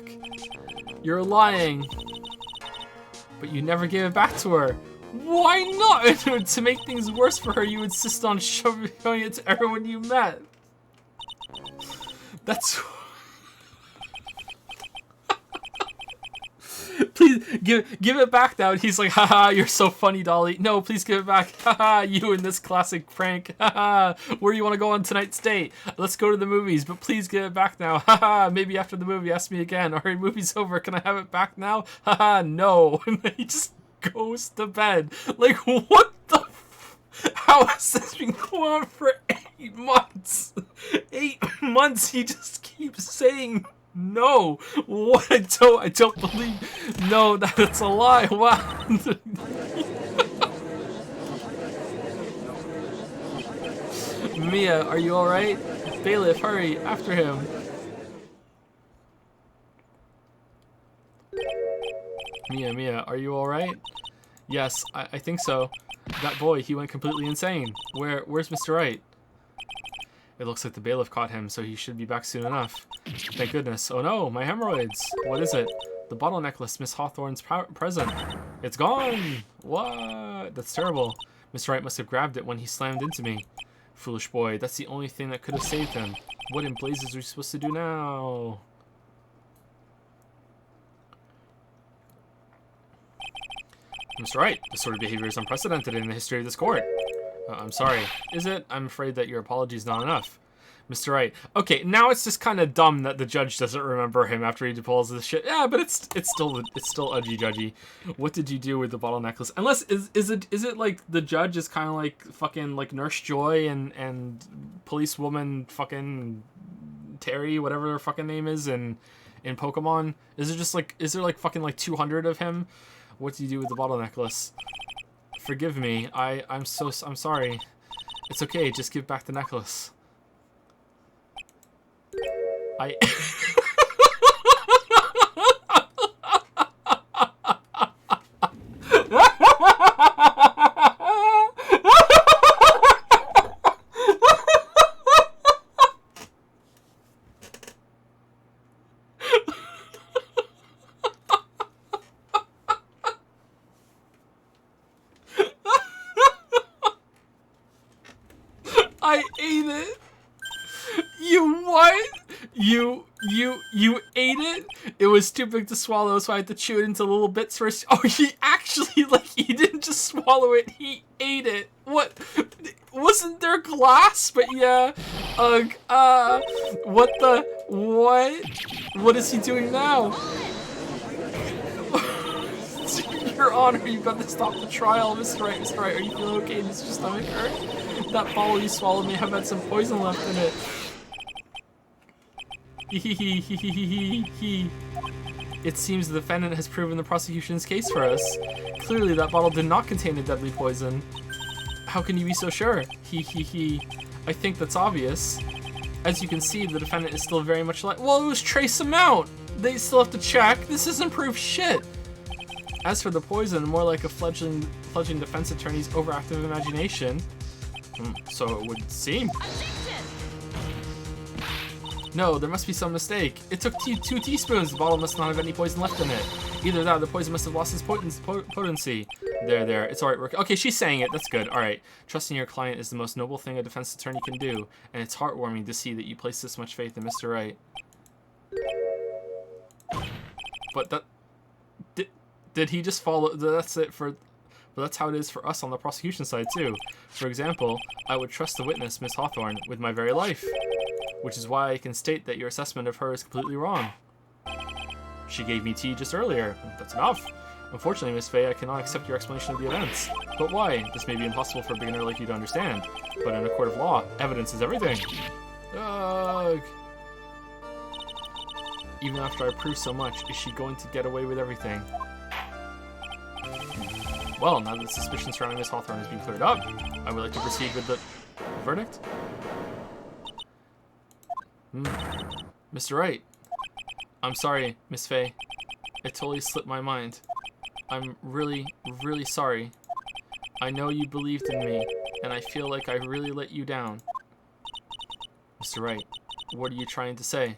You're lying. But you never gave it back to her. Why not? To make things worse for her, you insist on showing it to everyone you met. That's... Please, give it back now. And he's like, haha, you're so funny, Dolly. No, please give it back. Haha, you and this classic prank. Haha, where do you want to go on tonight's date? Let's go to the movies, but please give it back now. Haha, maybe after the movie, ask me again. Alright, movie's over. Can I have it back now? Haha, no. And then he just goes to bed. Like, what the how has this been going on for 8 months? 8 months, he just keeps saying no. What? I don't believe. No, that's a lie. Wow. Mia, are you alright? Bailiff, hurry, after him. Mia, are you alright? Yes, I think so. That boy, he went completely insane. Where's Mr. Wright? It looks like the bailiff caught him, so he should be back soon enough. Thank goodness. Oh no, my hemorrhoids. What is it? The bottle necklace, Miss Hawthorne's present. It's gone! What? That's terrible. Mr. Wright must have grabbed it when he slammed into me. Foolish boy, that's the only thing that could have saved him. What in blazes are we supposed to do now? Mr. Wright, this sort of behavior is unprecedented in the history of this court. I'm sorry. Is it? I'm afraid that your apology is not enough. Mr. Wright. Okay, now it's just kind of dumb that the judge doesn't remember him after he pulls this shit. Yeah, but it's still udgy judgy. What did you do with the bottle necklace? Unless is it like the judge is kind of like fucking like Nurse Joy and policewoman fucking Terry, whatever her fucking name is in Pokemon? Is there like fucking like 200 of him? What do you do with the bottle necklace? Forgive me. I'm sorry. It's okay. Just give back the necklace. I ate it. You what? You ate it? It was too big to swallow, so I had to chew it into little bits first. Oh, he actually, like, he didn't just swallow it, he ate it. What? Wasn't there glass? But yeah. Ugh. What the? What? What is he doing now? Your Honor, you've got to stop the trial. Mr. Wright, Mr. Wright, are you feeling okay? Does your stomach hurt? That bottle you swallowed may have had some poison left in it. It seems the defendant has proven the prosecution's case for us. Clearly, that bottle did not contain a deadly poison. How can you be so sure? I think that's obvious. As you can see, the defendant is still very much like. Well, it was trace amount. They still have to check. This isn't proof shit. As for the poison, more like a fledgling defense attorney's overactive imagination. So it would seem. No, there must be some mistake. It took 2 teaspoons. The bottle must not have any poison left in it. Either that or the poison must have lost its potency. There. It's alright. Okay, she's saying it. That's good. Alright. Trusting your client is the most noble thing a defense attorney can do, and it's heartwarming to see that you place this much faith in Mr. Wright. But that... Did he just follow... That's it for... But that's how it is for us on the prosecution side, too. For example, I would trust the witness, Miss Hawthorne, with my very life. Which is why I can state that your assessment of her is completely wrong. She gave me tea just earlier. That's enough. Unfortunately, Miss Fay, I cannot accept your explanation of the events. But why? This may be impossible for a beginner like you to understand. But in a court of law, evidence is everything. Ugh. Even after I prove so much, is she going to get away with everything? Well, now that the suspicion surrounding Miss Hawthorne has been cleared up, I would like to proceed with the verdict. Mr. Wright. I'm sorry, Miss Fay. It totally slipped my mind. I'm really, really sorry. I know you believed in me, and I feel like I really let you down. Mr. Wright, what are you trying to say?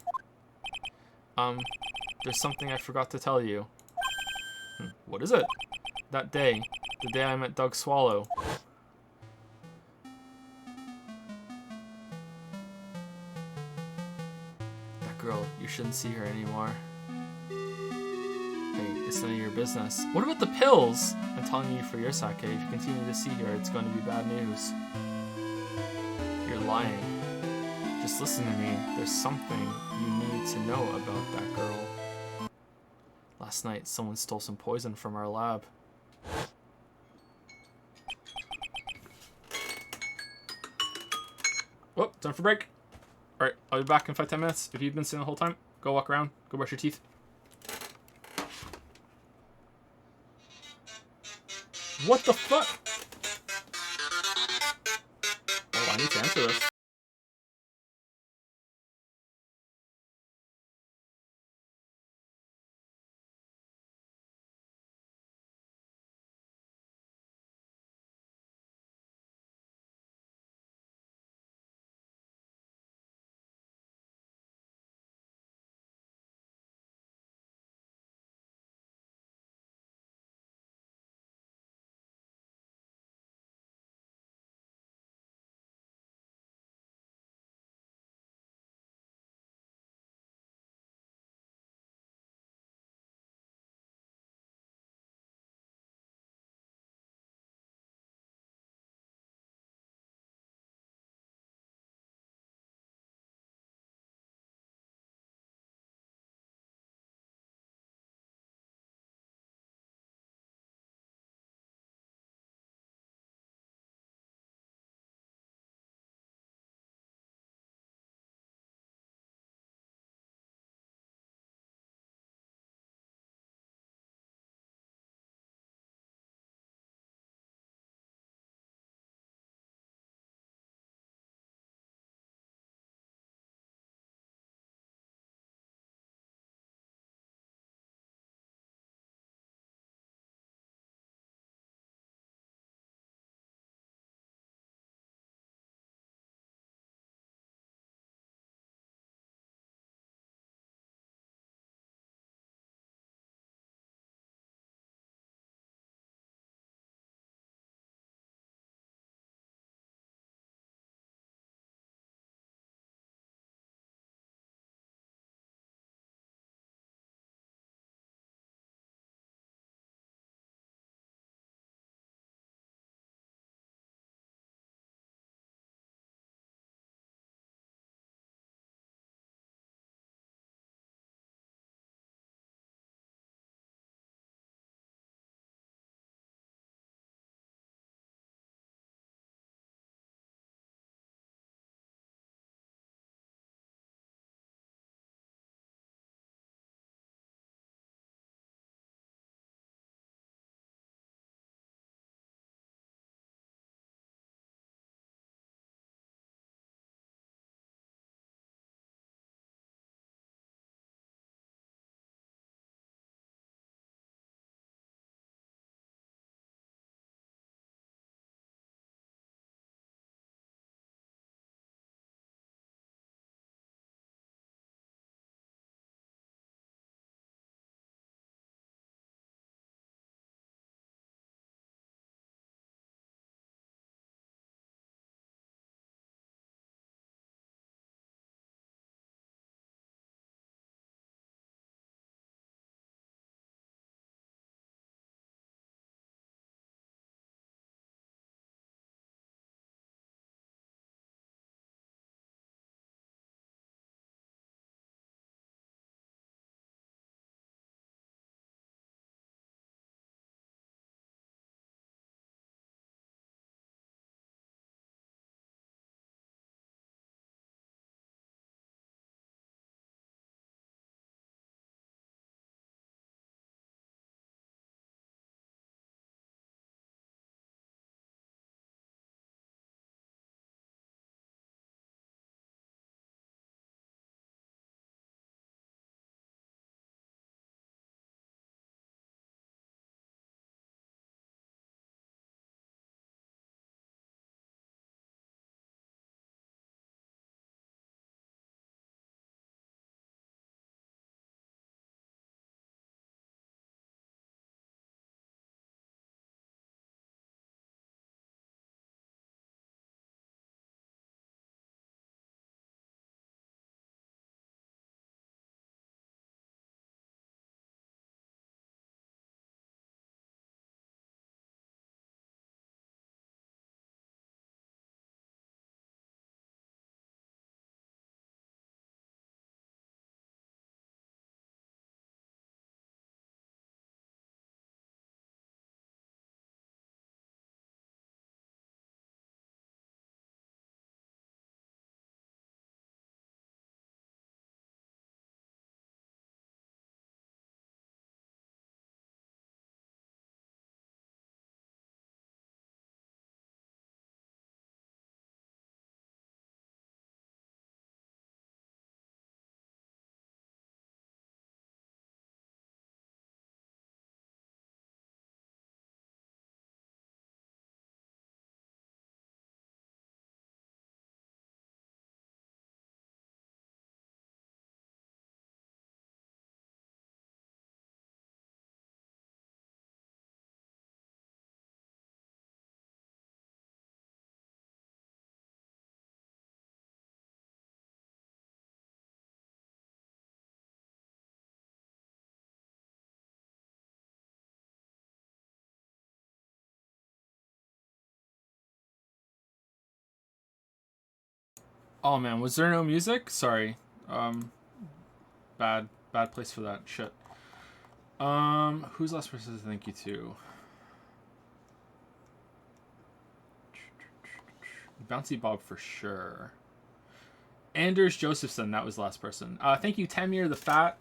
There's something I forgot to tell you. What is it? That day, the day I met Doug Swallow. That girl, you shouldn't see her anymore. Hey, it's none of your business. What about the pills? I'm telling you for your sake, if you continue to see her, it's going to be bad news. You're lying. Just listen to me. There's something you need to know about that girl. Last night, someone stole some poison from our lab. Whoop, time for break. Alright, I'll be back in 5-10 minutes. If you've been sitting the whole time, go walk around, go brush your teeth. What the fuck? Oh, I need to answer this. Oh man, was there no music? Sorry. Bad place for that. Shit. Who's the last person to thank you to? Bouncy Bob for sure. Anders Josephson, that was the last person. Thank you, Tamir the Fat,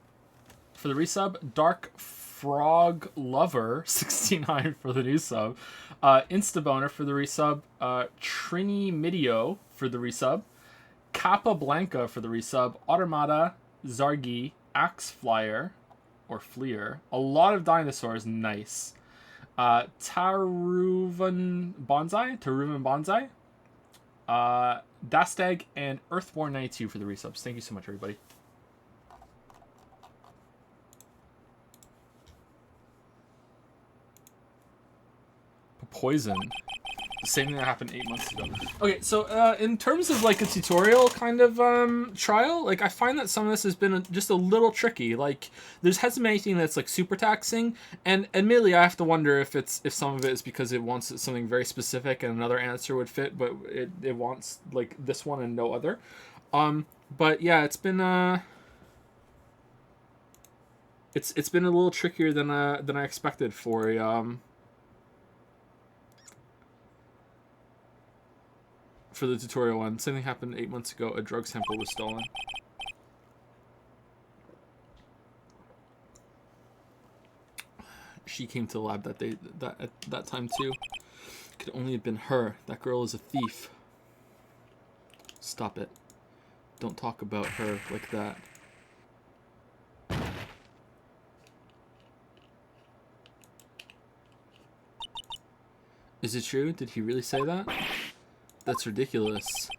for the resub. Dark Frog Lover 69 for the new sub. Instaboner for the resub. Trini Midio for the resub. Kappa Blanca for the resub. Automata, Zargi, Axe Flyer, or Fleer. A lot of dinosaurs, nice. Taruvan Bonsai. Dastag and Earthborn92 for the resubs. Thank you so much, everybody. Poison. The same thing that happened 8 months ago. Okay, so in terms of like a tutorial kind of trial, like I find that some of this has been just a little tricky. Like there's hasn't been anything that's like super taxing, and admittedly I have to wonder if some of it is because it wants something very specific and another answer would fit, but it wants like this one and no other. But yeah, it's been it's been a little trickier than I expected for the tutorial one. Something happened 8 months ago. A drug sample was stolen. She came to the lab that day, at that time too. Could only have been her. That girl is a thief. Stop it. Don't talk about her like that. Is it true? Did he really say that? That's ridiculous.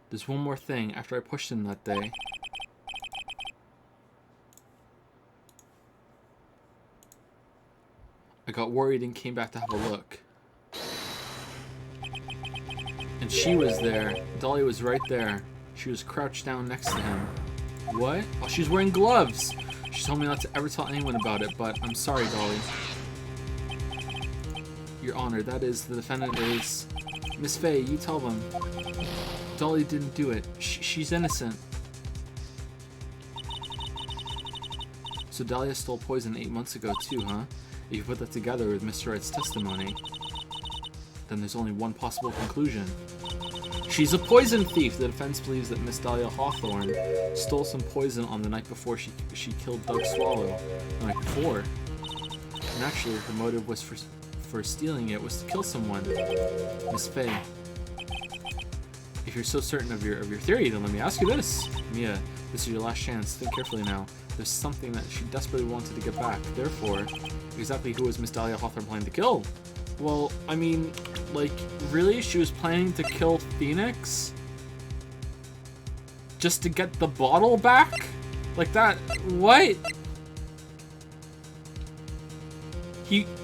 There's one more thing after I pushed him that day. I got worried and came back to have a look. And she was there. Dolly was right there. She was crouched down next to him. What? Oh, she's wearing gloves! She told me not to ever tell anyone about it, but I'm sorry, Dolly. Your Honor, that is, the defendant is... Miss Faye, you tell them. Dolly didn't do it. She's innocent. So Dahlia stole poison 8 months ago too, huh? If you put that together with Mr. Wright's testimony, then there's only one possible conclusion. She's a poison thief! The defense believes that Miss Dahlia Hawthorne stole some poison on the night before she killed Doug Swallow. The night before. And actually, her motive was for stealing it was to kill someone. Miss Faye, if you're so certain of your theory, then let me ask you this. Mia, this is your last chance. Think carefully now. There's something that she desperately wanted to get back. Therefore, exactly who was Miss Dahlia Hawthorne planning to kill? Well, I mean, like, really? She was planning to kill Phoenix? Just to get the bottle back? Like that? What?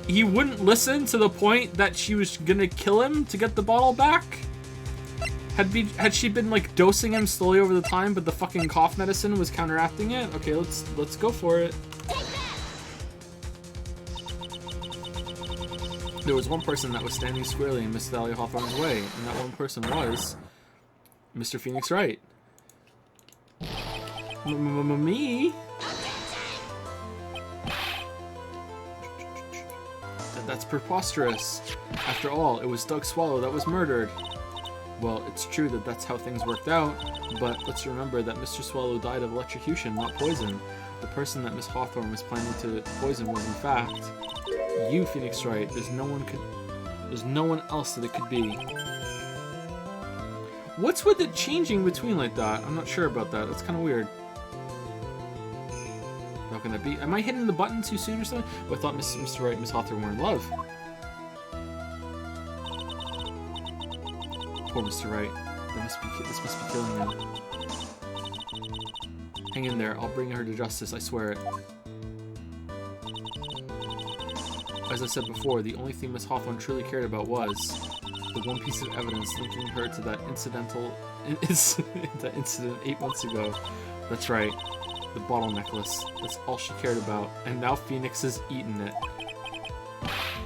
He wouldn't listen to the point that she was gonna kill him to get the bottle back? Had she been like dosing him slowly over the time, but the fucking cough medicine was counteracting it? Okay, let's go for it. There was one person that was standing squarely in Miss Dahlia Hawthorne's way, and that one person was Mr. Phoenix Wright. Me? That's preposterous. After all, it was Doug Swallow that was murdered. Well, it's true that that's how things worked out, but let's remember that Mr. Swallow died of electrocution, not poison. The person that Miss Hawthorne was planning to poison was, in fact, you, Phoenix Wright. There's no one else that it could be. What's with it changing between like that? I'm not sure about that. That's kind of weird. How can that be? Am I hitting the button too soon or something? Oh, I thought Mr. Wright and Miss Hawthorne were in love. Poor Mr. Wright. This must be killing him. Hang in there. I'll bring her to justice. I swear it. As I said before, the only thing Miss Hawthorne truly cared about was the one piece of evidence linking her to that incident 8 months ago. That's right. The bottle necklace. That's all she cared about. And now Phoenix has eaten it.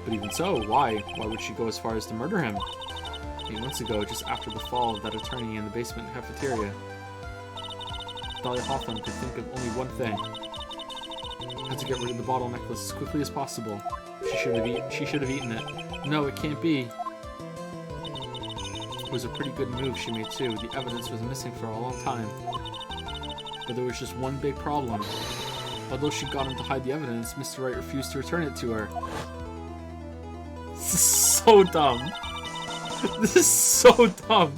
But even so, why? Why would she go as far as to murder him? 8 months ago, just after the fall of that attorney in the basement cafeteria, Dahlia Hawthorne could think of only one thing. Had to get rid of the bottle necklace as quickly as possible. She should have eaten it. No, it can't be. It was a pretty good move she made too. The evidence was missing for a long time. But there was just one big problem. Although she got him to hide the evidence, Mr. Wright refused to return it to her. This is so dumb. This is so dumb.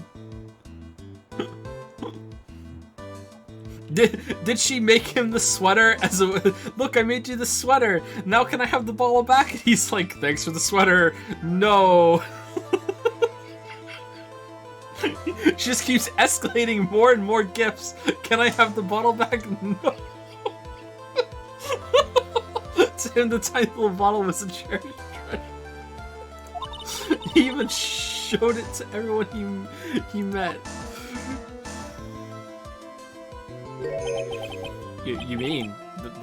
Did she make him the sweater as a look? I made you the sweater. Now can I have the bottle back? And he's like, thanks for the sweater. No. She just keeps escalating more and more gifts. Can I have the bottle back? No. To him, the tiny little bottle was a cherished treasure. He even showed it to everyone he met. You mean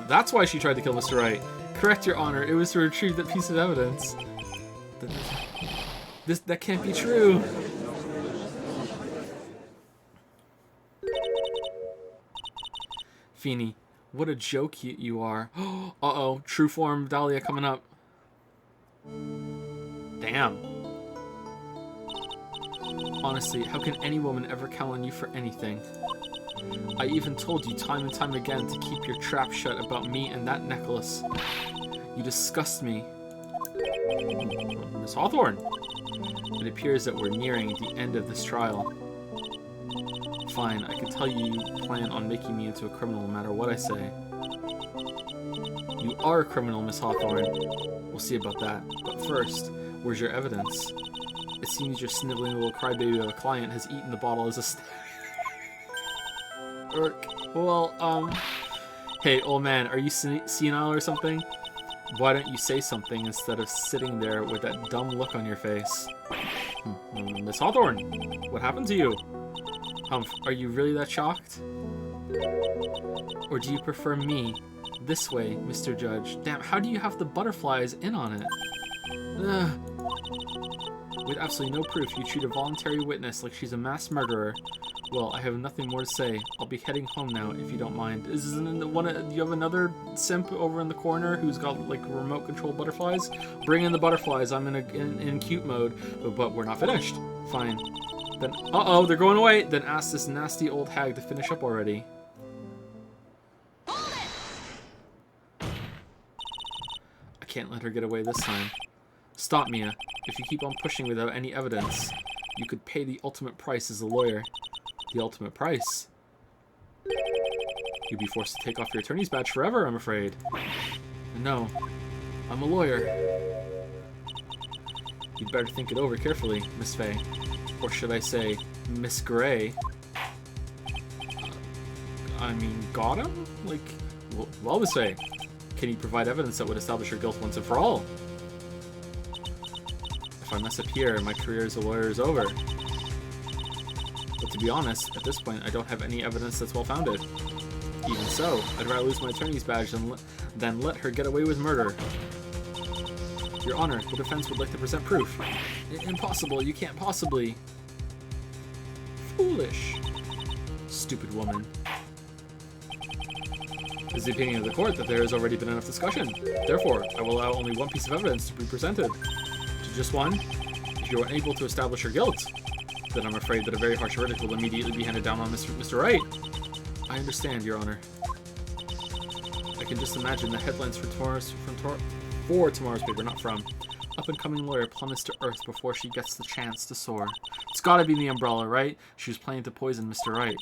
that's why she tried to kill Mr. Wright? Correct, Your Honor. It was to retrieve that piece of evidence. That can't be true. Feeny, what a joke you are. Uh-oh, true form Dahlia coming up. Damn. Honestly, how can any woman ever count on you for anything? I even told you time and time again to keep your trap shut about me and that necklace. You disgust me. Miss Hawthorne, it appears that we're nearing the end of this trial. Fine, I can tell you plan on making me into a criminal no matter what I say. You are a criminal, Miss Hawthorne. We'll see about that. But first, where's your evidence? It seems your sniveling little crybaby of a client has eaten the bottle as a well, hey, old man, are you senile or something? Why don't you say something instead of sitting there with that dumb look on your face? Miss Hawthorne, what happened to you? Are you really that shocked? Or do you prefer me? This way, Mr. Judge. Damn, how do you have the butterflies in on it? Ugh. With absolutely no proof, you treat a voluntary witness like she's a mass murderer. Well, I have nothing more to say. I'll be heading home now, if you don't mind. Do you have another simp over in the corner who's got, like, remote control butterflies? Bring in the butterflies. I'm in cute mode, but we're not finished. Fine. Then, uh-oh, they're going away. Then ask this nasty old hag to finish up already. I can't let her get away this time. Stop, Mia. If you keep on pushing without any evidence, you could pay the ultimate price as a lawyer. The ultimate price? You'd be forced to take off your attorney's badge forever, I'm afraid. No, I'm a lawyer. You'd better think it over carefully, Miss Fay. Or should I say, Miss Gray? I mean, got him? Like, well, Miss Fay, can you provide evidence that would establish your guilt once and for all? If I mess up here, my career as a lawyer is over. But to be honest, at this point, I don't have any evidence that's well-founded. Even so, I'd rather lose my attorney's badge than let her get away with murder. Your Honor, the defense would like to present proof. Impossible, you can't possibly. Foolish. Stupid woman. It is the opinion of the court that there has already been enough discussion. Therefore, I will allow only one piece of evidence to be presented. To just one? If you are unable to establish your guilt, then I'm afraid that a very harsh verdict will immediately be handed down on Mr. Wright. I understand, Your Honor. I can just imagine the headlines for tomorrow's paper, not from. Up-and-coming lawyer plummets to earth before she gets the chance to soar. It's gotta be the umbrella, right? She was planning to poison Mr. Wright.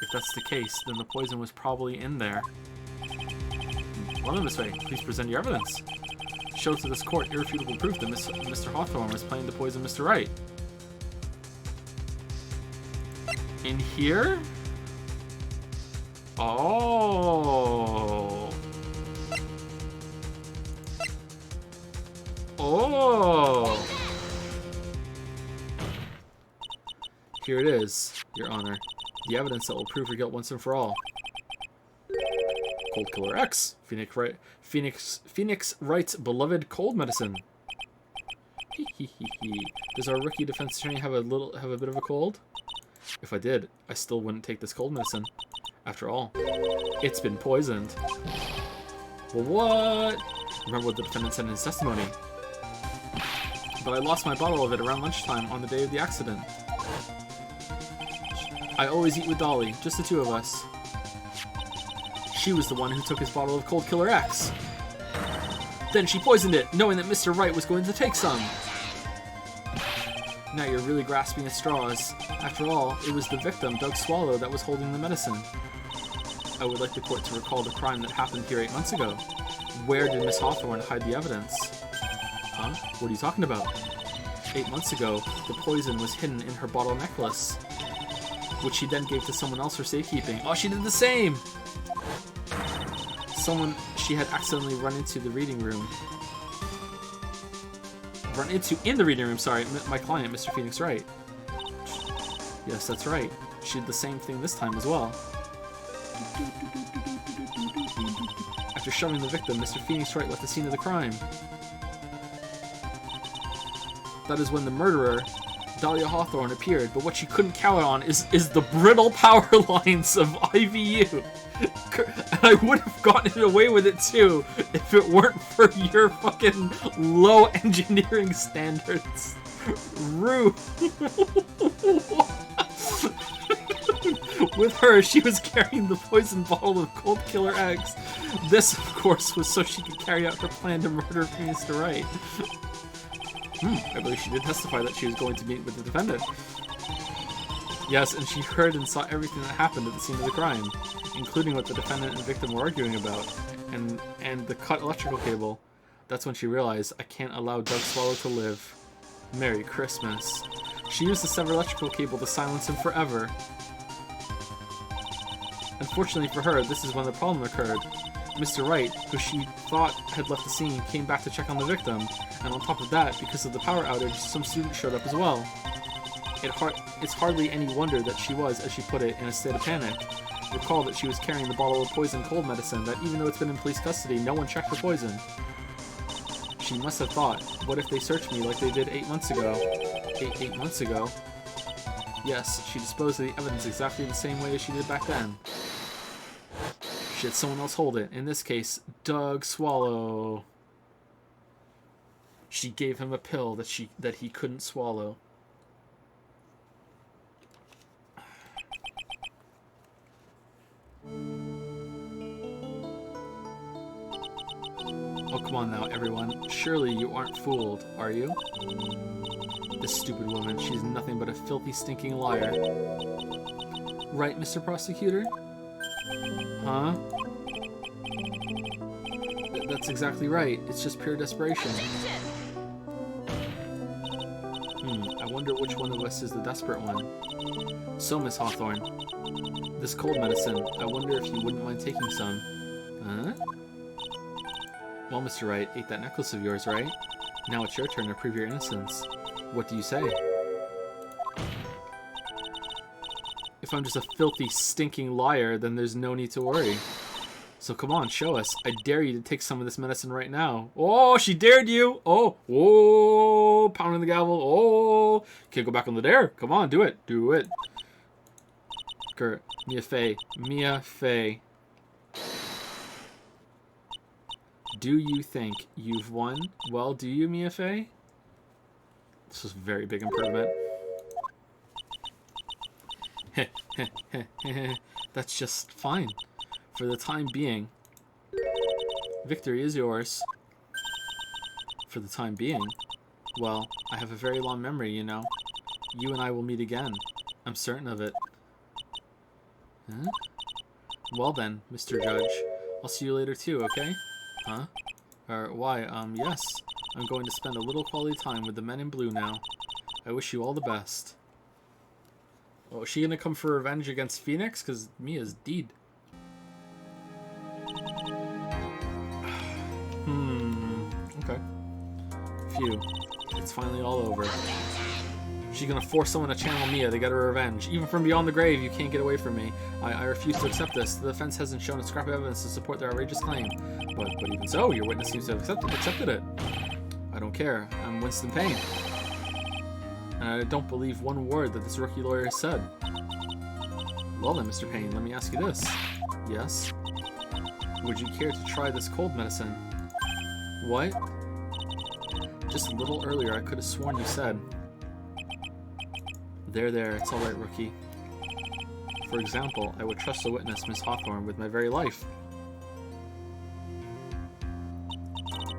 If that's the case, then the poison was probably in there. Well, Miss Fay, please present your evidence. Show to this court irrefutable proof that Mr. Hawthorne was planning to poison Mr. Wright. In here? Oh. Oh. Here it is, Your Honor. The evidence that will prove your guilt once and for all. Cold Killer X. Phoenix Wright's beloved cold medicine. Does our rookie defense attorney have a bit of a cold? If I did, I still wouldn't take this cold medicine. After all, it's been poisoned. Well, what? Remember what the defendant said in his testimony. But I lost my bottle of it around lunchtime on the day of the accident. I always eat with Dolly, just the two of us. She was the one who took his bottle of Cold Killer X. Then she poisoned it, knowing that Mr. Wright was going to take some. Now you're really grasping at straws. After all, it was the victim, Doug Swallow, that was holding the medicine. I would like the court to recall the crime that happened here 8 months ago. Where did Miss Hawthorne hide the evidence? Huh? What are you talking about? 8 months ago, the poison was hidden in her bottle necklace, which she then gave to someone else for safekeeping. Oh, she did the same! Someone she had accidentally run into the reading room. In the reading room, sorry. My client, Mr. Phoenix Wright. Yes, that's right. She did the same thing this time as well. After shoving the victim, Mr. Phoenix Wright left the scene of the crime. That is when the murderer, Dahlia Hawthorne, appeared, but what she couldn't count on is the brittle power lines of IVU. And I would have gotten away with it too if it weren't for your fucking low engineering standards. Rude. With her, she was carrying the poison bottle of Cold Killer X. This, of course, was so she could carry out her plan to murder Mr. Wright. I believe she did testify that she was going to meet with the defendant. Yes, and she heard and saw everything that happened at the scene of the crime, including what the defendant and victim were arguing about, and the cut electrical cable. That's when she realized, I can't allow Doug Swallow to live. Merry Christmas. She used the severed electrical cable to silence him forever. Unfortunately for her, this is when the problem occurred. Mr. Wright, who she thought had left the scene, came back to check on the victim, and on top of that, because of the power outage, some students showed up as well. It's hardly any wonder that she was, as she put it, in a state of panic. Recall that she was carrying the bottle of poison cold medicine that, even though it's been in police custody, no one checked for poison. She must have thought, what if they searched me like they did 8 months ago? 8 months ago? Yes, she disposed of the evidence exactly the same way as she did back then. She had someone else hold it. In this case, Doug Swallow. She gave him a pill that he couldn't swallow. Oh, come on now, everyone. Surely you aren't fooled, are you? This stupid woman, she's nothing but a filthy, stinking liar. Right, Mr. Prosecutor? Huh? That's exactly right. It's just pure desperation. I wonder which one of us is the desperate one. So, Miss Hawthorne, this cold medicine, I wonder if you wouldn't mind taking some. Huh? Well, Mr. Wright ate that necklace of yours, right? Now it's your turn to prove your innocence. What do you say? If I'm just a filthy, stinking liar, then there's no need to worry. So come on, show us. I dare you to take some of this medicine right now. Oh, she dared you! Oh, pounding the gavel. Oh, can't go back on the dare. Come on, do it. Do it. Kurt, Mia Fey. Do you think you've won? Well, do you, Mia Fey? This was a very big improvement. That's just fine. For the time being. Victory is yours. For the time being? Well, I have a very long memory, you know. You and I will meet again. I'm certain of it. Huh? Well then, Mr. Judge. I'll see you later too, okay? Huh? Why, yes. I'm going to spend a little quality time with the men in blue now. I wish you all the best. Oh, is she gonna come for revenge against Phoenix? Because Mia's dead. Okay. Phew. It's finally all over. She's gonna force someone to channel Mia to get her revenge. Even from beyond the grave, you can't get away from me. I refuse to accept this. The defense hasn't shown a scrap of evidence to support their outrageous claim. But even so, your witness seems to have accepted it. I don't care. I'm Winston Payne. And I don't believe one word that this rookie lawyer has said. Well then, Mr. Payne, let me ask you this. Yes? Would you care to try this cold medicine? What? Just a little earlier, I could have sworn you said. There, it's alright, rookie. For example, I would trust a witness, Miss Hawthorne, with my very life.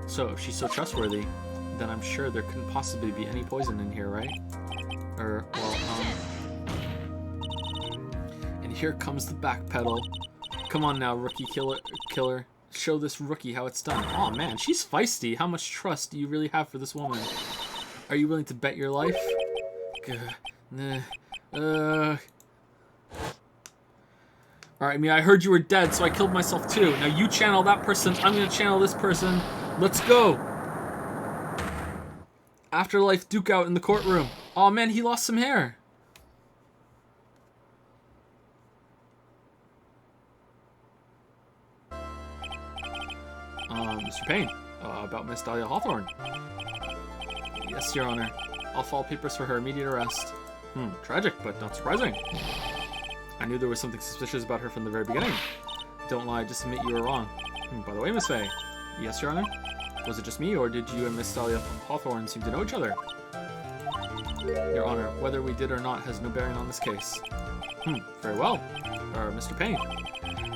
So, if she's so trustworthy, then I'm sure there couldn't possibly be any poison in here, right? And here comes the backpedal. Come on now, rookie killer. Show this rookie how it's done. Aw, man, she's feisty. How much trust do you really have for this woman? Are you willing to bet your life? Alright, Mia, I heard you were dead, so I killed myself too. Now you channel that person, I'm gonna channel this person. Let's go! Afterlife duke out in the courtroom. Aw, man, he lost some hair. Mr. Payne, about Miss Dahlia Hawthorne. Yes, Your Honor. I'll file papers for her immediate arrest. Tragic, but not surprising. I knew there was something suspicious about her from the very beginning. Don't lie, just admit you were wrong. By the way, Miss Faye. Yes, Your Honor? Was it just me, or did you and Miss Dahlia Hawthorne seem to know each other? Your Honor, whether we did or not has no bearing on this case. Very well. Mr. Payne.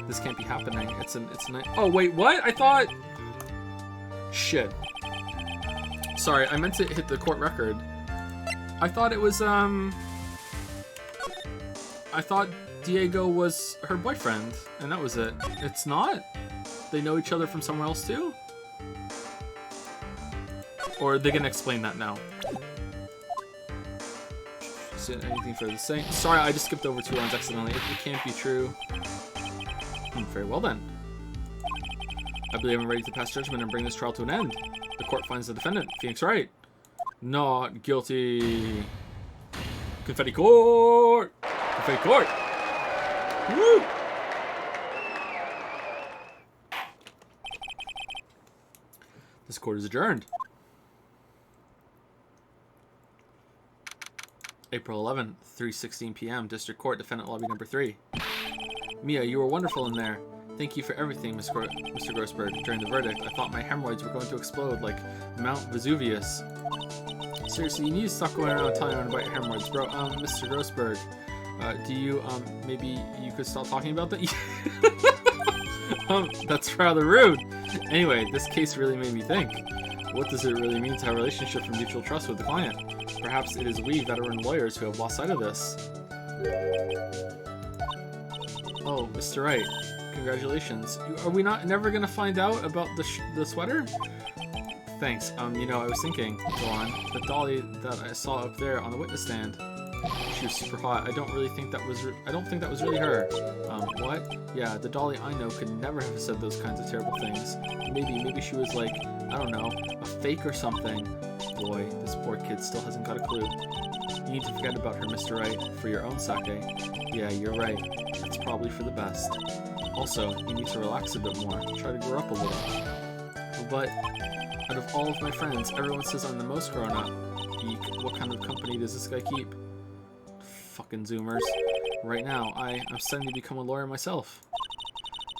This can't be happening. It's an... Oh, wait, what? I thought... Shit. Sorry, I meant to hit the court record. I thought it was, I thought Diego was her boyfriend, and that was it. It's not? They know each other from somewhere else, too? Or are they gonna explain that now? Is it anything further to say? Sorry, I just skipped over 2 lines accidentally. It can't be true. Very well, then. I believe I'm ready to pass judgment and bring this trial to an end. The court finds the defendant, Phoenix Wright, not guilty. Confetti court! Confetti court! Woo! This court is adjourned. April 11th, 3:16 p.m. District Court, Defendant Lobby Number 3. Mia, you were wonderful in there. Thank you for everything, Mr. Grossberg. During the verdict, I thought my hemorrhoids were going to explode like Mount Vesuvius. Seriously, you need to stop going around telling everyone about your hemorrhoids, bro. Mr. Grossberg, do you, maybe you could stop talking about that? That's rather rude. Anyway, this case really made me think. What does it really mean to have a relationship for mutual trust with the client? Perhaps it is we, veteran lawyers, who have lost sight of this. Oh, Mr. Wright. Congratulations. Are we never gonna find out about the sweater? Thanks. You know, I was thinking, go on, the dolly that I saw up there on the witness stand. She was super hot. I don't think that was really her. What? Yeah, the dolly I know could never have said those kinds of terrible things. Maybe she was like, I don't know, a fake or something. Boy, this poor kid still hasn't got a clue. You need to forget about her, Mr. Wright, for your own sake. Yeah, you're right. It's probably for the best. Also, you need to relax a bit more. Try to grow up a little. But, out of all of my friends, everyone says I'm the most grown up. Eek, what kind of company does this guy keep? Fucking Zoomers. Right now, I'm studying to become a lawyer myself.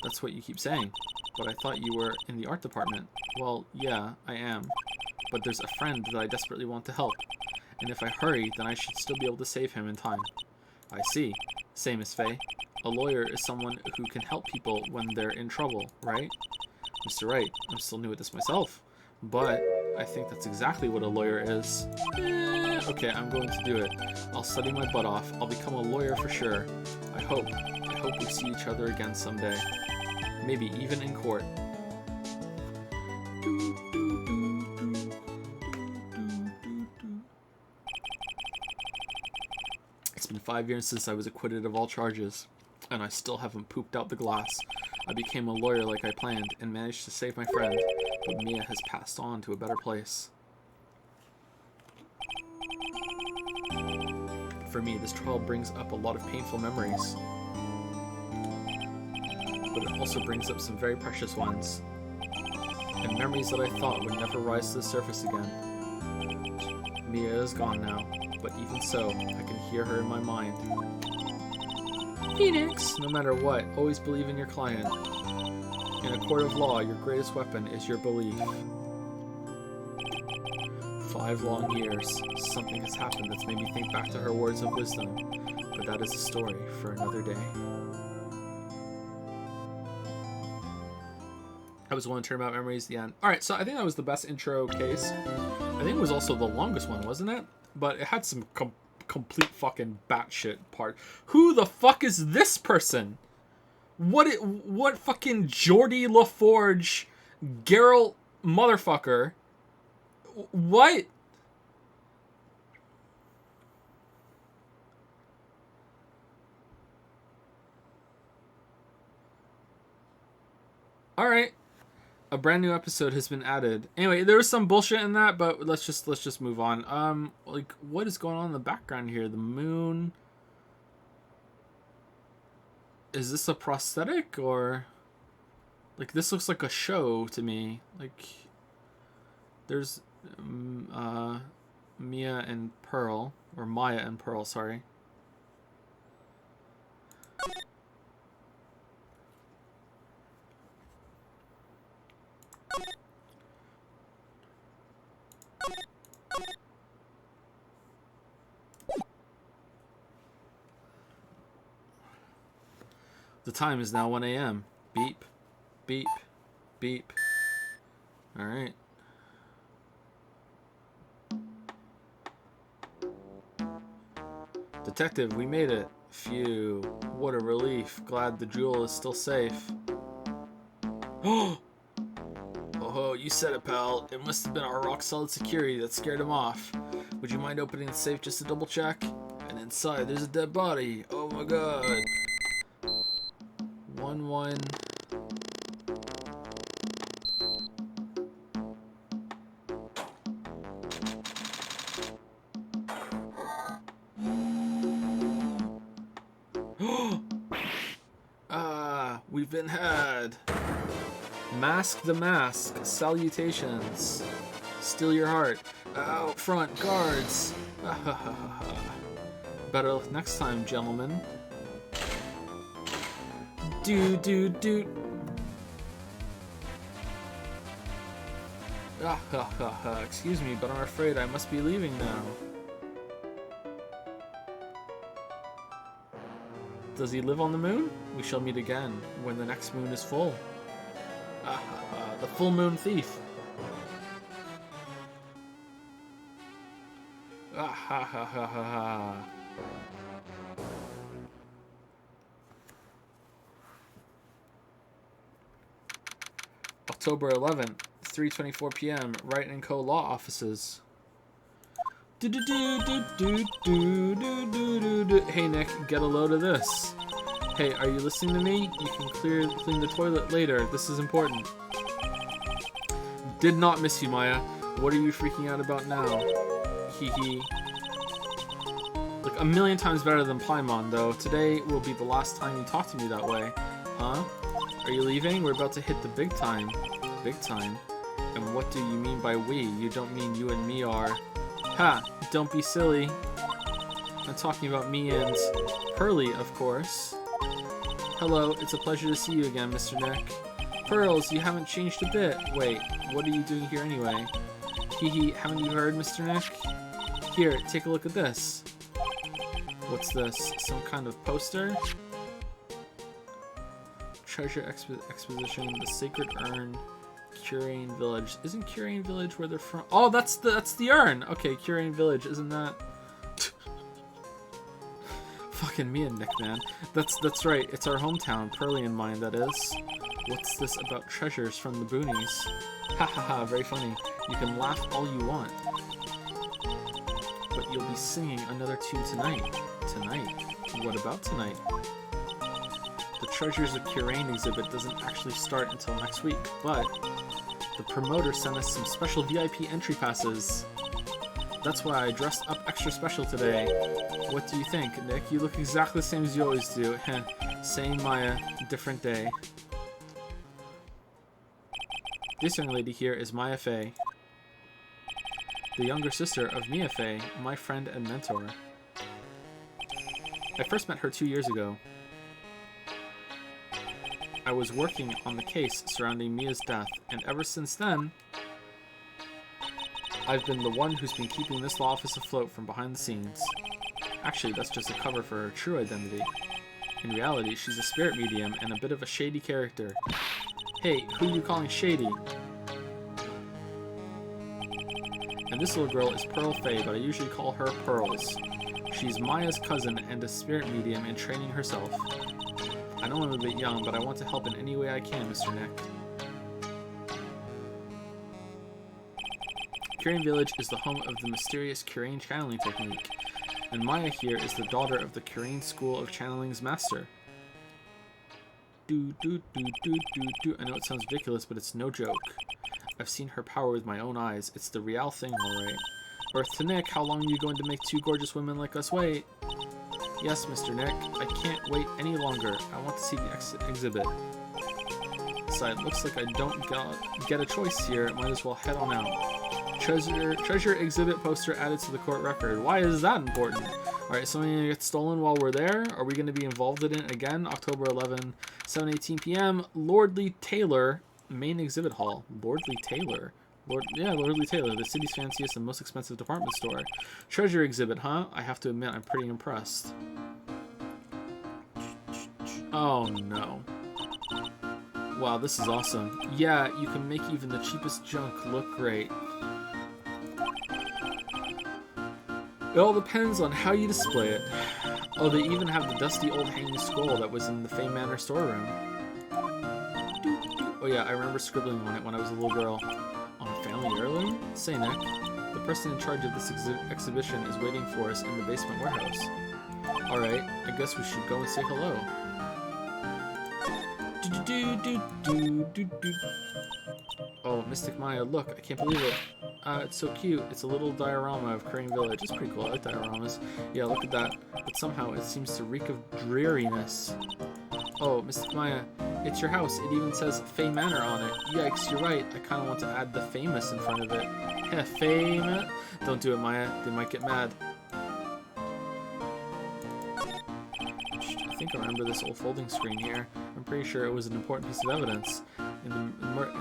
That's what you keep saying. But I thought you were in the art department. Well, yeah, I am. But there's a friend that I desperately want to help. And if I hurry, then I should still be able to save him in time. I see. Same as Faye. A lawyer is someone who can help people when they're in trouble, right? Mr. Wright, I'm still new at this myself. But I think that's exactly what a lawyer is. Okay, I'm going to do it. I'll study my butt off. I'll become a lawyer for sure. I hope we see each other again someday. Maybe even in court. It's been 5 years since I was acquitted of all charges, and I still haven't pooped out the glass. I became a lawyer like I planned, and managed to save my friend, but Mia has passed on to a better place. For me, this trial brings up a lot of painful memories, but it also brings up some very precious ones. and memories that I thought would never rise to the surface again. Mia is gone now, but even so, I can hear her in my mind. Phoenix! No matter what, always believe in your client. In a court of law, your greatest weapon is your belief. 5 long years. Something has happened that's made me think back to her words of wisdom, but that is a story for another day. I was willing to turn about memories at the end. Alright, so I think that was the best intro case. I think it was also the longest one, wasn't it? But it had some complete fucking batshit part. Who the fuck is this person? What fucking Geordie LaForge Geralt motherfucker? What? Alright. A brand new episode has been added. Anyway, there was some bullshit in that, but let's just move on. Like, what is going on in the background here? The moon. Is this a prosthetic or like this looks like a show to me? Like, there's Mia and Pearl, or Maya and Pearl, sorry. The time is now 1 a.m. Beep, beep, beep. All right. Detective, we made it. Phew, what a relief. Glad the jewel is still safe. Oh, you said it, pal. It must have been our rock-solid security that scared him off. Would you mind opening the safe just to double-check? And inside, there's a dead body. Oh my god. 1-1. We've been had. Mask the mask. Salutations. Steal your heart. Out front, guards. Better luck next time, gentlemen. Do. Excuse me, but I'm afraid I must be leaving now. Does he live on the moon? We shall meet again when the next moon is full. The full moon thief. October 11th, 3:24 p.m. Wright & Co. Law Offices. Hey Nick, get a load of this. Hey, are you listening to me? You can clean the toilet later. This is important. Did not miss you, Maya. What are you freaking out about now? Hee. Like a million times better than Paimon, though. Today will be the last time you talk to me that way. Huh? Are you leaving? We're about to hit the big time. Big time? And what do you mean by we? You don't mean you and me are... Ha! Don't be silly. I'm talking about me and... Pearly, of course. Hello, it's a pleasure to see you again, Mr. Nick. Pearls, you haven't changed a bit. Wait, what are you doing here anyway? Hee, haven't you heard, Mr. Nick? Here, take a look at this. What's this? Some kind of poster? Treasure Exposition, the Sacred Urn, Curian Village. Isn't Curian Village where they're from? Oh, that's the urn! Okay, Curian Village, isn't that... Fucking me and Nick, man. That's right, it's our hometown, Pearly and mine, that is. What's this about treasures from the boonies? Ha, very funny. You can laugh all you want. But you'll be singing another tune tonight. Tonight? What about tonight? The Treasures of Curain exhibit doesn't actually start until next week, but the promoter sent us some special VIP entry passes. That's why I dressed up extra special today. What do you think, Nick? You look exactly the same as you always do. Same Maya, different day. This young lady here is Maya Fey, the younger sister of Mia Fey, my friend and mentor. I first met her 2 years ago. I was working on the case surrounding Mia's death, and ever since then, I've been the one who's been keeping this law office afloat from behind the scenes. Actually, that's just a cover for her true identity. In reality, she's a spirit medium and a bit of a shady character. Hey, who are you calling shady? And this little girl is Pearl Fey, but I usually call her Pearls. She's Maya's cousin and a spirit medium in training herself. I know I'm a bit young, but I want to help in any way I can, Mr. Nick. Curian Village is the home of the mysterious Curian channeling technique, and Maya here is the daughter of the Curian School of Channeling's master. I know it sounds ridiculous, but it's no joke. I've seen her power with my own eyes. It's the real thing, alright. Earth to Nick, how long are you going to make two gorgeous women like us wait? Yes, Mr. Nick, I can't wait any longer. I want to see the exhibit. Besides, looks like I don't get a choice here. Might as well head on out. Treasure exhibit poster added to the court record. Why is that important? Alright, something gonna get stolen while we're there? Are we gonna be involved in it again? October 11, 7:18 p.m. Lordly Taylor, main exhibit hall. Lordly Taylor? Lordly Taylor, the city's fanciest and most expensive department store. Treasure exhibit, huh? I have to admit, I'm pretty impressed. Oh no. Wow, this is awesome. Yeah, you can make even the cheapest junk look great. It all depends on how you display it. Oh, they even have the dusty old hanging scroll that was in the Fame Manor storeroom. Oh yeah, I remember scribbling on it when I was a little girl. On a family heirloom? Say, Nick, the person in charge of this exhibition is waiting for us in the basement warehouse. Alright, I guess we should go and say hello. Oh, Mystic Maya, look, I can't believe it. It's so cute. It's a little diorama of Curian Village. It's pretty cool. I like dioramas. Yeah, look at that. But somehow it seems to reek of dreariness. Oh, Mystic Maya, it's your house. It even says Fey Manor on it. Yikes, you're right. I kind of want to add the famous in front of it. Heh, famous? Don't do it, Maya. They might get mad. I think I remember this old folding screen here. I'm pretty sure it was an important piece of evidence in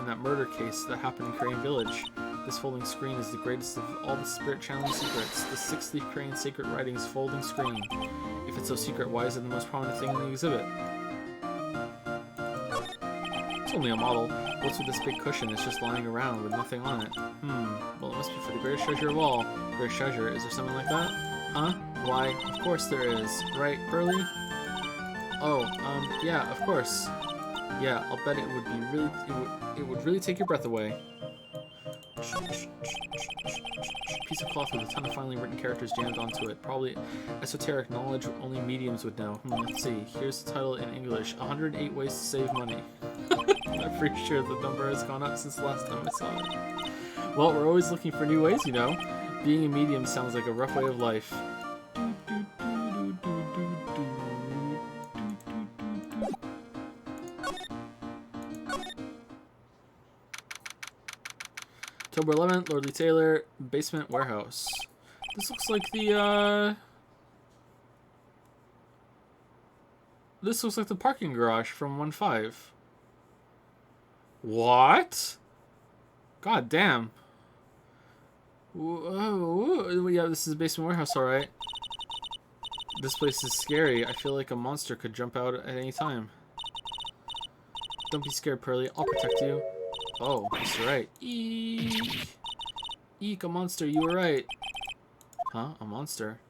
that murder case that happened in Curian Village. This folding screen is the greatest of all the spirit channeling secrets. The 6th Leaf Curian Sacred Writings folding screen. If it's so secret, why is it the most prominent thing in the exhibit? It's only a model. What's with this big cushion? It's just lying around with nothing on it. Well, it must be for the greatest treasure of all. Greatest treasure? Is there something like that? Huh? Why, of course there is. Right, Pearly? Oh, yeah, of course. Yeah, I'll bet it would be really, it would really take your breath away. Piece of cloth with a ton of finely written characters jammed onto it. Probably esoteric knowledge only mediums would know. Let's see. Here's the title in English. 108 Ways to Save Money. I'm pretty sure the number has gone up since the last time I saw it. Well, we're always looking for new ways, you know. Being a medium sounds like a rough way of life. October 11th, Lordly Taylor, basement warehouse. This looks like the, This looks like the parking garage from 1.5. What? God damn. Whoa. Yeah, this is a basement warehouse, alright. This place is scary. I feel like a monster could jump out at any time. Don't be scared, Pearly. I'll protect you. Oh, that's right. Eek! Eek, a monster, you were right. Huh? A monster?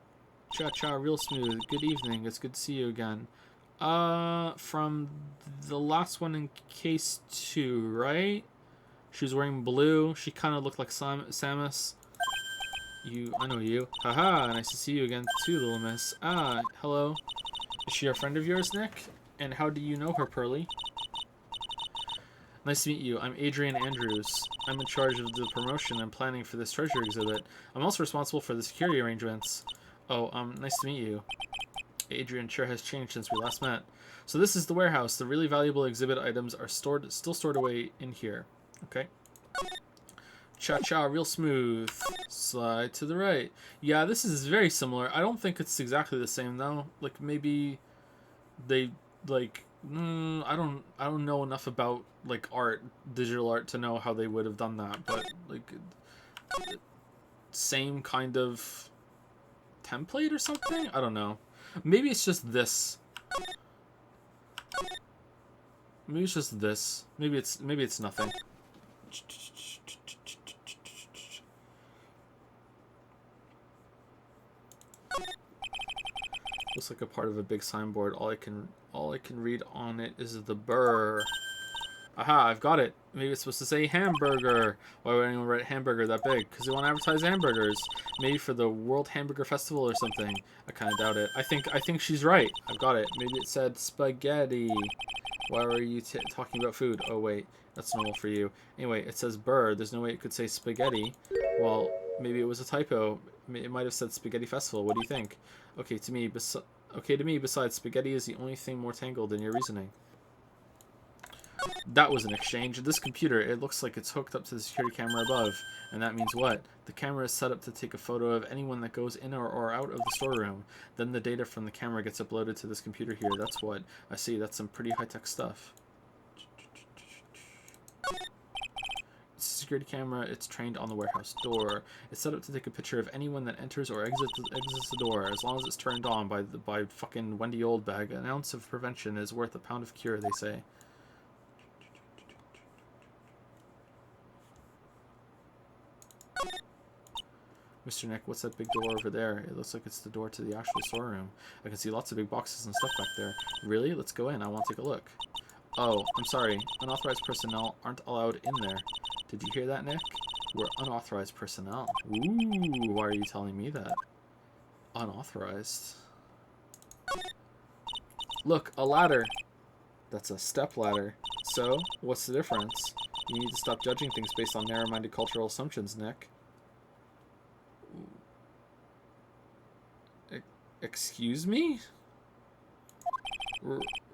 Cha-cha, real smooth. Good evening. It's good to see you again. From the last one in case 2, right? She was wearing blue. She kind of looked like Samus. I know you. Haha, nice to see you again too, little miss. Ah, hello. Is she a friend of yours, Nick? And how do you know her, Pearly? Nice to meet you. I'm Adrian Andrews. I'm in charge of the promotion and planning for this treasure exhibit. I'm also responsible for the security arrangements. Oh, nice to meet you. Adrian sure has changed since we last met. So this is the warehouse. The really valuable exhibit items are still stored away in here. Okay. Cha-cha, real smooth. Slide to the right. Yeah, this is very similar. I don't think it's exactly the same though. Like maybe they like I don't know enough about like art, digital art to know how they would have done that, but like same kind of template or something? I don't know. Maybe it's just this. Maybe it's just this. Maybe it's nothing. Looks like a part of a big signboard. All I can read on it is the burr. Aha, I've got it. Maybe it's supposed to say hamburger. Why would anyone write hamburger that big? Because they want to advertise hamburgers. Maybe for the World Hamburger Festival or something. I kind of doubt it. I think she's right. I've got it. Maybe it said spaghetti. Why were you talking about food? Oh, wait. That's normal for you. Anyway, it says burr. There's no way it could say spaghetti. Well, maybe it was a typo. It might have said spaghetti festival. What do you think? Okay, to me, besides, spaghetti is the only thing more tangled in your reasoning. That was an exchange. This computer, it looks like it's hooked up to the security camera above. And that means what? The camera is set up to take a photo of anyone that goes in or out of the storeroom. Then the data from the camera gets uploaded to this computer here. That's what. I see. That's some pretty high-tech stuff. It's a security camera. It's trained on the warehouse door. It's set up to take a picture of anyone that enters or exits the door. As long as it's turned on by fucking Wendy Oldbag. An ounce of prevention is worth a pound of cure, they say. Mr. Nick, what's that big door over there? It looks like it's the door to the actual storeroom. I can see lots of big boxes and stuff back there. Really? Let's go in. I want to take a look. Oh, I'm sorry. Unauthorized personnel aren't allowed in there. Did you hear that, Nick? We're unauthorized personnel. Ooh, why are you telling me that? Unauthorized. Look, a ladder. That's a step ladder. So, what's the difference? You need to stop judging things based on narrow-minded cultural assumptions, Nick. Excuse me?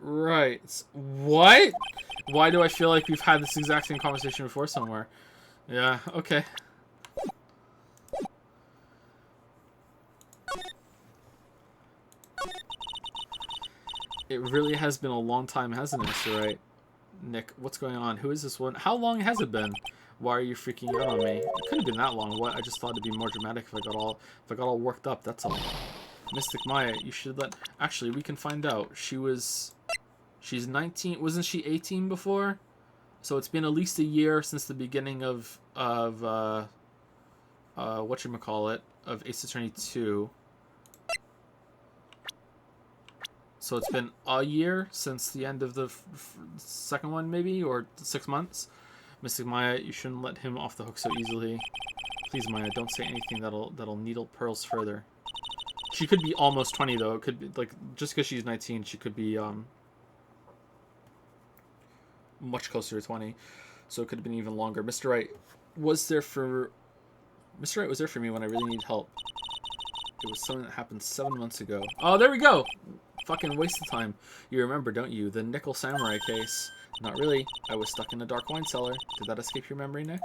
Right. What? Why do I feel like we've had this exact same conversation before somewhere? Yeah, okay. It really has been a long time, hasn't it, Mr. Right? Nick, what's going on? Who is this one? How long has it been? Why are you freaking out on me? It couldn't have been that long. What? I just thought it'd be more dramatic if I got all worked up, that's all. Mystic Maya, you should let... Actually, we can find out. She's 19. Wasn't she 18 before? So it's been at least a year since the beginning of whatchamacallit, of Ace Attorney 2. So it's been a year since the end of the second one, maybe? Or 6 months? Mystic Maya, you shouldn't let him off the hook so easily. Please, Maya, don't say anything that'll needle pearls further. She could be almost 20, though. It could be, like, just because she's 19, she could be, much closer to 20. So it could have been even longer. Mr. Wright was there for me when I really needed help. It was something that happened 7 months ago. Oh, there we go! Fucking waste of time. You remember, don't you? The Nickel Samurai case. Not really. I was stuck in a dark wine cellar. Did that escape your memory, Nick?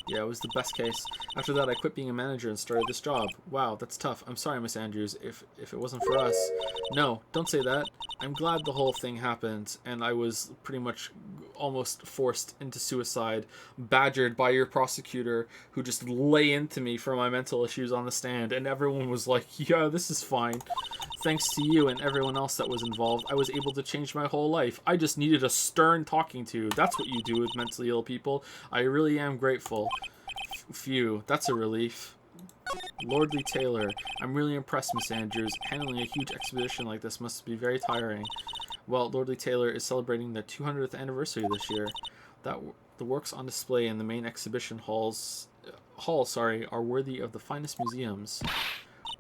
Yeah, it was the best case. After that, I quit being a manager and started this job. Wow, that's tough. I'm sorry, Miss Andrews, if it wasn't for us. No, don't say that. I'm glad the whole thing happened, and I was pretty much almost forced into suicide, badgered by your prosecutor, who just lay into me for my mental issues on the stand, and everyone was like, yeah, this is fine. Thanks to you and everyone else that was involved, I was able to change my whole life. I just needed a stern talking to. That's what you do with mentally ill people. I really am grateful. Phew, that's a relief. Lordly Taylor, I'm really impressed, Miss Andrews. Handling a huge expedition like this must be very tiring. Well, Lordly Taylor is celebrating their 200th anniversary this year. The works on display in the main exhibition hall are worthy of the finest museums.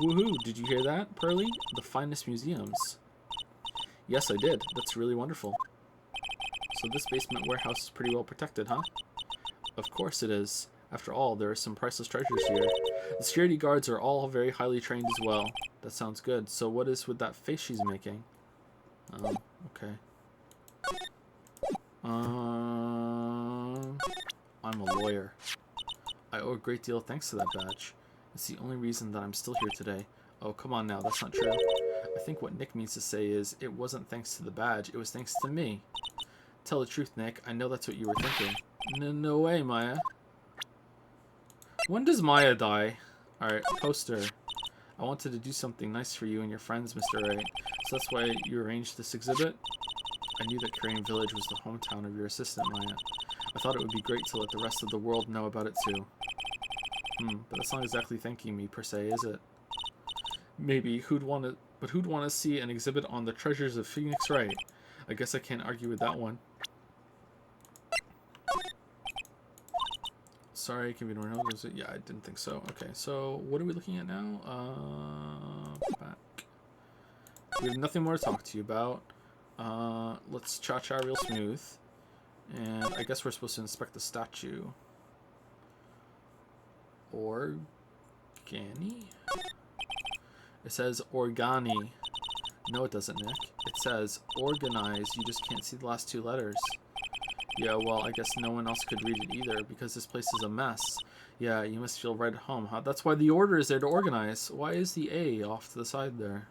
Woohoo, did you hear that, Pearly? The finest museums. Yes, I did. That's really wonderful. So this basement warehouse is pretty well protected, huh? Of course it is. After all, there are some priceless treasures here. The security guards are all very highly trained as well. That sounds good. So what is with that face she's making? Okay. I'm a lawyer. I owe a great deal of thanks to that badge. It's the only reason that I'm still here today. Oh, come on now, that's not true. I think what Nick means to say is, it wasn't thanks to the badge, it was thanks to me. Tell the truth, Nick. I know that's what you were thinking. No way, Maya. When does Maya die? Alright, poster. I wanted to do something nice for you and your friends, Mr. Wright. So that's why you arranged this exhibit? I knew that Korean Village was the hometown of your assistant, Maya. I thought it would be great to let the rest of the world know about it too. But that's not exactly thanking me, per se, is it? Maybe, who'd want to see an exhibit on the treasures of Phoenix Wright? I guess I can't argue with that one. Sorry, can be no. Yeah, I didn't think so. Okay, so what are we looking at now? Back. We have nothing more to talk to you about. Let's cha-cha real smooth. And I guess we're supposed to inspect the statue. Organi? It says organi. No, it doesn't, Nick. It says organize. You just can't see the last two letters. Yeah, well, I guess no one else could read it either, because this place is a mess. Yeah, you must feel right at home, huh? That's why the order is there to organize. Why is the A off to the side there?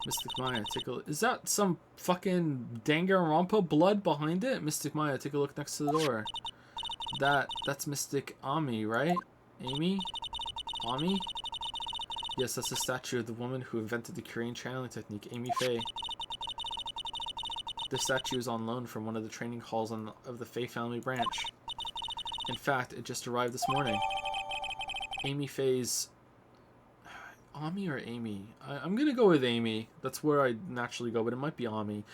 Mystic Maya, take a look. Is that some fucking Danganronpa blood behind it? Mystic Maya, take a look next to the door. That's Mystic Ami, right? Amy? Ami? Yes, that's the statue of the woman who invented the Korean channeling technique, Amy Faye. This statue is on loan from one of the training halls of the Faye family branch. In fact, it just arrived this morning. Amy Faye's... Ami or Amy? I'm gonna go with Amy. That's where I naturally go, but it might be Ami.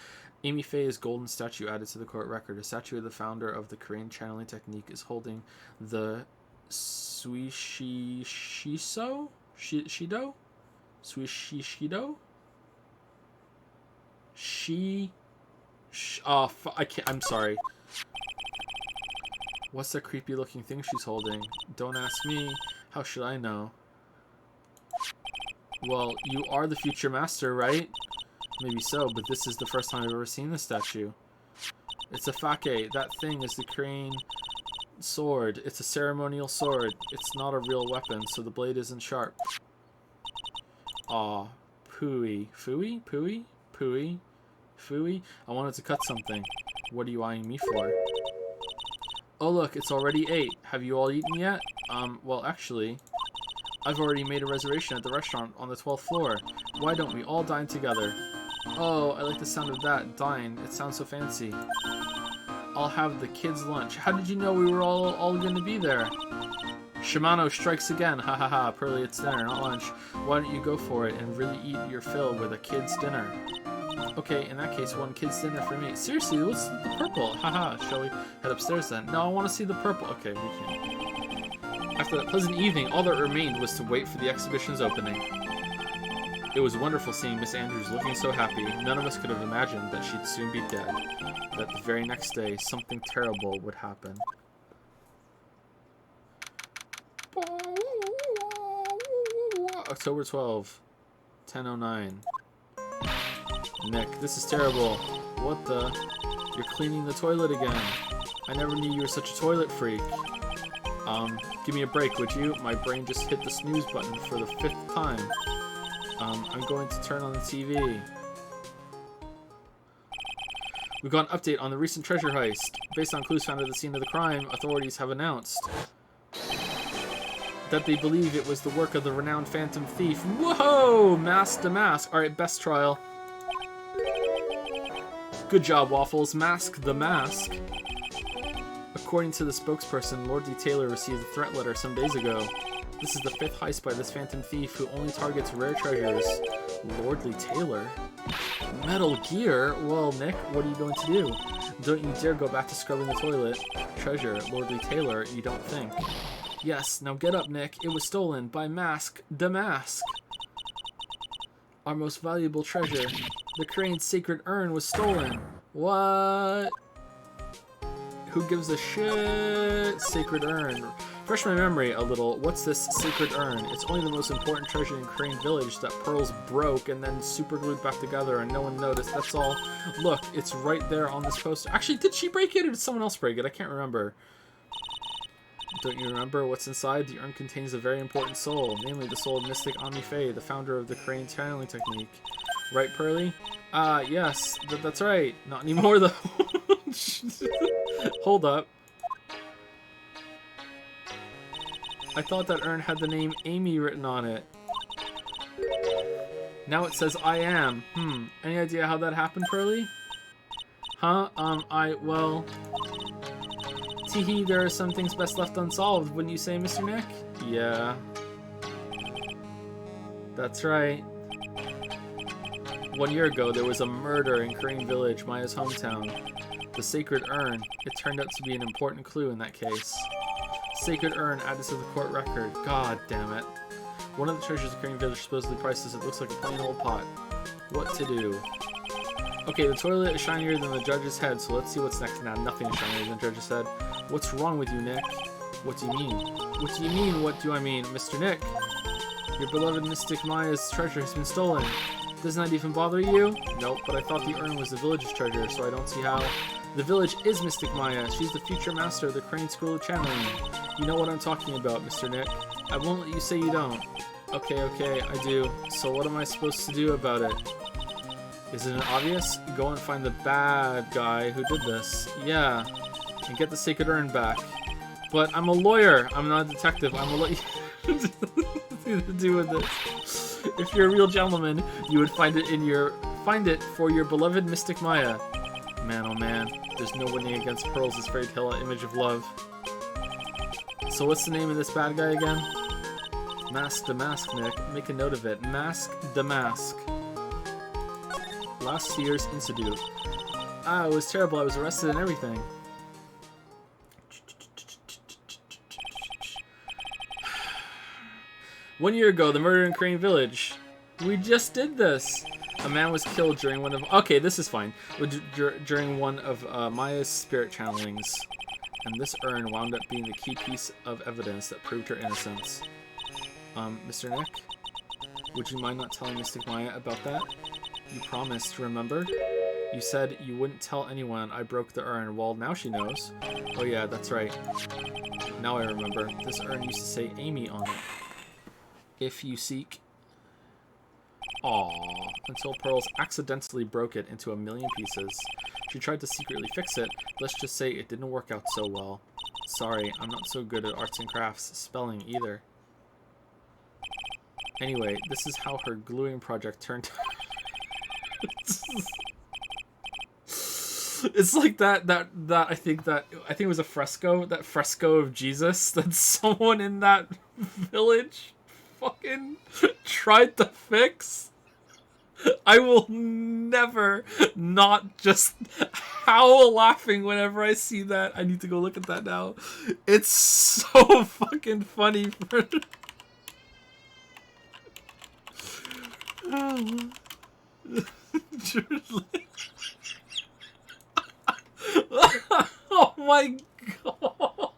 Amy Faye's golden statue added to the court record. A statue of the founder of the Korean channeling technique is holding the Suishishido? Shido? Suishishido? I'm sorry. What's that creepy looking thing she's holding? Don't ask me. How should I know? Well, you are the future master, right? Maybe so, but this is the first time I've ever seen this statue. It's a fake. That thing is the Korean sword. It's a ceremonial sword. It's not a real weapon, so the blade isn't sharp. Aw. Pooey. Fooey? Pooey? Pooey? Fooey? I wanted to cut something. What are you eyeing me for? Oh look, it's already 8. Have you all eaten yet? Well actually, I've already made a reservation at the restaurant on the 12th floor. Why don't we all dine together? Oh, I like the sound of that. Dine. It sounds so fancy. I'll have the kids' lunch. How did you know we were all going to be there? Shimano strikes again. Ha ha ha. Pearly, it's dinner, not lunch. Why don't you go for it and really eat your fill with a kid's dinner? Okay, in that case, one kid's dinner for me. Seriously, what's the purple? Haha, shall we head upstairs then? No, I want to see the purple. Okay, we can't. After that pleasant evening, all that remained was to wait for the exhibition's opening. It was wonderful seeing Miss Andrews looking so happy. None of us could have imagined that she'd soon be dead. That the very next day, something terrible would happen. October 12, 10:09. Nick, this is terrible. What the? You're cleaning the toilet again. I never knew you were such a toilet freak. Give me a break, would you? My brain just hit the snooze button for the 5th time. I'm going to turn on the TV. We've got an update on the recent treasure heist. Based on clues found at the scene of the crime, authorities have announced that they believe it was the work of the renowned phantom thief. Whoa! Mask to mask. Alright, best trial. Good job, Waffles. Mask the mask. According to the spokesperson, Lord D. Taylor received a threat letter some days ago. This is the 5th heist by this phantom thief who only targets rare treasures. Lordly Taylor? Metal Gear? Well, Nick, what are you going to do? Don't you dare go back to scrubbing the toilet. Treasure, Lordly Taylor, you don't think. Yes, now get up, Nick. It was stolen by Mask the Mask. Our most valuable treasure. The Korean sacred urn was stolen. What? Who gives a shit? Sacred urn. Refresh my memory a little. What's this sacred urn? It's only the most important treasure in Crane Village that Pearls broke and then super glued back together and no one noticed. That's all. Look, it's right there on this poster. Actually, did she break it or did someone else break it? I can't remember. Don't you remember what's inside? The urn contains a very important soul, namely the soul of Mystic Ami Faye, the founder of the Crane channeling technique. Right, Pearly? Yes, that's right. Not anymore, though. Hold up. I thought that urn had the name Amy written on it. Now it says I am. Any idea how that happened, Pearly? Huh? Well... Teehee, there are some things best left unsolved, wouldn't you say, Mr. Nick? Yeah. That's right. 1 year ago, there was a murder in Crane Village, Maya's hometown. The sacred urn. It turned out to be an important clue in that case. Sacred urn added to the court record. God damn it. One of the treasures of Crane Village supposedly priceless. It looks like a plain old pot. What to do? Okay, the toilet is shinier than the judge's head, so let's see what's next. Now, nothing is shinier than the judge's head. What's wrong with you, Nick? What do you mean? What do you mean, what do I mean? Mr. Nick? Your beloved Mystic Maya's treasure has been stolen. Doesn't that even bother you? Nope, but I thought the urn was the village's treasure, so I don't see how. The village is Mystic Maya. She's the future master of the Crane School of Channeling. You know what I'm talking about, Mr. Nick. I won't let you say you don't. Okay, I do. So what am I supposed to do about it? Isn't it obvious? Go and find the bad guy who did this. Yeah. And get the sacred urn back. But I'm a lawyer. I'm not a detective. I'm a lawyer. to do with this. If you're a real gentleman, you would find it for your beloved Mystic Maya. Man, oh man, there's no winning against Pearls' fairy tale image of love. So what's the name of this bad guy again? Mask the Mask, Nick. Make a note of it. Mask the Mask. Last year's incident. Ah, it was terrible. I was arrested and everything. One year ago, the murder in Crane Village. We just did this. A man was killed during one of... Okay, this is fine. During one of Maya's spirit channelings. And this urn wound up being the key piece of evidence that proved her innocence. Mr. Nick? Would you mind not telling Mystic Maya about that? You promised, remember? You said you wouldn't tell anyone I broke the urn. Well, now she knows. Oh yeah, that's right. Now I remember. This urn used to say Amy on it. If you seek. Aww. Until Pearls accidentally broke it into a million pieces. She tried to secretly fix it. Let's just say it didn't work out so well. Sorry, I'm not so good at arts and crafts, spelling either. Anyway, this is how her gluing project turned It's like that I think it was a fresco, that fresco of Jesus that someone in that village fucking tried to fix. I will never not just howl laughing whenever I see that. I need to go look at that now. It's so fucking funny. Oh my god.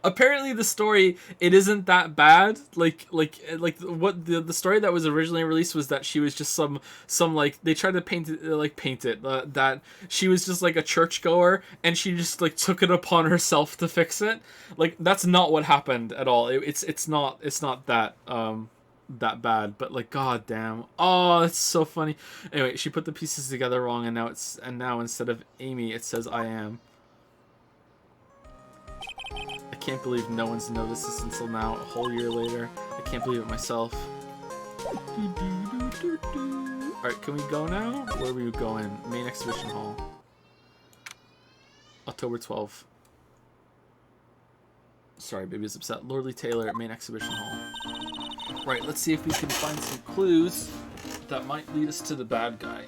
Apparently the story, it isn't that bad. Like what the story that was originally released was that she was just some like, they tried to paint it that she was just like a churchgoer and she just like took it upon herself to fix it. Like, that's not what happened at all. It's not that that bad, but like, god damn. Oh, it's so funny. Anyway, she put the pieces together wrong and now instead of Amy it says I am. I can't believe no one's noticed this until now, a whole year later. I can't believe it myself. Alright, can we go now? Where are we going? Main exhibition hall. October 12th. Sorry, baby's upset. Lordly Taylor, main exhibition hall. Right, let's see if we can find some clues that might lead us to the bad guy.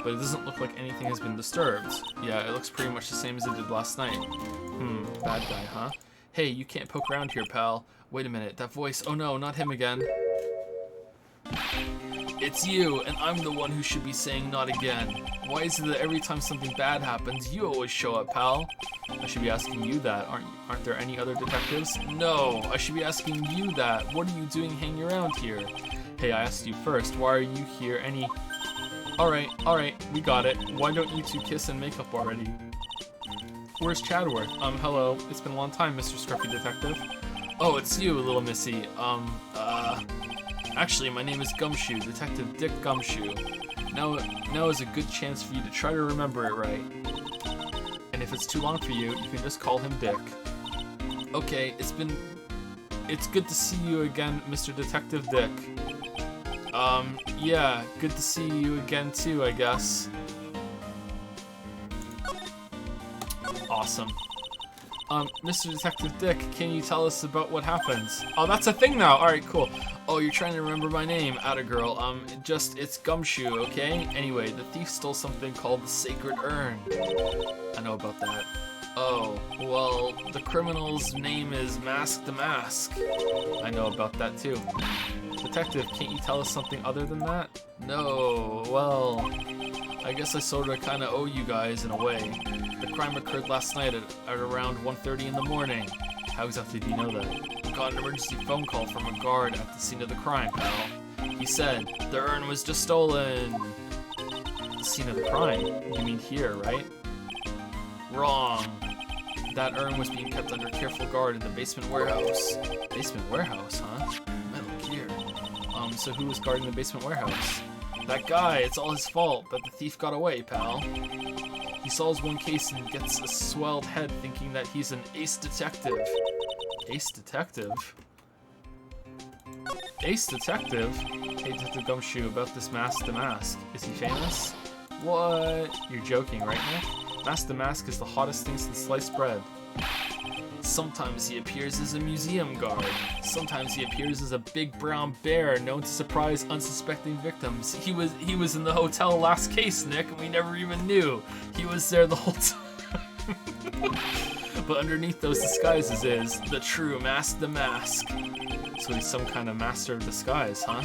But it doesn't look like anything has been disturbed. Yeah, it looks pretty much the same as it did last night. Bad guy, huh? Hey, you can't poke around here, pal. Wait a minute, that voice. Oh no, not him again. It's you, and I'm the one who should be saying not again. Why is it that every time something bad happens, you always show up, pal? I should be asking you that. Aren't there any other detectives? No, I should be asking you that. What are you doing hanging around here? Hey, I asked you first. Why are you here? Alright, we got it. Why don't you two kiss and make up already? Where's Chadworth? Hello. It's been a long time, Mr. Scruffy Detective. Oh, it's you, little missy. Actually, my name is Gumshoe, Detective Dick Gumshoe. Now is a good chance for you to try to remember it right. And if it's too long for you, you can just call him Dick. Okay, it's good to see you again, Mr. Detective Dick. Yeah, good to see you again too, I guess. Awesome. Mr. Detective Dick, can you tell us about what happens? Oh, that's a thing now. Alright, cool. Oh, you're trying to remember my name. Atta girl. It's Gumshoe, okay? Anyway, the thief stole something called the Sacred Urn. I know about that. Oh, well, the criminal's name is Mask the Mask. I know about that too. Detective, can't you tell us something other than that? No, well, I guess I sorta kinda owe you guys in a way. The crime occurred last night at around 1:30 in the morning. How exactly do you know that? Got an emergency phone call from a guard at the scene of the crime, pal. He said, the urn was just stolen. The scene of the crime? You mean here, right? Wrong. That urn was being kept under careful guard in the basement warehouse. Basement warehouse, huh? Metal Gear. So who was guarding the basement warehouse? That guy, it's all his fault that the thief got away, pal. He solves one case and gets a swelled head thinking that he's an ace detective. Ace detective? Ace detective? Hey, Detective Gumshoe, about this Mask the Mask. Is he famous? What? You're joking, right, Nick? Mask the Mask is the hottest thing since sliced bread. Sometimes he appears as a museum guard. Sometimes he appears as a big brown bear known to surprise unsuspecting victims. He was in the hotel last case, Nick, and we never even knew. He was there the whole time. But underneath those disguises is the true Mask the Mask. So he's some kind of master of disguise, huh?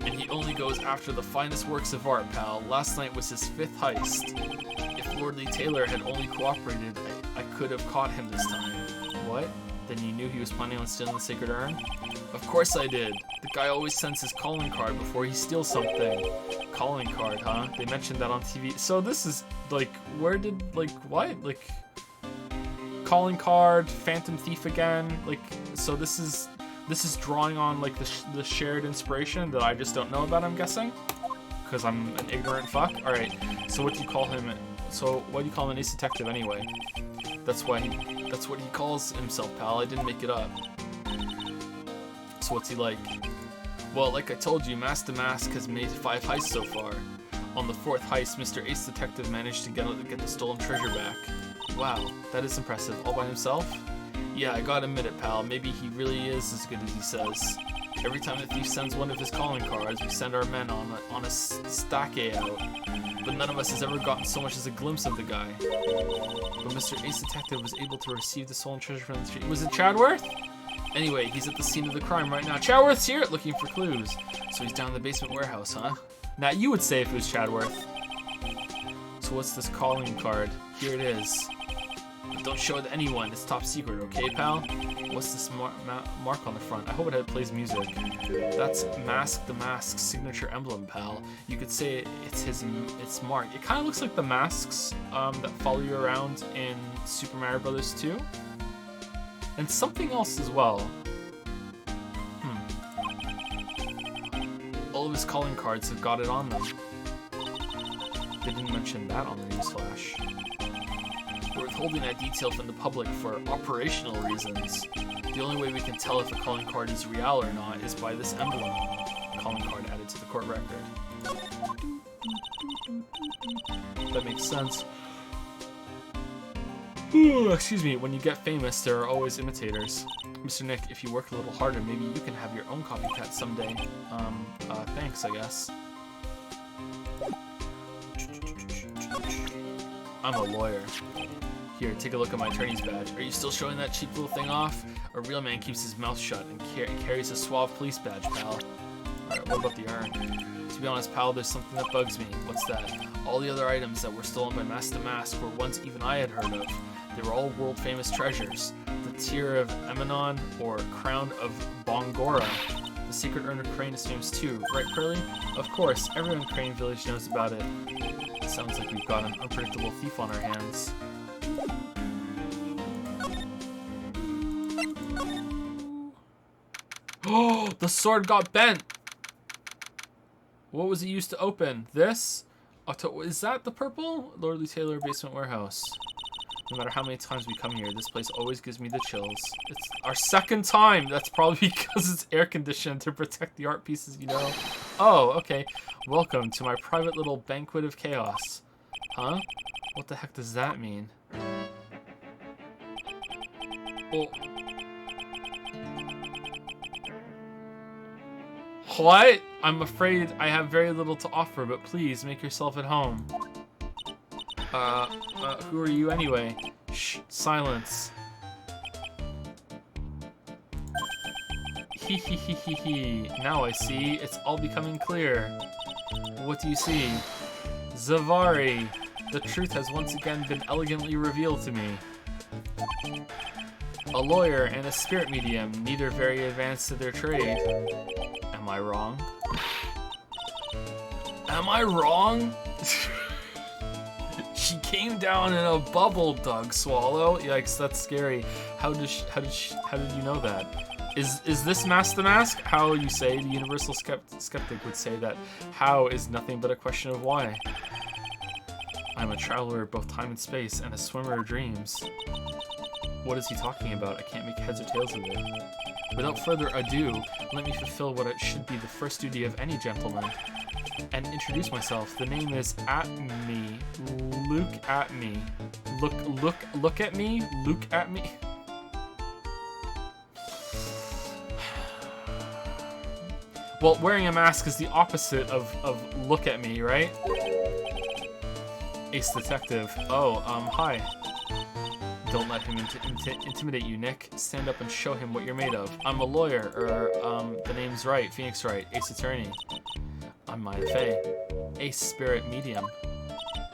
And he only goes after the finest works of art, pal. Last night was his 5th heist. If Lord Lee Taylor had only cooperated, I could have caught him this time. What? Then you knew he was planning on stealing the Sacred Urn? Of course I did. The guy always sends his calling card before he steals something. Calling card, huh? They mentioned that on TV. So this is, like, where did, like, what? Like, calling card, Phantom Thief again? Like, so this is drawing on, like, the shared inspiration that I just don't know about, I'm guessing? Because I'm an ignorant fuck? Alright, so what do you call him? So, why do you call him an ace detective anyway? That's what he calls himself, pal. I didn't make it up. So what's he like? Well, like I told you, Mask the Mask has made 5 heists so far. On the 4th heist, Mr. Ace Detective managed to get the stolen treasure back. Wow, that is impressive. All by himself? Yeah, I gotta admit it, pal. Maybe he really is as good as he says. Every time the thief sends one of his calling cards, we send our men on a stake out. But none of us has ever gotten so much as a glimpse of the guy. But Mr. Ace Detective was able to receive the stolen treasure from the street. Was it Chadworth? Anyway, he's at the scene of the crime right now. Chadworth's here looking for clues. So he's down in the basement warehouse, huh? Now, you would say if it was Chadworth. So what's this calling card? Here it is. But don't show it to anyone. It's top secret, okay, pal? What's this mark on the front? I hope it plays music. That's Mask the Mask's signature emblem, pal. You could say it's mark. It kind of looks like the masks that follow you around in Super Mario Bros. 2. And something else as well. All of his calling cards have got it on them. They didn't mention that on the newsflash. We're withholding that detail from the public for operational reasons. The only way we can tell if a calling card is real or not is by this emblem. Calling card added to the court record. That makes sense. Excuse me, when you get famous, there are always imitators. Mr. Nick, if you work a little harder, maybe you can have your own copycat someday. Thanks, I guess. I'm a lawyer. Here, take a look at my attorney's badge. Are you still showing that cheap little thing off? A real man keeps his mouth shut and carries a suave police badge, pal. Alright, What about the urn? To be honest, pal, there's something that bugs me. What's that? All the other items that were stolen by Master Mask were ones even I had heard of. They were all world-famous treasures. The Tear of Emanon, or Crown of Bongora. The secret urn of Crane is famous too, right, Curly? Of course, everyone in Crane Village knows about it. It sounds like we've got an unpredictable thief on our hands. Oh, the sword got bent! What was it used to open? This? Is that the purple? Lordly Taylor Basement Warehouse. No matter how many times we come here, this place always gives me the chills. It's our second time! That's probably because it's air conditioned to protect the art pieces, you know? Oh, okay. Welcome to my private little banquet of chaos. Huh? What the heck does that mean? Oh. What? I'm afraid I have very little to offer, but please make yourself at home. Who are you anyway? Shh, silence. Hee. Now I see. It's all becoming clear. What do you see? Zavari. The truth has once again been elegantly revealed to me. A lawyer and a spirit medium, neither very advanced to their trade. Am I wrong? Am I wrong? She came down in a bubble, Doug Swallow. Yikes, that's scary. How did you know that? Is this Master Mask? How you say? The universal skeptic would say that how is nothing but a question of why. I'm a traveler of both time and space and a swimmer of dreams. What is he talking about? I can't make heads or tails of it. Without further ado, let me fulfill what it should be the first duty of any gentleman, and introduce myself. The name is At-Me. Look at me. Look at me? Look at me? Well, wearing a mask is the opposite of look at me, right? Ace Detective. Oh, hi. Don't let him intimidate you, Nick. Stand up and show him what you're made of. I'm a lawyer, the name's right, Phoenix Wright, Ace Attorney. I'm Maya Fey, Ace Spirit Medium.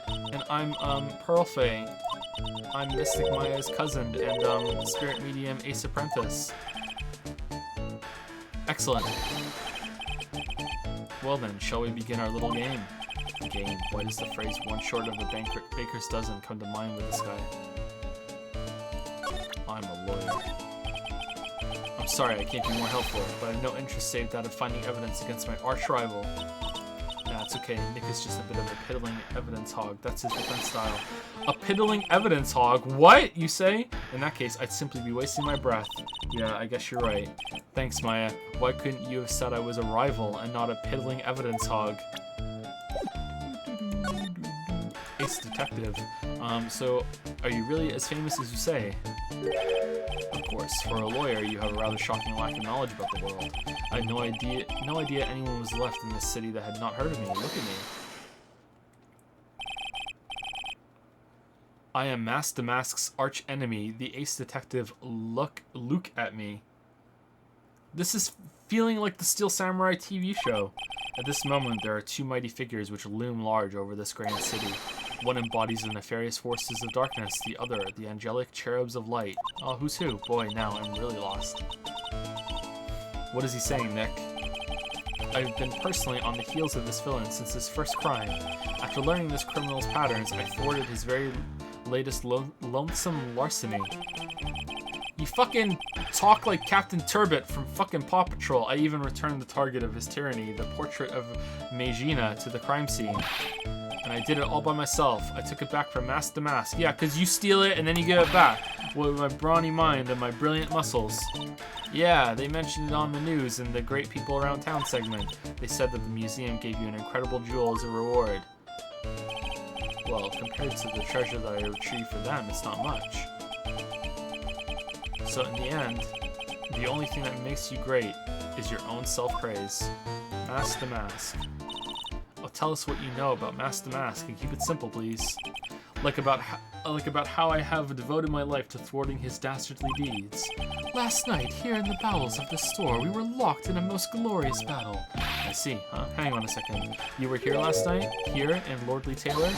And I'm, Pearl Fey. I'm Mystic Maya's cousin, and, Spirit Medium Ace Apprentice. Excellent. Well then, shall we begin our little game? Game. Why does the phrase one short of a baker's dozen come to mind with this guy? I'm a lawyer. I'm sorry I can't be more helpful, but I have no interest save that of finding evidence against my arch rival. Nah, it's okay. Nick is just a bit of a piddling evidence hog. That's his defense style. A piddling evidence hog? What, you say? In that case, I'd simply be wasting my breath. Yeah, I guess you're right. Thanks, Maya. Why couldn't you have said I was a rival and not a piddling evidence hog? Ace Detective. So, are you really as famous as you say? Of course, for a lawyer, you have a rather shocking lack of knowledge about the world. I had no idea anyone was left in this city that had not heard of me. Look at me. I am Master Mask's arch enemy, the Ace Detective. Look at me. This is feeling like the Steel Samurai TV show. At this moment, there are two mighty figures which loom large over this grand city. One embodies the nefarious forces of darkness, the other, the angelic cherubs of light. Oh, who's who? Boy, now I'm really lost. What is he saying, Nick? I've been personally on the heels of this villain since his first crime. After learning this criminal's patterns, I thwarted his very latest lonesome larceny. You fucking talk like Captain Turbot from fucking Paw Patrol. I even returned the target of his tyranny, the portrait of Megina, to the crime scene. And I did it all by myself. I took it back from mask to mask. Yeah, because you steal it and then you give it back. With my brawny mind and my brilliant muscles. Yeah, they mentioned it on the news in the Great People Around Town segment. They said that the museum gave you an incredible jewel as a reward. Well, compared to the treasure that I retrieved for them, it's not much. So in the end, the only thing that makes you great is your own self-praise. Mask to mask. Oh, tell us what you know about Mask the Mask, and keep it simple, please. Like about how I have devoted my life to thwarting his dastardly deeds. Last night, here in the bowels of the store, we were locked in a most glorious battle. I see, huh? Hang on a second. You were here last night? Here in Lordly Taylor?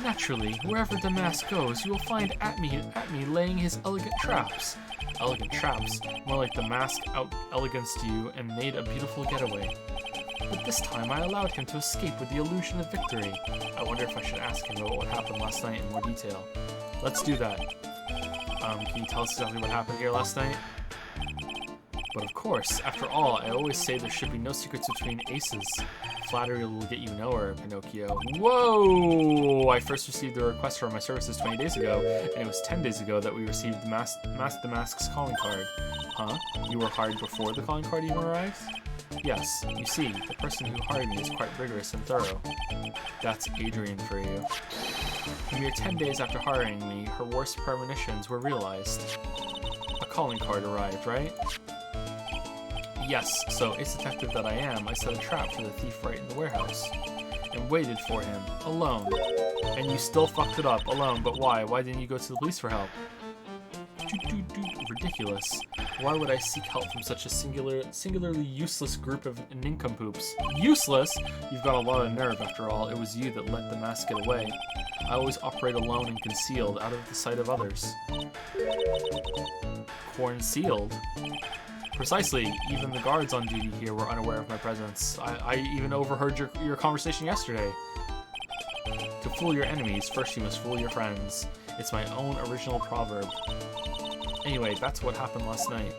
Naturally, wherever the mask goes, you will find at me laying his elegant traps. Elegant traps? More like the mask out-eleganced you and made a beautiful getaway. But this time I allowed him to escape with the illusion of victory. I wonder if I should ask him about what happened last night in more detail. Let's do that. Can you tell us exactly what happened here last night? But of course, after all, I always say there should be no secrets between aces. Flattery will get you nowhere, Pinocchio. Whoa! I first received a request for my services 20 days ago, and it was 10 days ago that we received the Mask the Mask's calling card. Huh? You were hired before the calling card even arrived? Yes, you see, the person who hired me is quite rigorous and thorough. That's Adrian for you. A mere 10 days after hiring me, her worst premonitions were realized. A calling card arrived, right? Yes, so ace detective that I am, I set a trap for the thief right in the warehouse. And waited for him, alone. And you still fucked it up, alone, but why? Why didn't you go to the police for help? Ridiculous. Why would I seek help from such a singularly useless group of nincompoops? Useless? You've got a lot of nerve, after all. It was you that let the mask get away. I always operate alone and concealed, out of the sight of others. Concealed? Precisely. Even the guards on duty here were unaware of my presence. I even overheard your conversation yesterday. To fool your enemies, first you must fool your friends. It's my own original proverb. Anyway, that's what happened last night.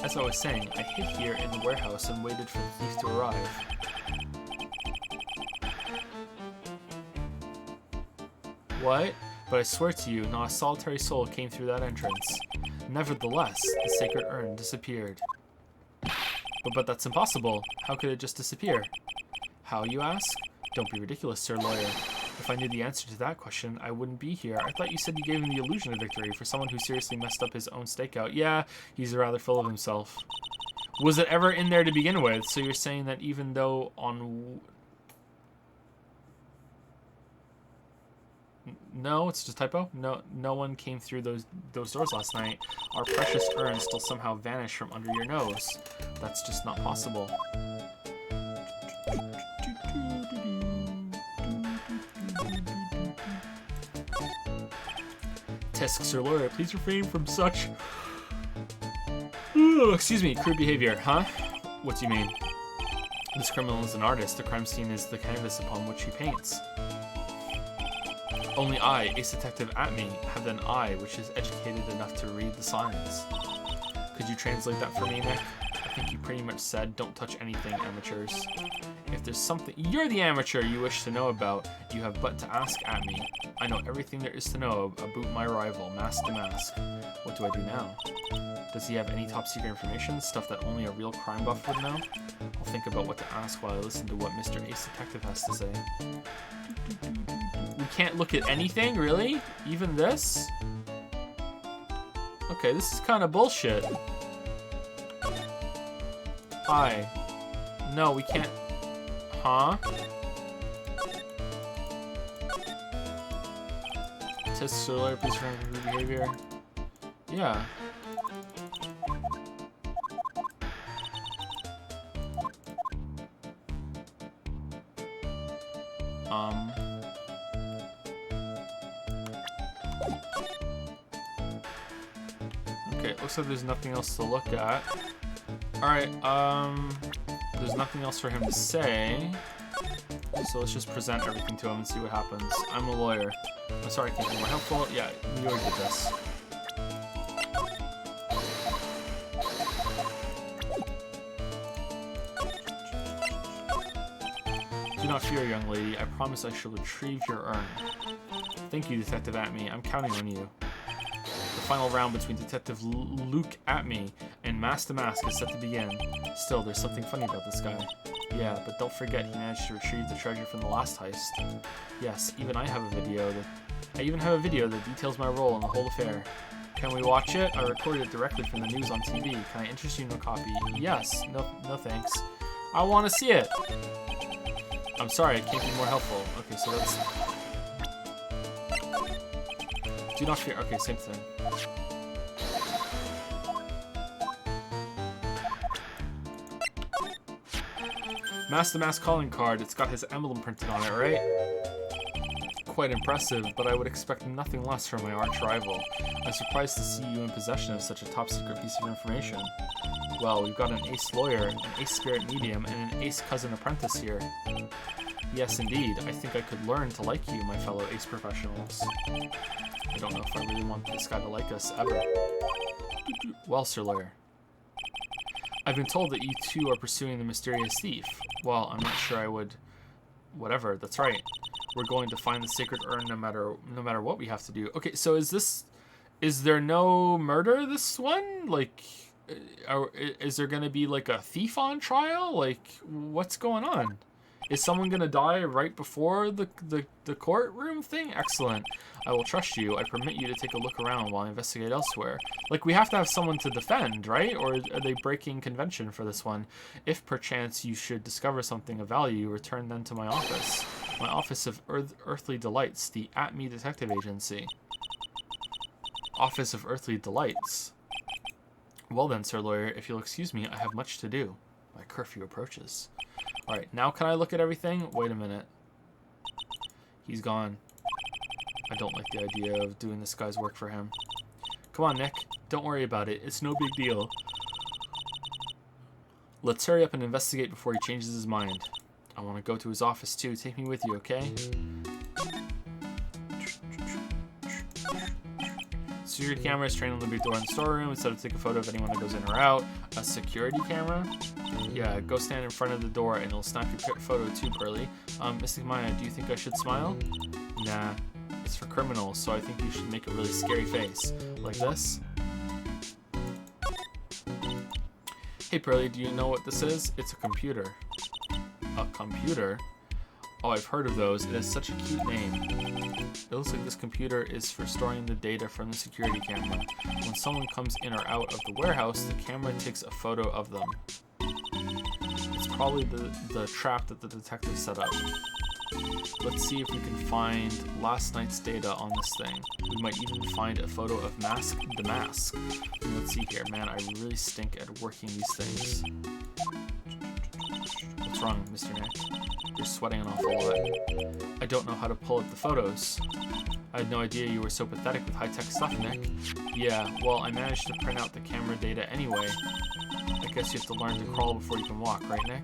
As I was saying, I hid here in the warehouse and waited for the thief to arrive. What? But I swear to you, not a solitary soul came through that entrance. Nevertheless, the sacred urn disappeared. But that's impossible. How could it just disappear? How, you ask? Don't be ridiculous, Sir Lawyer. If I knew the answer to that question, I wouldn't be here. I thought you said you gave him the illusion of victory for someone who seriously messed up his own stakeout. Yeah, he's rather full of himself. Was it ever in there to begin with? So you're saying that even though on... No, it's just a typo. No one came through those doors last night. Our precious urn still somehow vanished from under your nose. That's just not possible. Tisk, Sir Lawyer, please refrain from such... excuse me, crude behavior, huh? What do you mean? This criminal is an artist. The crime scene is the canvas upon which he paints. Only I, Ace Detective Atme, have an eye which is educated enough to read the signs. Could you translate that for me, Nick? I think you pretty much said, don't touch anything, amateurs. If there's something you're the amateur you wish to know about, you have but to ask Atme. I know everything there is to know about my rival, Mask the Mask. What do I do now? Does he have any top-secret information, stuff that only a real crime buff would know? I'll think about what to ask while I listen to what Mr. Ace Detective has to say. We can't look at anything, really? Even this? Okay, this is kind of bullshit. Hi. No, we can't... Huh? Test solar, please refrain from rude behavior. Yeah. Okay, it looks like there's nothing else to look at. Alright, there's nothing else for him to say. So let's just present everything to him and see what happens. I'm a lawyer. I'm sorry I can't be more helpful. Yeah, we already did this. Do not fear, young lady. I promise I shall retrieve your urn. Thank you, Detective Atme. I'm counting on you. The final round between Detective Luke Atme and Mask the Mask is set to begin. Still, there's something funny about this guy. Yeah, but don't forget he managed to retrieve the treasure from the last heist. Yes, even I have a video that details my role in the whole affair. Can we watch it? I recorded it directly from the news on TV. Can I interest you in a copy? Yes. No thanks. I want to see it. I'm sorry, I can't be more helpful. Okay, so that's... Do not fear. Okay, same thing. Master Mask calling card. It's got his emblem printed on it, right? Quite impressive, but I would expect nothing less from my arch rival. I'm surprised to see you in possession of such a top secret piece of information. Well, we've got an ace lawyer, an ace spirit medium, and an ace cousin apprentice here. Yes, indeed. I think I could learn to like you, my fellow ace professionals. I don't know if I really want this guy to like us, ever. Well, Sir Lawyer. I've been told that you two are pursuing the mysterious thief. Well, I'm not sure I would... Whatever, that's right. We're going to find the sacred urn no matter what we have to do. Okay, so is there no murder this one? Like, is there going to be like a thief on trial? Like, what's going on? Is someone going to die right before the courtroom thing? Excellent. I will trust you. I permit you to take a look around while I investigate elsewhere. Like, we have to have someone to defend, right? Or are they breaking convention for this one? If perchance you should discover something of value, return then to my office. My Office of Earthly Delights, the At-Me Detective Agency. Office of Earthly Delights. Well then, Sir Lawyer, if you'll excuse me, I have much to do. My curfew approaches. Alright, now can I look at everything? Wait a minute. He's gone. I don't like the idea of doing this guy's work for him. Come on, Nick. Don't worry about it. It's no big deal. Let's hurry up and investigate before he changes his mind. I want to go to his office too. Take me with you, okay? Security camera is trained on the big door in the storeroom instead of take a photo of anyone that goes in or out. A security camera? Yeah, go stand in front of the door and it'll snap your photo too, Pearly. Mystic Maya, do you think I should smile? Nah, it's for criminals, so I think you should make a really scary face. Like this. Hey Pearly, do you know what this is? It's a computer. A computer? Oh, I've heard of those. It has such a cute name. It looks like this computer is for storing the data from the security camera. When someone comes in or out of the warehouse, the camera takes a photo of them. It's probably the trap that the detective set up. Let's see if we can find last night's data on this thing. We might even find a photo of the mask. Let's see here. Man, I really stink at working these things. What's wrong, Mr. Nick? You're sweating an awful lot. I don't know how to pull up the photos. I had no idea you were so pathetic with high-tech stuff, Nick. Yeah, well, I managed to print out the camera data anyway. I guess you have to learn to crawl before you can walk, right, Nick?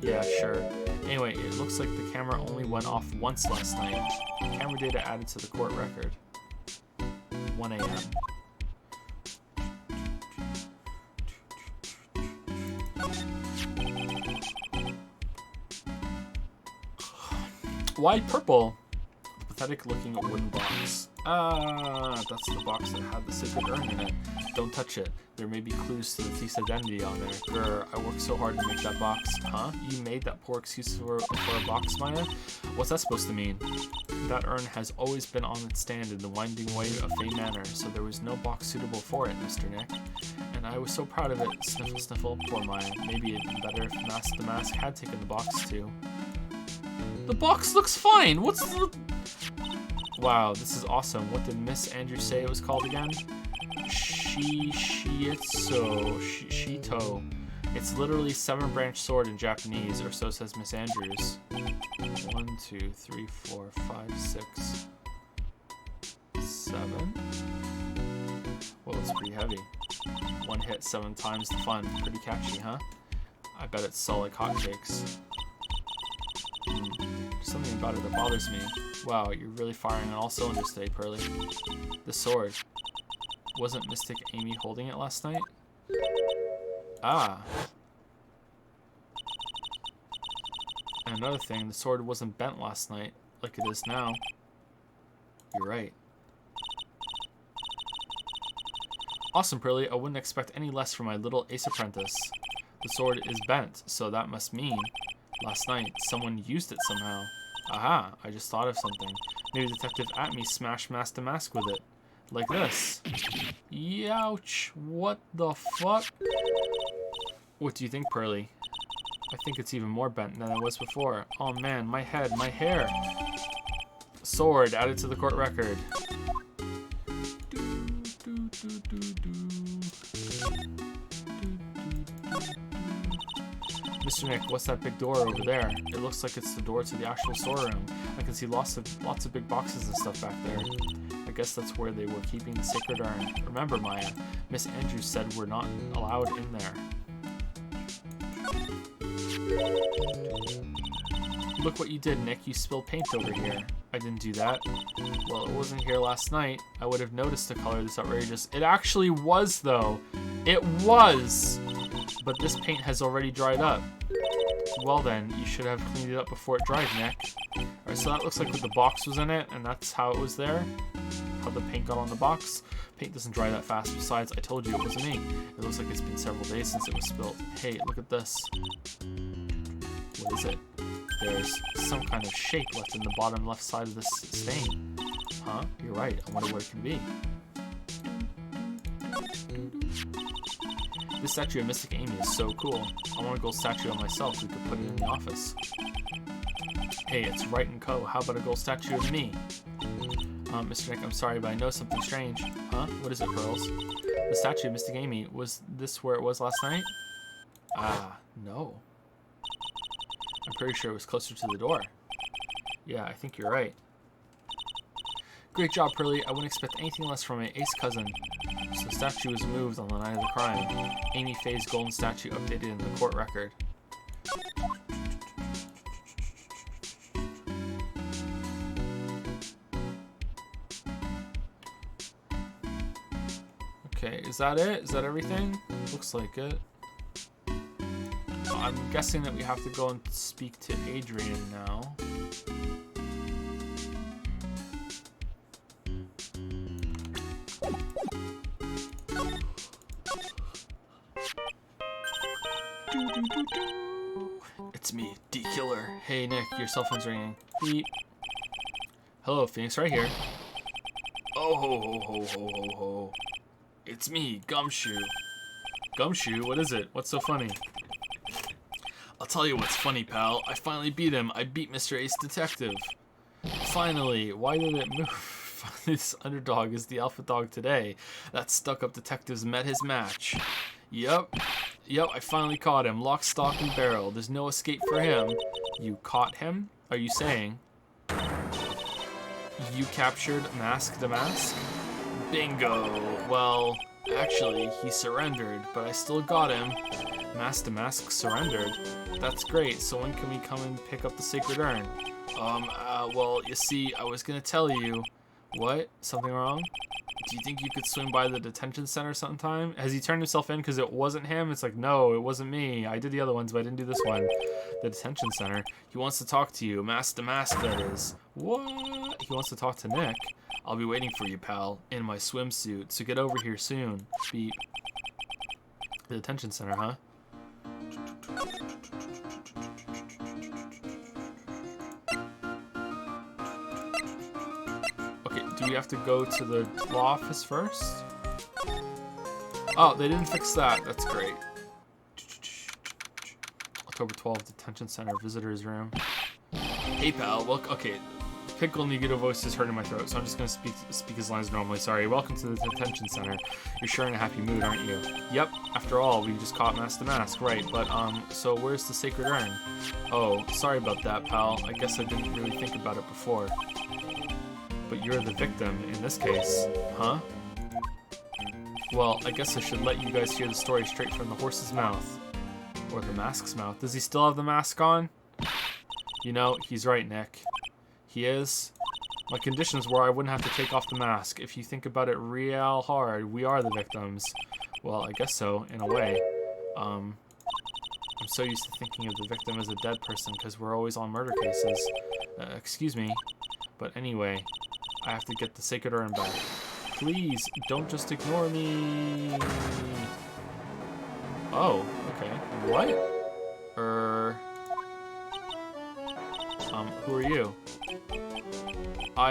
Yeah, sure. Anyway, it looks like the camera only went off once last night. Camera data added to the court record. 1 a.m. Why purple? The pathetic-looking wooden box. Ah, that's the box that had the sacred urn in it. Don't touch it. There may be clues to the thief's identity on there. Grr, I worked so hard to make that box. Huh? You made that poor excuse for a box, Maya? What's that supposed to mean? That urn has always been on its stand in the winding way of Fey Manor, so there was no box suitable for it, Mr. Nick. And I was so proud of it. Sniffle, sniffle. Poor Maya. Maybe it'd been better if the mask had taken the box too. The box looks fine. What's the... Wow, this is awesome. What did Miss Andrews say it was called again? Shito. It's literally 7-branch sword in Japanese, or so says Miss Andrews. 1, 2, 3, 4, 5, 6, 7. Well, it's pretty heavy. One hit 7 times the fun. Pretty catchy, huh? I bet it's solid hotcakes. Something about it that bothers me. Wow, you're really firing on all cylinders today, Pearly. The sword. Wasn't Mystic Amy holding it last night? Ah. And another thing, the sword wasn't bent last night, like it is now. You're right. Awesome, Pearly. I wouldn't expect any less from my little ace apprentice. The sword is bent, so that must mean last night someone used it somehow. Aha, I just thought of something. Maybe Detective At-Me smashed Master Mask with it. Like this. Youch. What the fuck? What do you think, Pearly? I think it's even more bent than it was before. Oh man, my head, my hair. Sword added to the court record. Mr. Nick, what's that big door over there? It looks like it's the door to the actual storeroom. I can see lots of big boxes and stuff back there. I guess that's where they were keeping the sacred urn. Remember, Maya, Miss Andrews said we're not allowed in there. Look what you did, Nick. You spilled paint over here. I didn't do that. Well, it wasn't here last night. I would have noticed the color this outrageous. It actually was, though. It was! But this paint has already dried up. Well then, you should have cleaned it up before it dried, Nick. Alright, so that looks like the box was in it, and that's how it was there. How the paint got on the box. Paint doesn't dry that fast. Besides, I told you it wasn't me. It looks like it's been several days since it was spilled. Hey, look at this. What is it? There's some kind of shape left in the bottom left side of this stain. Huh? You're right. I wonder what it can be. This statue of Mystic Amy is so cool. I want a gold statue of myself. We could put it in the office. Hey, it's Wright & Co. How about a gold statue of me? Mr. Nick, I'm sorry, but I know something strange. Huh? What is it, Pearls? The statue of Mystic Amy, was this where it was last night? Ah, no. I'm pretty sure it was closer to the door. Yeah, I think you're right. Great job, Pearly. I wouldn't expect anything less from my ace cousin. So the statue was moved on the night of the crime. Amy Faye's golden statue updated in the court record. Okay, is that it? Is that everything? Looks like it. I'm guessing that we have to go and speak to Adrian now. It's me, D-Killer. Hey Nick, your cell phone's ringing. Beep. Hello, Phoenix right here. Oh ho ho ho ho ho ho. It's me, Gumshoe. Gumshoe? What is it? What's so funny? I'll tell you what's funny, pal. I finally beat him. I beat Mr. Ace Detective. Finally. Why did it move? This underdog is the alpha dog today. That stuck-up detective's met his match. Yep, I finally caught him. Lock, stock, and barrel. There's no escape for him. You caught him? Are you saying? You captured Mask the Mask? Bingo. Well, actually, he surrendered, but I still got him. Mask the Mask surrendered. That's great. So when can we come and pick up the sacred urn? Well, you see, I was gonna tell you. What? Something wrong? Do you think you could swing by the detention center sometime? Has he turned himself in because it wasn't him? It's like, no, it wasn't me. I did the other ones, but I didn't do this one. The detention center. He wants to talk to you. Mask to Mask, that is. What? He wants to talk to Nick. I'll be waiting for you, pal, in my swimsuit. So get over here soon. Beep. The detention center, huh? Do we have to go to the law office first? Oh, they didn't fix that. That's great. October 12th, detention center, visitor's room. Hey, pal. Look, okay. Pickle Negito voice is hurting my throat, so I'm just gonna speak his lines normally. Sorry. Welcome to the detention center. You're sure in a happy mood, aren't you? Yep. After all, we just caught Mask the Mask, right? But so where's the sacred urn? Oh, sorry about that, pal. I guess I didn't really think about it before. But you're the victim in this case, huh? Well, I guess I should let you guys hear the story straight from the horse's mouth. Or the mask's mouth. Does he still have the mask on? You know, he's right, Nick. He is. My conditions were I wouldn't have to take off the mask. If you think about it real hard, we are the victims. Well, I guess so, in a way. I'm so used to thinking of the victim as a dead person because we're always on murder cases. Excuse me. But anyway, I have to get the sacred urn back. Please, don't just ignore me. Oh, okay. What? Who are you? I'm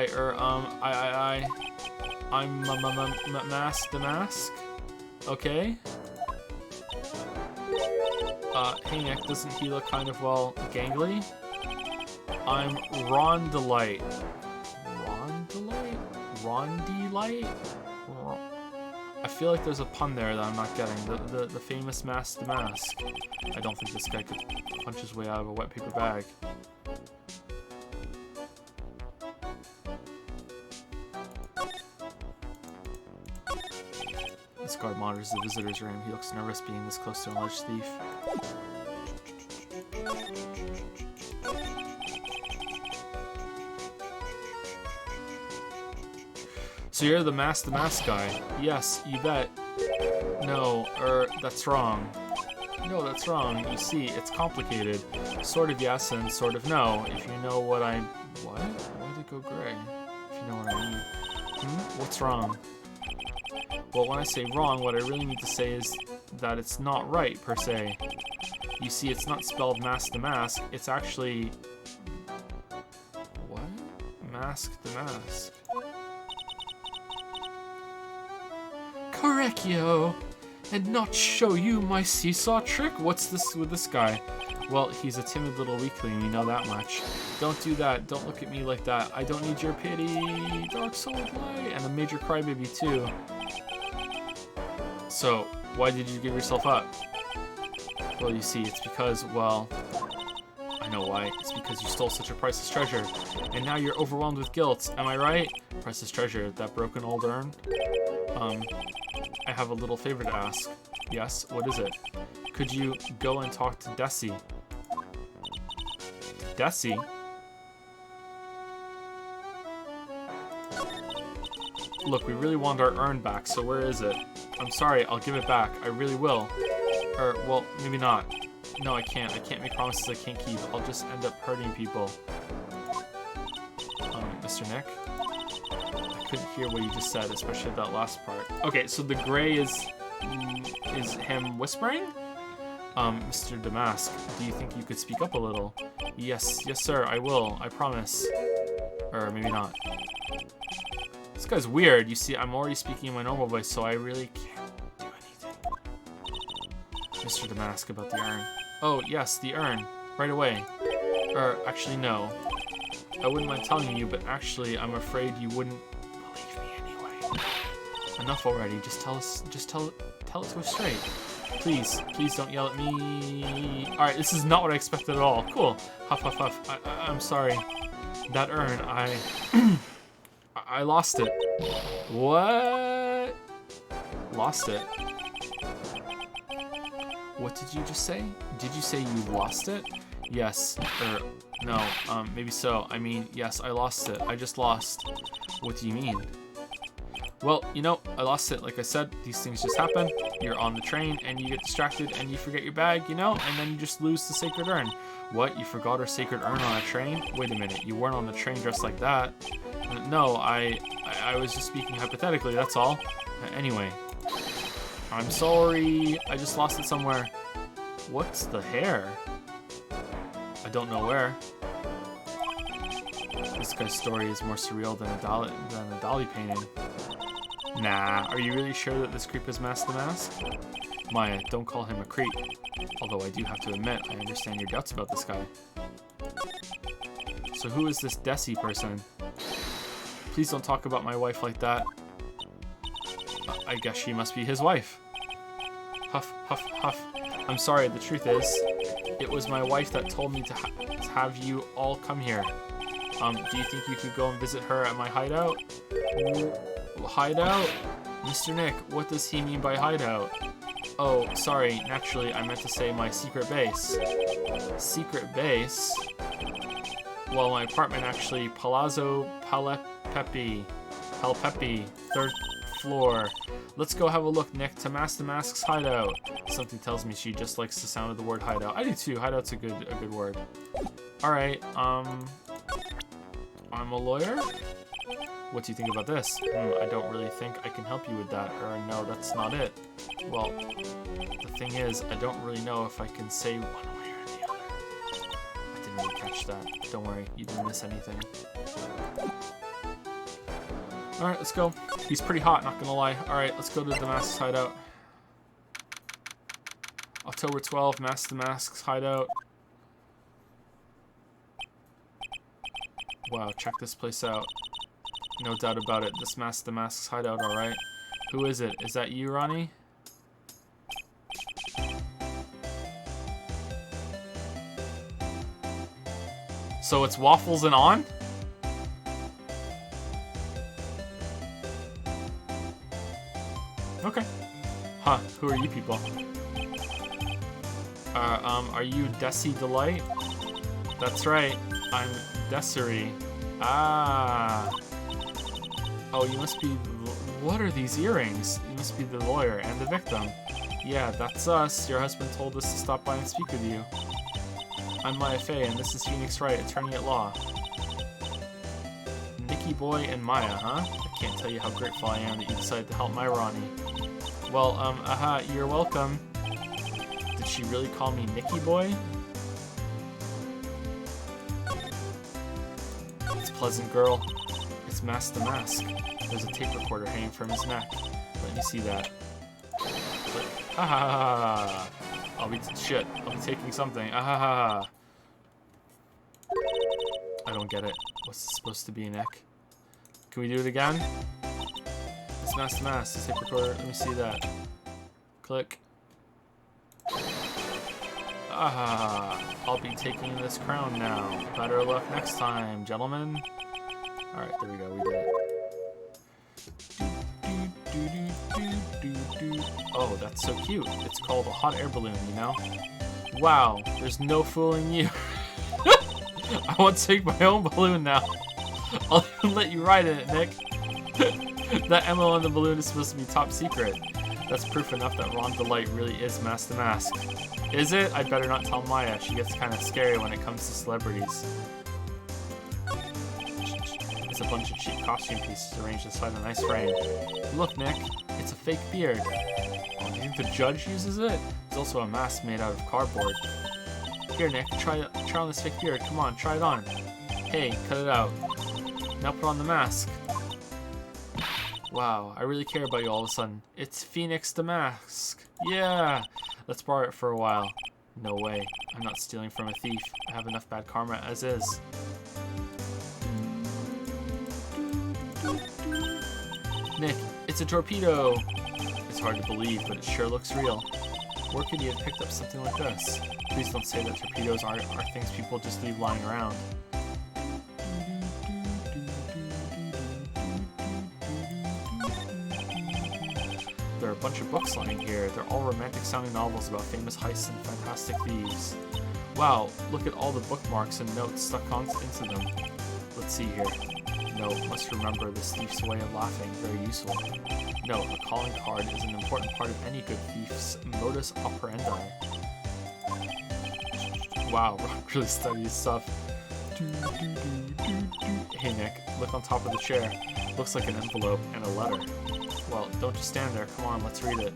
Mask the Mask? Okay. Hey Nick, doesn't he look kind of, well, gangly? I'm Ron Delight. Ron Delight? Ron Delight? I feel like there's a pun there that I'm not getting. The famous Mask the Mask. I don't think this guy could punch his way out of a wet paper bag. This guard monitors the visitor's room. He looks nervous being this close to an alleged thief. So you're the Mask guy? Yes, you bet. No, that's wrong. No, that's wrong. You see, it's complicated. Sort of yes and sort of no. If you know what I... What? Why did it go gray? If you know what I mean. What's wrong? Well, when I say wrong, what I really need to say is that it's not right, per se. You see, it's not spelled Mask the Mask. It's actually... What? Mask the Mask. Correcchio! And not show you my seesaw trick? What's this with this guy? Well, he's a timid little weakling, we know that much. Don't do that. Don't look at me like that. I don't need your pity. Dark Soul Light. And a major crybaby, too. So, why did you give yourself up? Well, you see, it's because, well... I know why. It's because you stole such a priceless treasure. And now you're overwhelmed with guilt. Am I right? Priceless treasure. That broken old urn? I have a little favor to ask. Yes, what is it? Could you go and talk to Desi? Desi? Look, we really want our urn back, so where is it? I'm sorry, I'll give it back. I really will. Or, well, maybe not. No, I can't. I can't make promises I can't keep. I'll just end up hurting people. Mr. Nick? I couldn't hear what you just said, especially that last part. Okay, so the gray is him whispering? Mr. Damask, do you think you could speak up a little? Yes, sir, I will. I promise. Or maybe not. This guy's weird. You see, I'm already speaking in my normal voice, so I really can't do anything. Mr. Damask, about the urn. Oh, yes, the urn. Right away. Or, actually, no. I wouldn't mind telling you, but actually, I'm afraid you wouldn't believe me anyway. Enough already. Just tell us to us straight. Please don't yell at me. Alright, this is not what I expected at all. Cool. Huff, huff, huff. I'm sorry. That urn, I lost it. What? Lost it? What did you just say? Did you say you lost it? Yes. No. Maybe so. I mean, yes, I lost it. I just lost. What do you mean? Well, you know, I lost it. Like I said, these things just happen. You're on the train, and you get distracted, and you forget your bag, you know? And then you just lose the sacred urn. What? You forgot our sacred urn on a train? Wait a minute. You weren't on the train dressed like that. No, I was just speaking hypothetically, that's all. Anyway. I'm sorry. I just lost it somewhere. What's the hair? I don't know where. This guy's story is more surreal than a Dali painting. Nah, are you really sure that this creep is Mask the Mask? Maya, don't call him a creep. Although I do have to admit, I understand your doubts about this guy. So who is this Desi person? Please don't talk about my wife like that. I guess she must be his wife. Huff, huff, huff. I'm sorry, the truth is, it was my wife that told me to have you all come here. Do you think you could go and visit her at my hideout? Hideout? Mr. Nick, what does he mean by hideout? Oh, sorry, naturally, I meant to say my secret base. Secret base? Well, my apartment actually, Palazzo Palpepi, 3rd floor. Let's go have a look, Nick, to Mask the Mask's hideout. Something tells me she just likes the sound of the word hideout. I do too. Hideout's a good word. All right. I'm a lawyer. What do you think about this? I don't really think I can help you with that. Or no, that's not it. Well, the thing is, I don't really know if I can say one way or the other. I didn't really catch that. Don't worry, you didn't miss anything. Alright, let's go. He's pretty hot, not gonna lie. Alright, let's go to the Mask's hideout. October 12th, Mask the Mask's hideout. Wow, check this place out. No doubt about it. This Mask the Mask's hideout, alright. Who is it? Is that you, Ronnie? So it's Waffles and On? Okay. Huh, who are you people? Are you Desi Delight? That's right, I'm Desiree. Ah. Oh, you must be... What are these earrings? You must be the lawyer and the victim. Yeah, that's us. Your husband told us to stop by and speak with you. I'm Maya Fey, and this is Phoenix Wright, attorney at law. Nicky Boy and Maya, huh? I can't tell you how grateful I am that you decided to help my Ronnie. Well, you're welcome. Did she really call me Nicky Boy? It's Pleasant Girl. It's Mask the Mask. There's a tape recorder hanging from his neck. Let me see that. Click. Ah, I'll be taking something. Ah, I don't get it. What's this supposed to be, Nick? Can we do it again? It's Mask the Mask. This tape recorder. Let me see that. Click. Ah, I'll be taking this crown now. Better luck next time, gentlemen. Alright, there we go. We did it. Oh, that's so cute. It's called a hot air balloon, you know? Wow, there's no fooling you. I want to take my own balloon now. I'll even let you ride in it, Nick. That ammo on the balloon is supposed to be top secret. That's proof enough that Ron Delight really is Mask the Mask. Is it? I better not tell Maya. She gets kind of scary when it comes to celebrities. It's a bunch of cheap costume pieces arranged inside a nice frame. Look, Nick. It's a fake beard. Oh, do you think the judge uses it? It's also a mask made out of cardboard. Here, Nick. Try on this fake beard. Come on, try it on. Hey, cut it out. Now put on the mask. Wow, I really care about you all of a sudden. It's Phoenix the Mask. Yeah! Let's borrow it for a while. No way. I'm not stealing from a thief. I have enough bad karma as is. Nick, it's a torpedo! It's hard to believe, but it sure looks real. Where could he have picked up something like this? Please don't say that torpedoes are things people just leave lying around. There are a bunch of books lying here. They're all romantic-sounding novels about famous heists and fantastic thieves. Wow, look at all the bookmarks and notes stuck into them. Let's see here. Note, must remember this thief's way of laughing. Very useful. Note, a calling card is an important part of any good thief's modus operandi. Wow, Rock really studies stuff. Hey Nick, look on top of the chair. Looks like an envelope and a letter. Well, don't just stand there. Come on, let's read it.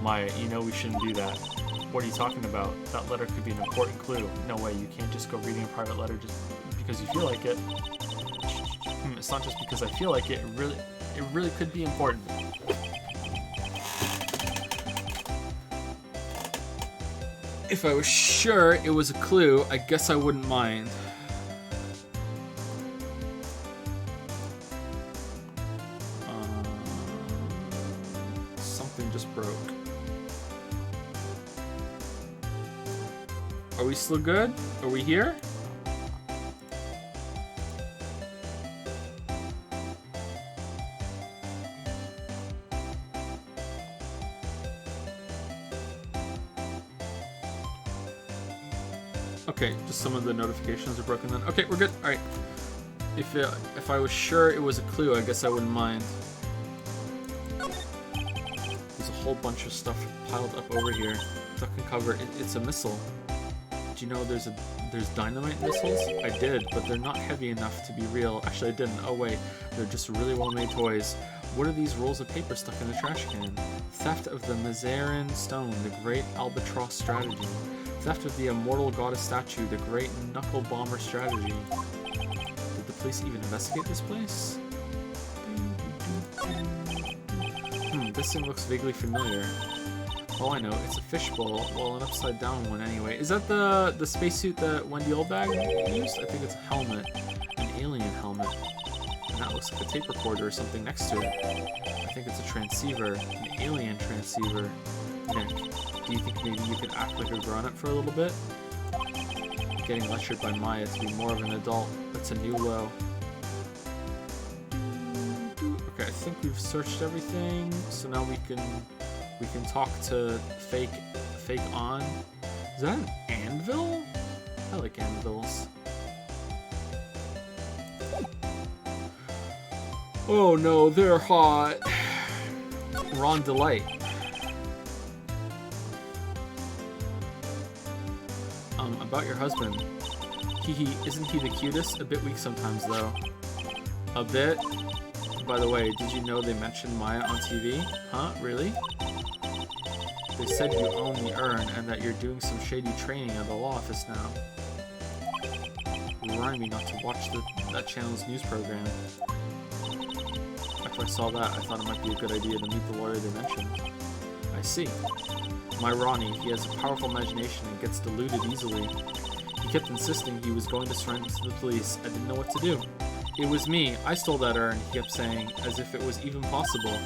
Maya, you know we shouldn't do that. What are you talking about? That letter could be an important clue. No way, you can't just go reading a private letter just because you feel like it. It's not just because I feel like it. It really could be important. If I was sure it was a clue, I guess I wouldn't mind. Something just broke. Are we still good? Are we here? Okay, just some of the notifications are broken then. Okay, we're good. All right. If I was sure it was a clue, I guess I wouldn't mind. There's a whole bunch of stuff piled up over here. Duck and cover. It's a missile. Do you know there's dynamite missiles? I did, but they're not heavy enough to be real. Actually, I didn't. Oh wait, they're just really well-made toys. What are these rolls of paper stuck in the trash can? Theft of the Mazarin Stone, the Great Albatross Strategy. Theft of the Immortal Goddess Statue, the Great Knuckle Bomber Strategy. Did the police even investigate this place? This thing looks vaguely familiar. Oh, I know. It's a fishbowl. Well, an upside down one anyway. Is that the spacesuit that Wendy Oldbag used? I think it's a helmet. An alien helmet. And that looks like a tape recorder or something next to it. I think it's a transceiver. An alien transceiver. Nick, do you think maybe you could act like a grown-up for a little bit? Getting lectured by Maya to be more of an adult. That's a new low. Okay, I think we've searched everything. So now we can talk to fake on. Is that an anvil? I like anvils. Oh no, they're hot. Ron Delight. About your husband. Isn't he the cutest? A bit weak sometimes though. A bit? By the way, did you know they mentioned Maya on TV? Huh? Really? They said you own the urn and that you're doing some shady training at the law office now. Remind me not to watch that channel's news program. After I saw that, I thought it might be a good idea to meet the lawyer they mentioned. I see. My Ronnie, he has a powerful imagination and gets deluded easily. He kept insisting he was going to surrender to the police. I didn't know what to do. It was me. I stole that urn, he kept saying, as if it was even possible.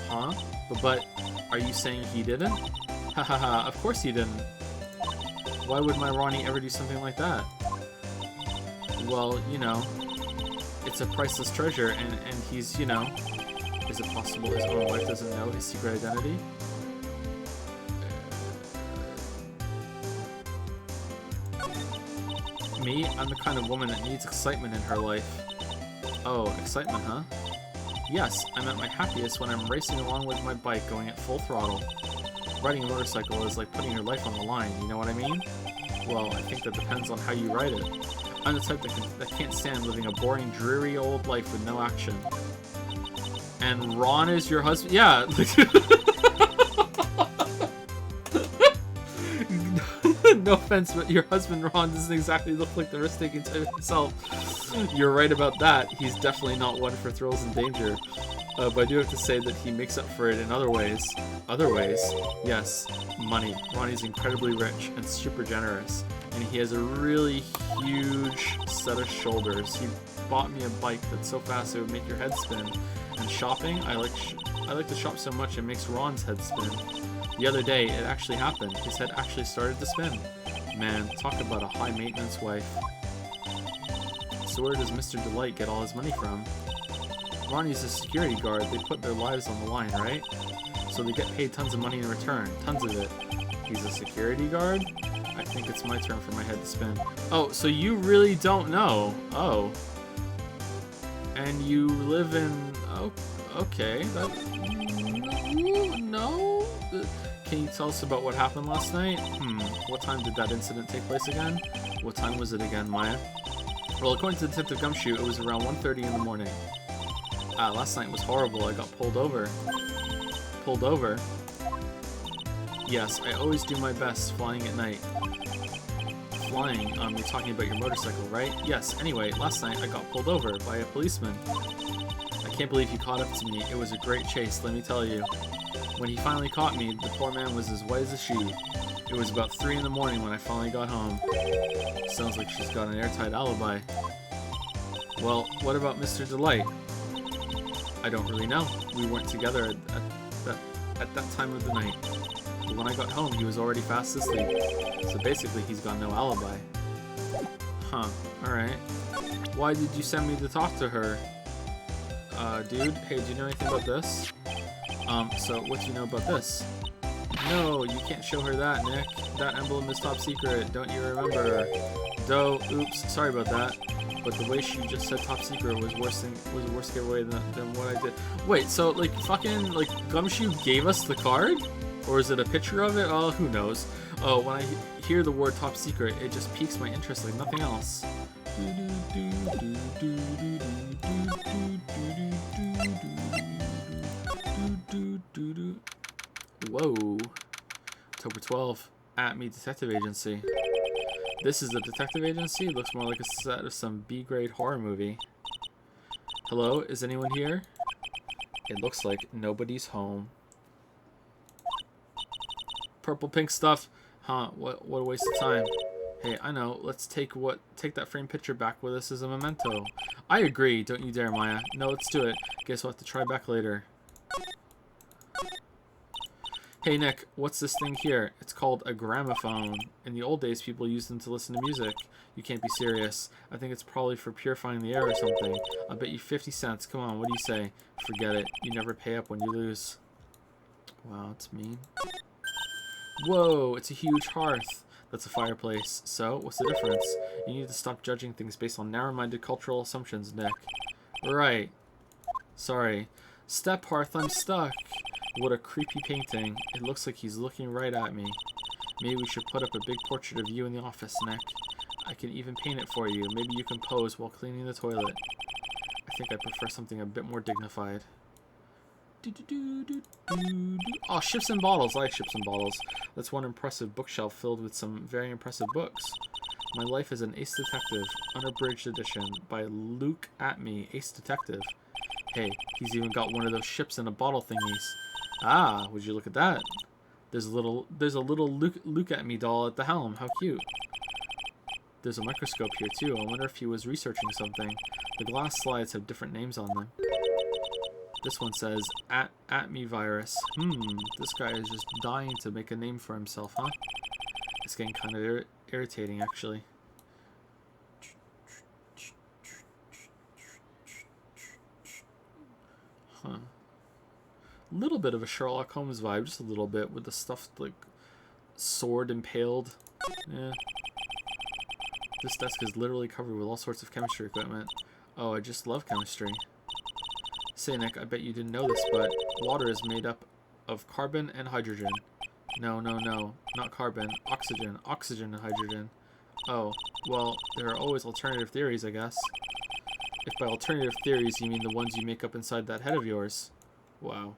Huh? But are you saying he didn't? Ha ha ha, of course he didn't. Why would my Ronnie ever do something like that? Well, you know, it's a priceless treasure, and he's, you know... Is it possible his own wife doesn't know his secret identity? Me? I'm the kind of woman that needs excitement in her life. Oh, excitement, huh? Yes, I'm at my happiest when I'm racing along with my bike going at full throttle. Riding a motorcycle is like putting your life on the line, you know what I mean? Well, I think that depends on how you ride it. I'm the type that can't stand living a boring, dreary old life with no action. And Ron is your husband? Yeah. No offense, but your husband Ron doesn't exactly look like the risk-taking type himself. You're right about that. He's definitely not one for thrills and danger. But I do have to say that he makes up for it in other ways. Other ways? Yes. Money. Ronnie's incredibly rich and super generous. And he has a really huge set of shoulders. He bought me a bike that's so fast it would make your head spin. And shopping? I like to shop so much it makes Ron's head spin. The other day, it actually happened. His head actually started to spin. Man, talk about a high-maintenance wife. So where does Mr. Delight get all his money from? Ronnie's a security guard. They put their lives on the line, right? So they get paid tons of money in return. Tons of it. He's a security guard? I think it's my turn for my head to spin. Oh, so you really don't know. Oh. And you live in... Oh, okay. No? Can you tell us about what happened last night? What time did that incident take place again? What time was it again, Maya? Well, according to Detective Gumshoe, it was around 1:30 in the morning. Last night was horrible. I got pulled over. Pulled over? Yes, I always do my best flying at night. Flying? You're talking about your motorcycle, right? Yes, anyway, last night I got pulled over by a policeman. I can't believe he caught up to me. It was a great chase, let me tell you. When he finally caught me, the poor man was as white as a sheet. It was about 3 in the morning when I finally got home. Sounds like she's got an airtight alibi. Well, what about Mr. Delight? I don't really know. We weren't together at that time of the night. But when I got home, he was already fast asleep. So basically, he's got no alibi. Huh. Alright. Why did you send me to talk to her? Dude, hey, do you know anything about this? So what do you know about this? No, you can't show her that, Nick. That emblem is top secret. Don't you remember? Oops, sorry about that. But the way she just said top secret was a worse giveaway than what I did. Wait, so like fucking like Gumshoe gave us the card? Or is it a picture of it? Oh, who knows. Oh, when I hear the word top secret, it just piques my interest like nothing else. Whoa. October 12th. At Me Detective Agency. This is the detective agency? Looks more like a set of some B-grade horror movie. Hello? Is anyone here? It looks like nobody's home. purple pink stuff. Huh, what a waste of time. Hey, I know. Let's take that framed picture back with us as a memento. I agree. Don't you dare, Maya. No, let's do it. Guess we'll have to try back later. Hey, Nick, what's this thing here? It's called a gramophone. In the old days, people used them to listen to music. You can't be serious. I think it's probably for purifying the air or something. I'll bet you 50 cents. Come on, what do you say? Forget it. You never pay up when you lose. Wow, that's mean. Whoa, it's a huge hearth. That's a fireplace. So, what's the difference? You need to stop judging things based on narrow-minded cultural assumptions, Nick. Right. Sorry. Step hearth, I'm stuck. What a creepy painting. It looks like he's looking right at me. Maybe we should put up a big portrait of you in the office, Nick. I can even paint it for you. Maybe you can pose while cleaning the toilet. I think I prefer something a bit more dignified. Oh, ships and bottles. I like ships and bottles. That's one impressive bookshelf filled with some very impressive books. My Life as an Ace Detective, unabridged edition by Luke Atme, Ace Detective. Hey, he's even got one of those ships in a bottle thingies. Ah, would you look at that? There's a little Luke Atme doll at the helm. How cute. There's a microscope here too. I wonder if he was researching something. The glass slides have different names on them. This one says Atme virus. This guy is just dying to make a name for himself, huh? It's getting kind of irritating, actually. Huh. A little bit of a Sherlock Holmes vibe, just a little bit, with the stuff like sword impaled. Yeah. This desk is literally covered with all sorts of chemistry equipment. Oh, I just love chemistry. Say, Nick, I bet you didn't know this, but water is made up of carbon and hydrogen. No, not carbon. Oxygen. Oxygen and hydrogen. Oh, well, there are always alternative theories, I guess. If by alternative theories you mean the ones you make up inside that head of yours. Wow.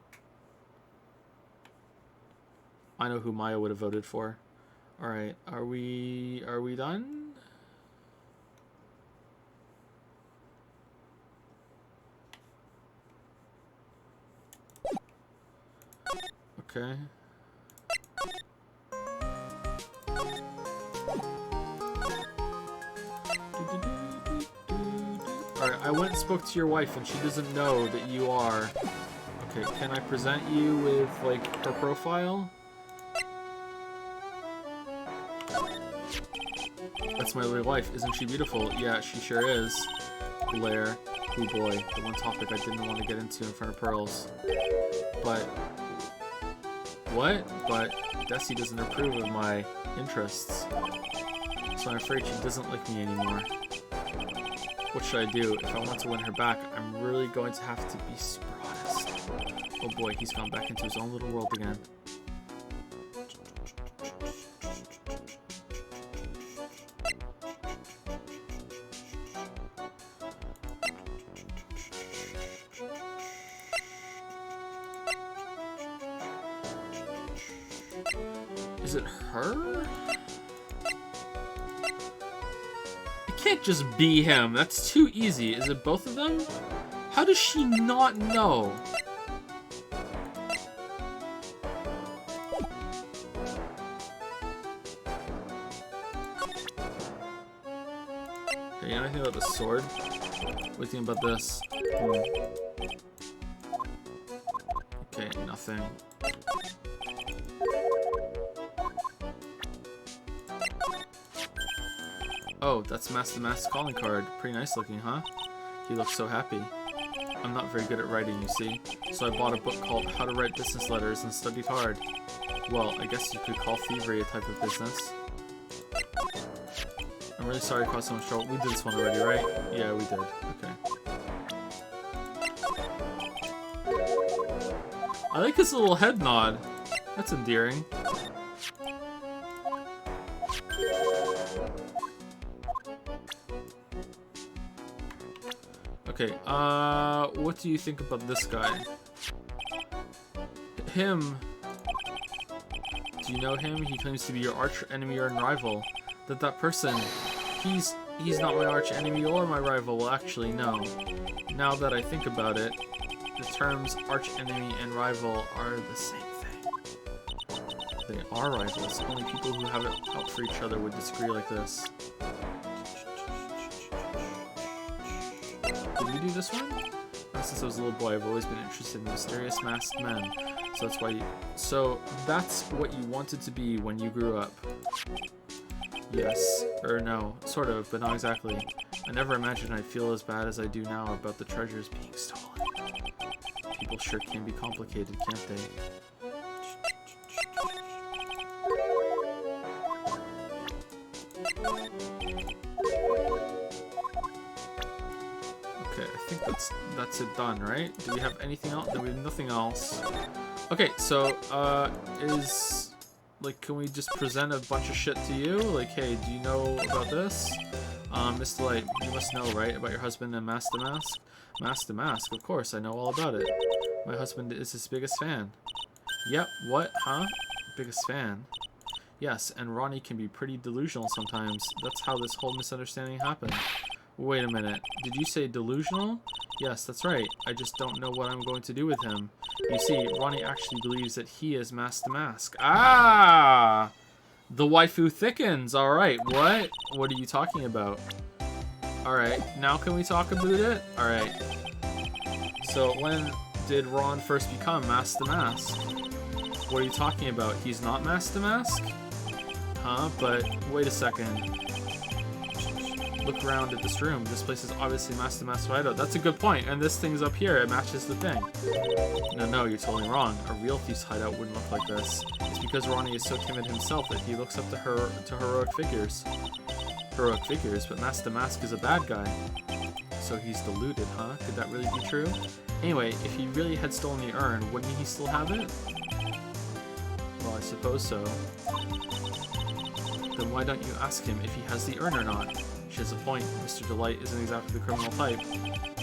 I know who Maya would have voted for. Alright, are we done? Okay. Alright, I went and spoke to your wife and she doesn't know that you are... Okay, can I present you with, like, her profile? That's my little wife. Isn't she beautiful? Yeah, she sure is. Blair. Oh boy, the one topic I didn't want to get into in front of Pearls. But... What? But Desi doesn't approve of my interests. So I'm afraid she doesn't like me anymore. What should I do? If I want to win her back, I'm really going to have to be super honest. Oh boy, he's gone back into his own little world again. Is it her? It can't just be him. That's too easy. Is it both of them? How does she not know? Okay, you know anything about the sword? What do you think about this? Okay, nothing. Oh, that's Master Matt's calling card. Pretty nice looking, huh? He looks so happy. I'm not very good at writing, you see, so I bought a book called How to Write Business Letters and studied hard. Well, I guess you could call thievery a type of business. I'm really sorry to cause so much trouble. We did this one already, right? Yeah, we did. Okay. I like his little head nod. That's endearing. Okay, what do you think about this guy? Him. Do you know him? He claims to be your arch enemy or rival. That person, he's not my arch enemy or my rival. Well, actually, no. Now that I think about it, the terms arch enemy and rival are the same thing. They are rivals. Only people who have it out for each other would disagree like this. Did we do this one? Ever since I was a little boy, I've always been interested in mysterious masked men. So that's what you wanted to be when you grew up. Yes. Or no. Sort of, but not exactly. I never imagined I'd feel as bad as I do now about the treasures being stolen. People sure can be complicated, can't they? Okay, I think that's it done, right? Do we have anything else? No, we have nothing else. Okay, so can we just present a bunch of shit to you? Like, hey, do you know about this? Miss Delight, you must know, right, about your husband and Mask the Mask? Mask the Mask, of course, I know all about it. My husband is his biggest fan. Yep, what? Huh? Biggest fan? Yes, and Ronnie can be pretty delusional sometimes. That's how this whole misunderstanding happened. Wait a minute, did you say delusional? Yes, that's right. I just don't know what I'm going to do with him. You see, Ronnie actually believes that he is Mask the Mask. Ah! The waifu thickens. Alright, what? What are you talking about? Alright, now can we talk about it? Alright. So, when did Ron first become Mask the Mask? What are you talking about? He's not Mask the Mask? Huh? But, wait a second. Look around at this room. This place is obviously Mask the Mask hideout. That's a good point. And this thing's up here. It matches the thing. No, you're totally wrong. A real thief's hideout wouldn't look like this. It's because Ronnie is so timid himself that he looks up to heroic figures. Heroic figures, but Mask the Mask is a bad guy. So he's deluded, huh? Could that really be true? Anyway, if he really had stolen the urn, wouldn't he still have it? Well, I suppose so. Then why don't you ask him if he has the urn or not? She has a point. Mr. Delight isn't exactly the criminal type.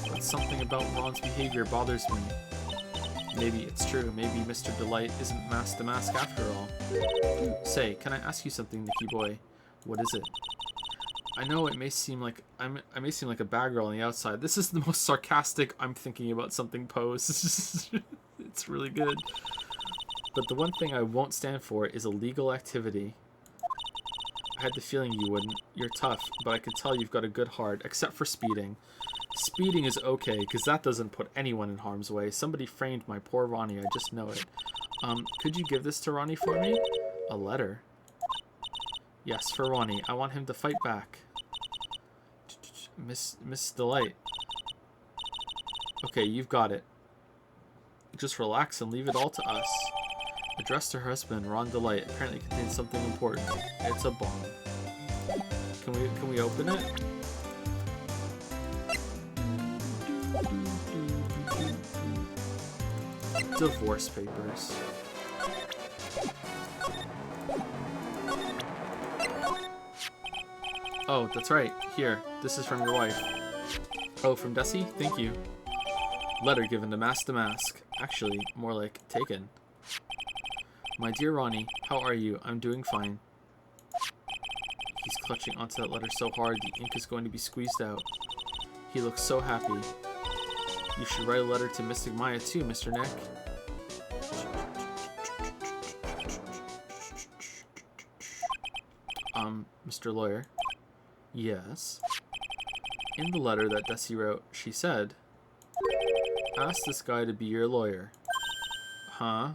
But something about Ron's behavior bothers me. Maybe it's true. Maybe Mr. Delight isn't Mask the Mask after all. Say, can I ask you something, Nicky boy? What is it? I know it may seem like I may seem like a bad girl on the outside. This is the most sarcastic I'm thinking about something pose. It's really good. But the one thing I won't stand for is illegal activity. I had the feeling you wouldn't. You're tough, but I could tell you've got a good heart, except for speeding. Speeding is okay, because that doesn't put anyone in harm's way. Somebody framed my poor Ronnie, I just know it. Could you give this to Ronnie for me? A letter? Yes, for Ronnie. I want him to fight back. Miss Delight. Okay, you've got it. Just relax and leave it all to us. Addressed to her husband, Ron Delight, apparently contains something important. It's a bomb. Can we open it? Divorce papers. Oh, that's right. Here, this is from your wife. Oh, from Desi? Thank you. Letter given to Mask the Mask. Actually, more like taken. My dear Ronnie, how are you? I'm doing fine. He's clutching onto that letter so hard the ink is going to be squeezed out. He looks so happy. You should write a letter to Mystic Maya too, Mr. Nick. Mr. Lawyer. Yes. In the letter that Desi wrote, she said, ask this guy to be your lawyer. Huh?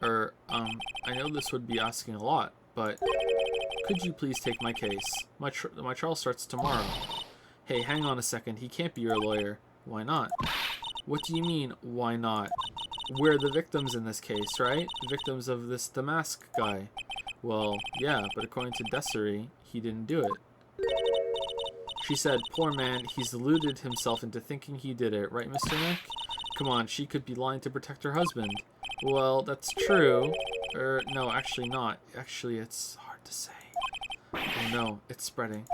I know this would be asking a lot, but could you please take my case? My trial starts tomorrow. Hey, hang on a second. He can't be your lawyer. Why not? What do you mean, why not? We're the victims in this case, right? Victims of the mask guy. Well, yeah, but according to Desiree, he didn't do it. She said, poor man, he's deluded himself into thinking he did it, right, Mr. Nick? Come on, she could be lying to protect her husband. Well, that's true. No, actually not. Actually, it's hard to say. Oh no, it's spreading.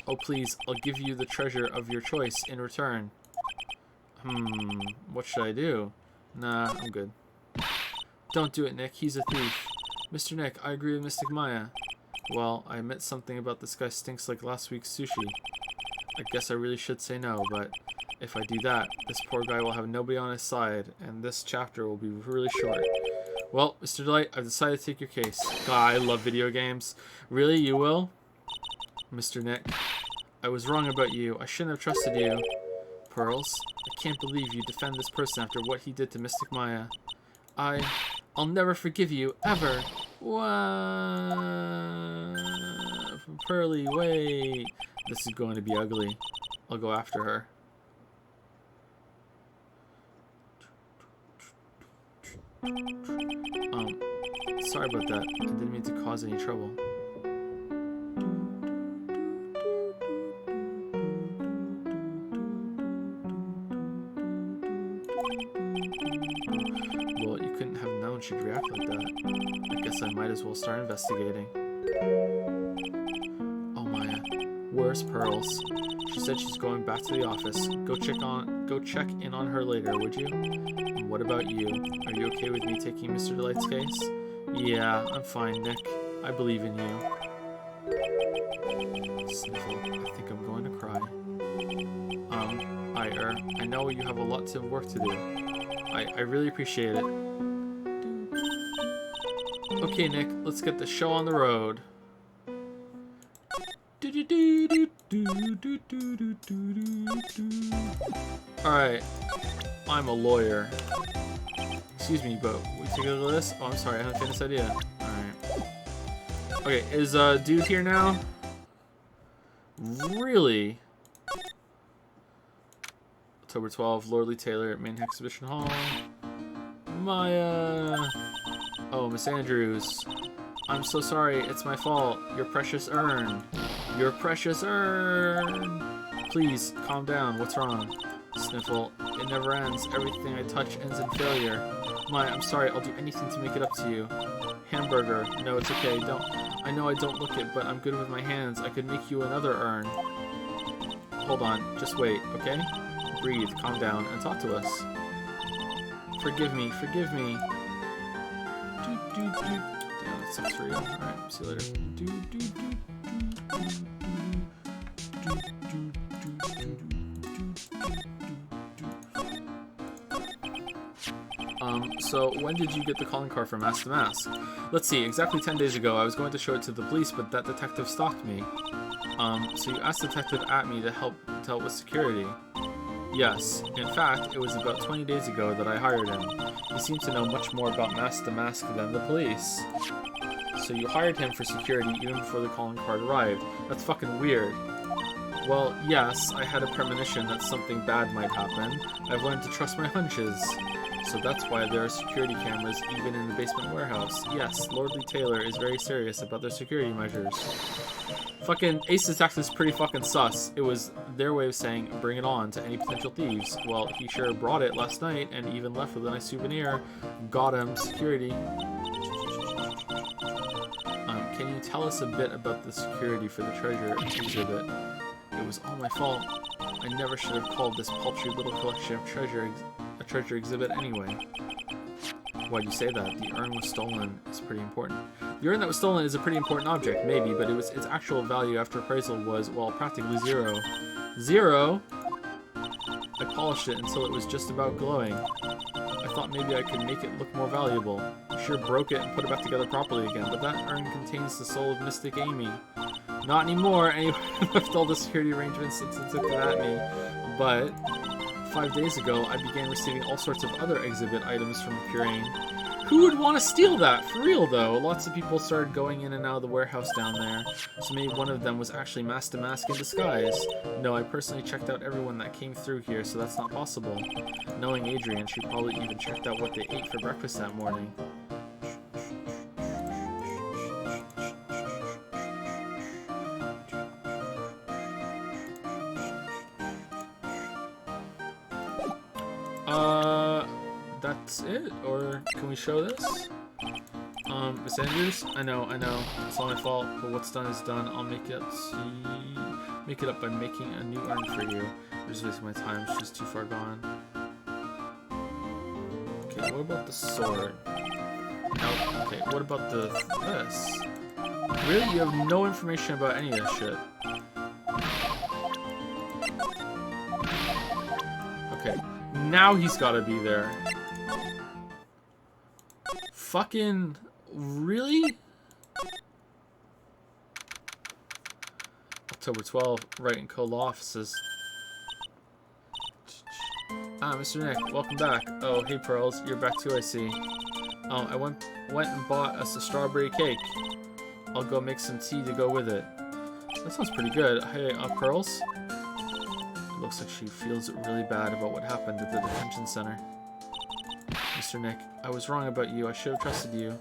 Oh please, I'll give you the treasure of your choice in return. What should I do? Nah, I'm good. Don't do it, Nick. He's a thief. Mr. Nick, I agree with Mystic Maya. Well, I admit something about this guy stinks like last week's sushi. I guess I really should say no, but if I do that, this poor guy will have nobody on his side, and this chapter will be really short. Well, Mr. Delight, I've decided to take your case. God, I love video games. Really, you will? Mr. Nick, I was wrong about you. I shouldn't have trusted you. Pearls, I can't believe you defend this person after what he did to Mystic Maya. I'll never forgive you, ever. What? Pearly, wait. This is going to be ugly. I'll go after her. Sorry about that. I didn't mean to cause any trouble. Well, you couldn't have known she'd react like that. I guess I might as well start investigating. Oh, Maya. Where's Pearls? She said she's going back to the office. Go check in on her later, would you? And what about you? Are you okay with me taking Mr. Delight's case? Yeah, I'm fine, Nick. I believe in you. Sniffle. I think I'm going to cry. I know you have a lot of work to do. I really appreciate it. Okay, Nick, let's get the show on the road. Alright, I'm a lawyer. Excuse me, but we take a look at this? Oh, I'm sorry, I haven't finished this idea. Alright. Okay, is dude here now? Really? October 12th, Lordly Taylor, Main Exhibition Hall. Maya. Oh, Miss Andrews. I'm so sorry, it's my fault. Your precious urn. Your precious urn. Please, calm down. What's wrong? Sniffle. It never ends. Everything I touch ends in failure. Maya, I'm sorry. I'll do anything to make it up to you. Hamburger. No, it's okay. I know I don't look it, but I'm good with my hands. I could make you another urn. Hold on. Just wait, okay? Breathe, calm down, and talk to us. Forgive me. Forgive me. Damn, that sucks for you. Alright, see you later. So when did you get the calling card from Mask to Mask? Let's see, exactly 10 days ago. I was going to show it to the police, but that detective stalked me. So you asked the detective at me to help with security. Yes, in fact, it was about 20 days ago that I hired him. He seemed to know much more about Mask to Mask than the police. So you hired him for security even before the calling card arrived. That's fucking weird. Well, yes, I had a premonition that something bad might happen. I've learned to trust my hunches. So that's why there are security cameras even in the basement warehouse. Yes, Lordly Taylor is very serious about their security measures. Fucking Ace Detective's pretty fucking sus. It was their way of saying, bring it on to any potential thieves. Well, he sure brought it last night and even left with a nice souvenir. Got him, security. Can you tell us a bit about the security for the treasure exhibit? It was all my fault. I never should have called this paltry little collection of treasure a treasure exhibit anyway. Why'd you say that? The urn was stolen is pretty important. The urn that was stolen is a pretty important object, maybe, but its actual value after appraisal was, well, practically zero. Zero? I polished it until it was just about glowing. I thought maybe I could make it look more valuable. I sure broke it and put it back together properly again, but that urn contains the soul of Mystic Amy. Not anymore, anyway. I left all the security arrangements since it took that at me. But 5 days ago, I began receiving all sorts of other exhibit items from Purine. Who would want to steal that? For real, though. Lots of people started going in and out of the warehouse down there. So maybe one of them was actually Mask to Mask in disguise. No, I personally checked out everyone that came through here, so that's not possible. Knowing Adrian, she probably even checked out what they ate for breakfast that morning. That's it? Or can we show this? Miss Andrews? I know, it's all my fault, but what's done is done. I'll make it up by making a new urn for you. I'm just wasting my time, she's too far gone. Okay, what about the sword? No, okay, what about this? Really? You have no information about any of this shit. Okay, now he's gotta be there. Fucking... Really? October 12th, Wright and Co. Law Offices. Ah, Mr. Nick, welcome back. Oh, hey Pearls, you're back too, I see. I went and bought us a strawberry cake. I'll go make some tea to go with it. That sounds pretty good. Hey, Pearls? It looks like she feels really bad about what happened at the detention center. Mr. Nick, I was wrong about you. I should have trusted you.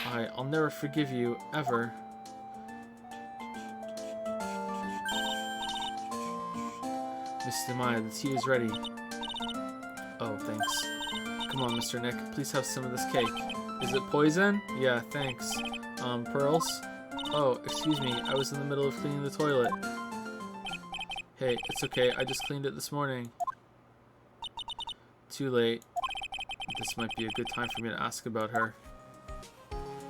I'll never forgive you, ever. Mr. Maya, the tea is ready. Oh, thanks. Come on, Mr. Nick. Please have some of this cake. Is it poison? Yeah, thanks. Pearls? Oh, excuse me. I was in the middle of cleaning the toilet. Hey, it's okay. I just cleaned it this morning. Too late. This might be a good time for me to ask about her.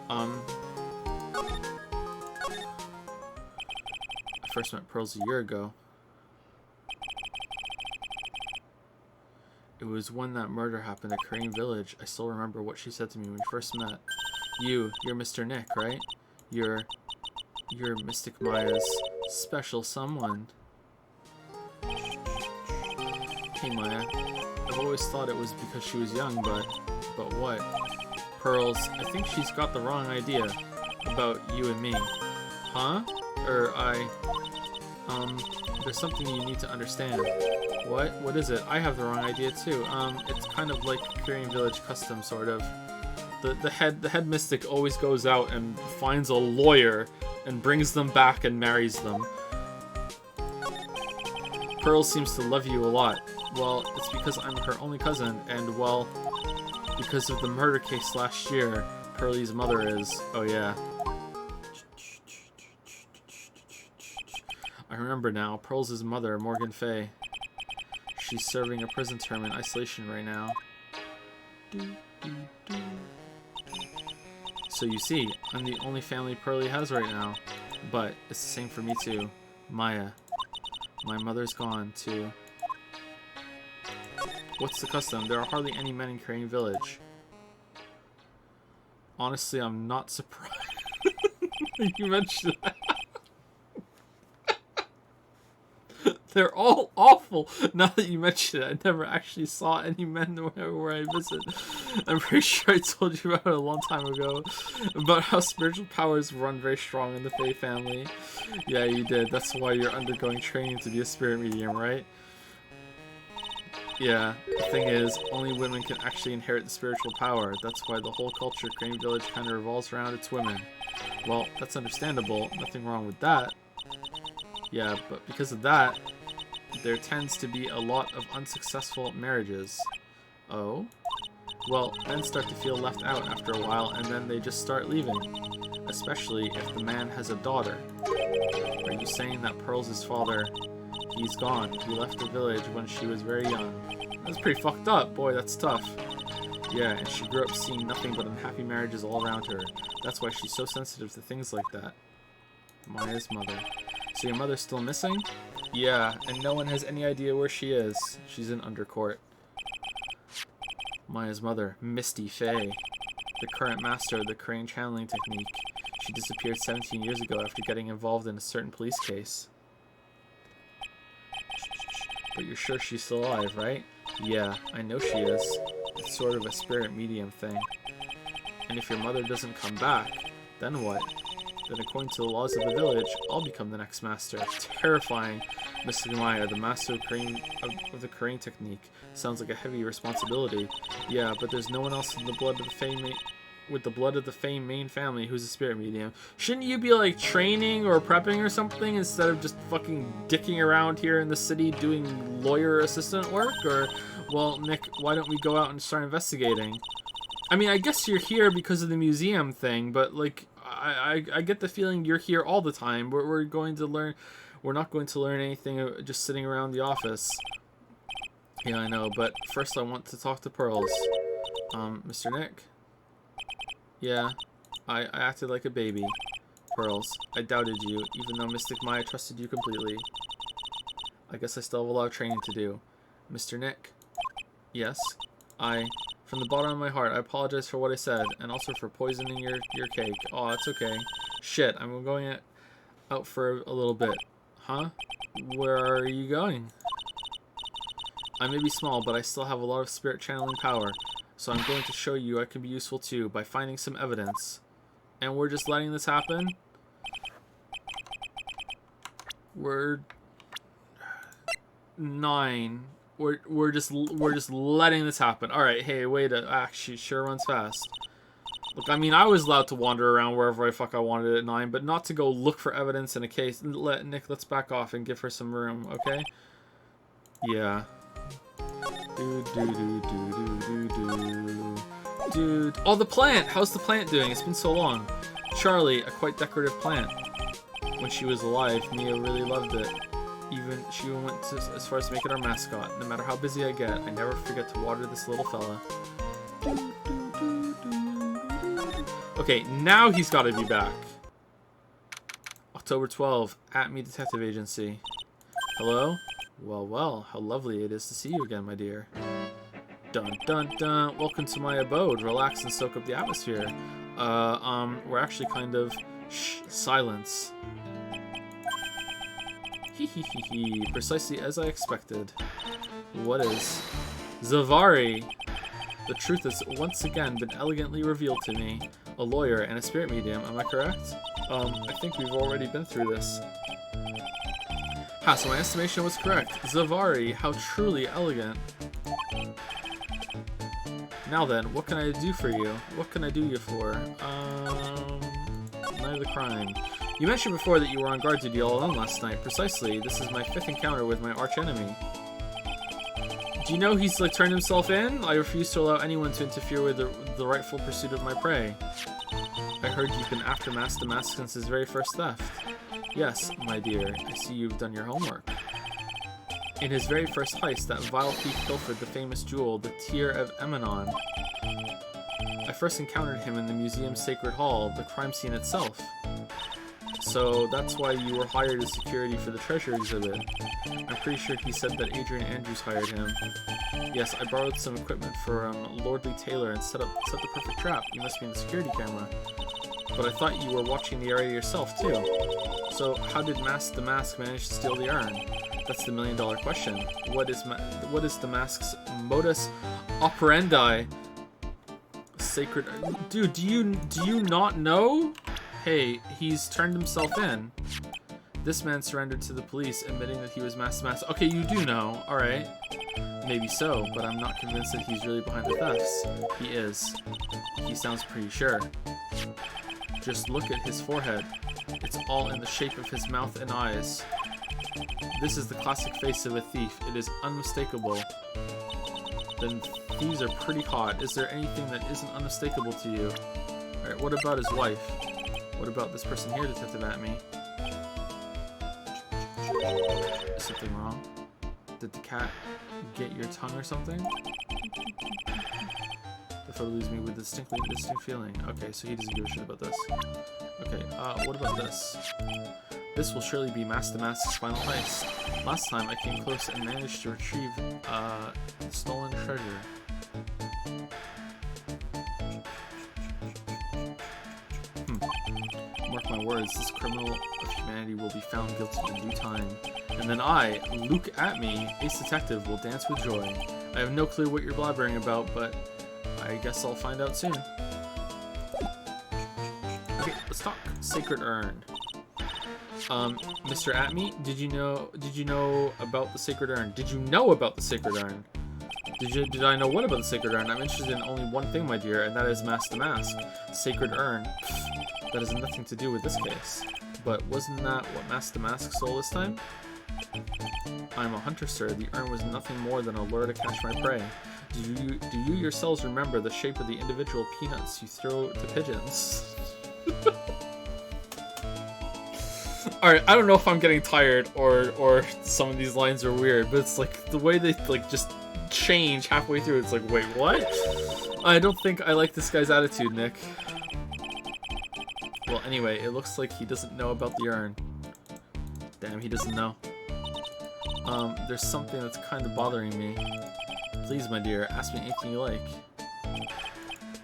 I first met Pearls a year ago. It was when that murder happened at Crane Village. I still remember what she said to me when we first met. You're Mr. Nick, right? You're Mystic Maya's special someone. Hey Maya, I've always thought it was because she was young, but what? Pearls, I think she's got the wrong idea about you and me. Huh? There's something you need to understand. What? What is it? I have the wrong idea too. It's kind of like Crane Village custom, sort of. The head mystic always goes out and finds a lawyer and brings them back and marries them. Pearl seems to love you a lot. Well, it's because I'm her only cousin, and well, because of the murder case last year, Pearlie's mother is... Oh yeah. I remember now. Pearl's mother, Morgan Fay. She's serving a prison term in isolation right now. So you see, I'm the only family Pearlie has right now. But it's the same for me too. Maya. My mother's gone too. What's the custom? There are hardly any men in Crane Village. Honestly, I'm not surprised you mentioned that. They're all awful. Now that you mention it, I never actually saw any men where I visit. I'm pretty sure I told you about it a long time ago. About how spiritual powers run very strong in the Fae family. Yeah, you did. That's why you're undergoing training to be a spirit medium, right? Yeah, the thing is, only women can actually inherit the spiritual power. That's why the whole culture of Crane Village kind of revolves around its women. Well, that's understandable. Nothing wrong with that. Yeah, but because of that, there tends to be a lot of unsuccessful marriages. Oh? Well, men start to feel left out after a while, and then they just start leaving. Especially if the man has a daughter. Are you saying that Pearl's father, he's gone? He left the village when she was very young. That's pretty fucked up. Boy, that's tough. Yeah, and she grew up seeing nothing but unhappy marriages all around her. That's why she's so sensitive to things like that. Maya's mother. So your mother's still missing? Yeah, and no one has any idea where she is. She's in Undercourt. Maya's mother, Misty Fay, the current master of the crane channeling technique. She disappeared 17 years ago after getting involved in a certain police case. But you're sure she's still alive, right? Yeah, I know she is. It's sort of a spirit medium thing. And if your mother doesn't come back, then what? Then according to the laws of the village, I'll become the next master. Terrifying. Mr. Maya, the master of the crane technique. Sounds like a heavy responsibility. Yeah, but there's no one else in the blood of the Fame with the blood of the Fame main family who's a spirit medium. Shouldn't you be like training or prepping or something instead of just fucking dicking around here in the city doing lawyer assistant work? Or, well, Nick, why don't we go out and start investigating? I mean, I guess you're here because of the museum thing, but like, I get the feeling you're here all the time. We're going to learn. We're not going to learn anything just sitting around the office. Yeah, I know, but first I want to talk to Pearls. Mr. Nick? Yeah, I acted like a baby. Pearls, I doubted you, even though Mystic Maya trusted you completely. I guess I still have a lot of training to do. Mr. Nick? Yes? From the bottom of my heart, I apologize for what I said, and also for poisoning your cake. Oh, it's okay. Shit, I'm going out for a little bit. Huh? Where are you going? I may be small, but I still have a lot of spirit channeling power. So I'm going to show you I can be useful too by finding some evidence. And we're just letting this happen? We're 9. We're just letting this happen. All right, hey, wait. Actually, sure runs fast. Look, I mean, I was allowed to wander around wherever I wanted at 9, but not to go look for evidence in a case. Let's back off and give her some room, okay? Yeah. Dude. Oh, the plant! How's the plant doing? It's been so long. Charlie, a quite decorative plant. When she was alive, Mia really loved it. She even went as far as to make it our mascot. No matter how busy I get, I never forget to water this little fella. Okay, now he's got to be back. October 12, at me Detective Agency. Hello? Well, how lovely it is to see you again, my dear. Dun dun dun. Welcome to my abode. Relax and soak up the atmosphere. We're actually kind of... Shh, silence. Hee. Precisely as I expected. What is? Zavari! The truth has once again been elegantly revealed to me. A lawyer and a spirit medium, am I correct? I think we've already been through this. Ha, so my estimation was correct. Zavari, how truly elegant. Now then, what can I do for you? What can I do you for? Night of the crime. You mentioned before that you were on guard duty all alone last night. Precisely, this is my 5th encounter with my archenemy. Do you know he's like turned himself in? I refuse to allow anyone to interfere with the rightful pursuit of my prey. I heard you've been after Master Mask since his very first theft. Yes, my dear, I see you've done your homework. In his very first heist, that vile thief pilfered the famous jewel, the Tear of Emanon. I first encountered him in the museum's Sacred Hall, the crime scene itself. So that's why you were hired as security for the treasure exhibit. I'm pretty sure he said that Adrian Andrews hired him. Yes, I borrowed some equipment from Lordly Taylor and set the perfect trap. You must be in the security camera. But I thought you were watching the area yourself too. So how did the mask manage to steal the urn? That's the million-dollar question. What is the mask's modus operandi? Sacred... Dude, do you not know? Hey, he's turned himself in. This man surrendered to the police, admitting that he was Master Mask. Okay, you do know. Alright. Maybe so, but I'm not convinced that he's really behind the thefts. He is. He sounds pretty sure. Just look at his forehead. It's all in the shape of his mouth and eyes. This is the classic face of a thief. It is unmistakable. Then thieves are pretty hot. Is there anything that isn't unmistakable to you? Alright, what about his wife? What about this person here, Detective At Me? Is something wrong? Did the cat get your tongue or something? The photo leaves me with a distinct feeling. Okay, so he doesn't give a shit about this. Okay, what about this? This will surely be Master Mask's final heist. Last time I came close and managed to retrieve, stolen treasure. Mark my words, this criminal of humanity will be found guilty in due time. And then I, Luke At Me, Ace Detective, will dance with joy. I have no clue what you're blabbering about, but I guess I'll find out soon. Okay, let's talk. Sacred Urn. Mr. At Me, did you know about the Sacred Urn? Did you know about the Sacred Urn? Did I know what about the Sacred Urn? I'm interested in only one thing, my dear, and that is Master Mask. Sacred Urn. Pfft, that has nothing to do with this case. But wasn't that what Master Mask stole this time? I'm a hunter, sir. The urn was nothing more than a lure to catch my prey. Do you yourselves remember the shape of the individual peanuts you throw to pigeons? Alright, I don't know if I'm getting tired or some of these lines are weird, but it's like the way they like just change halfway through. It's like, wait, what? I don't think I like this guy's attitude, Nick. Well, anyway, it looks like he doesn't know about the urn. Damn, he doesn't know. There's something that's kind of bothering me. Please, my dear, ask me anything you like.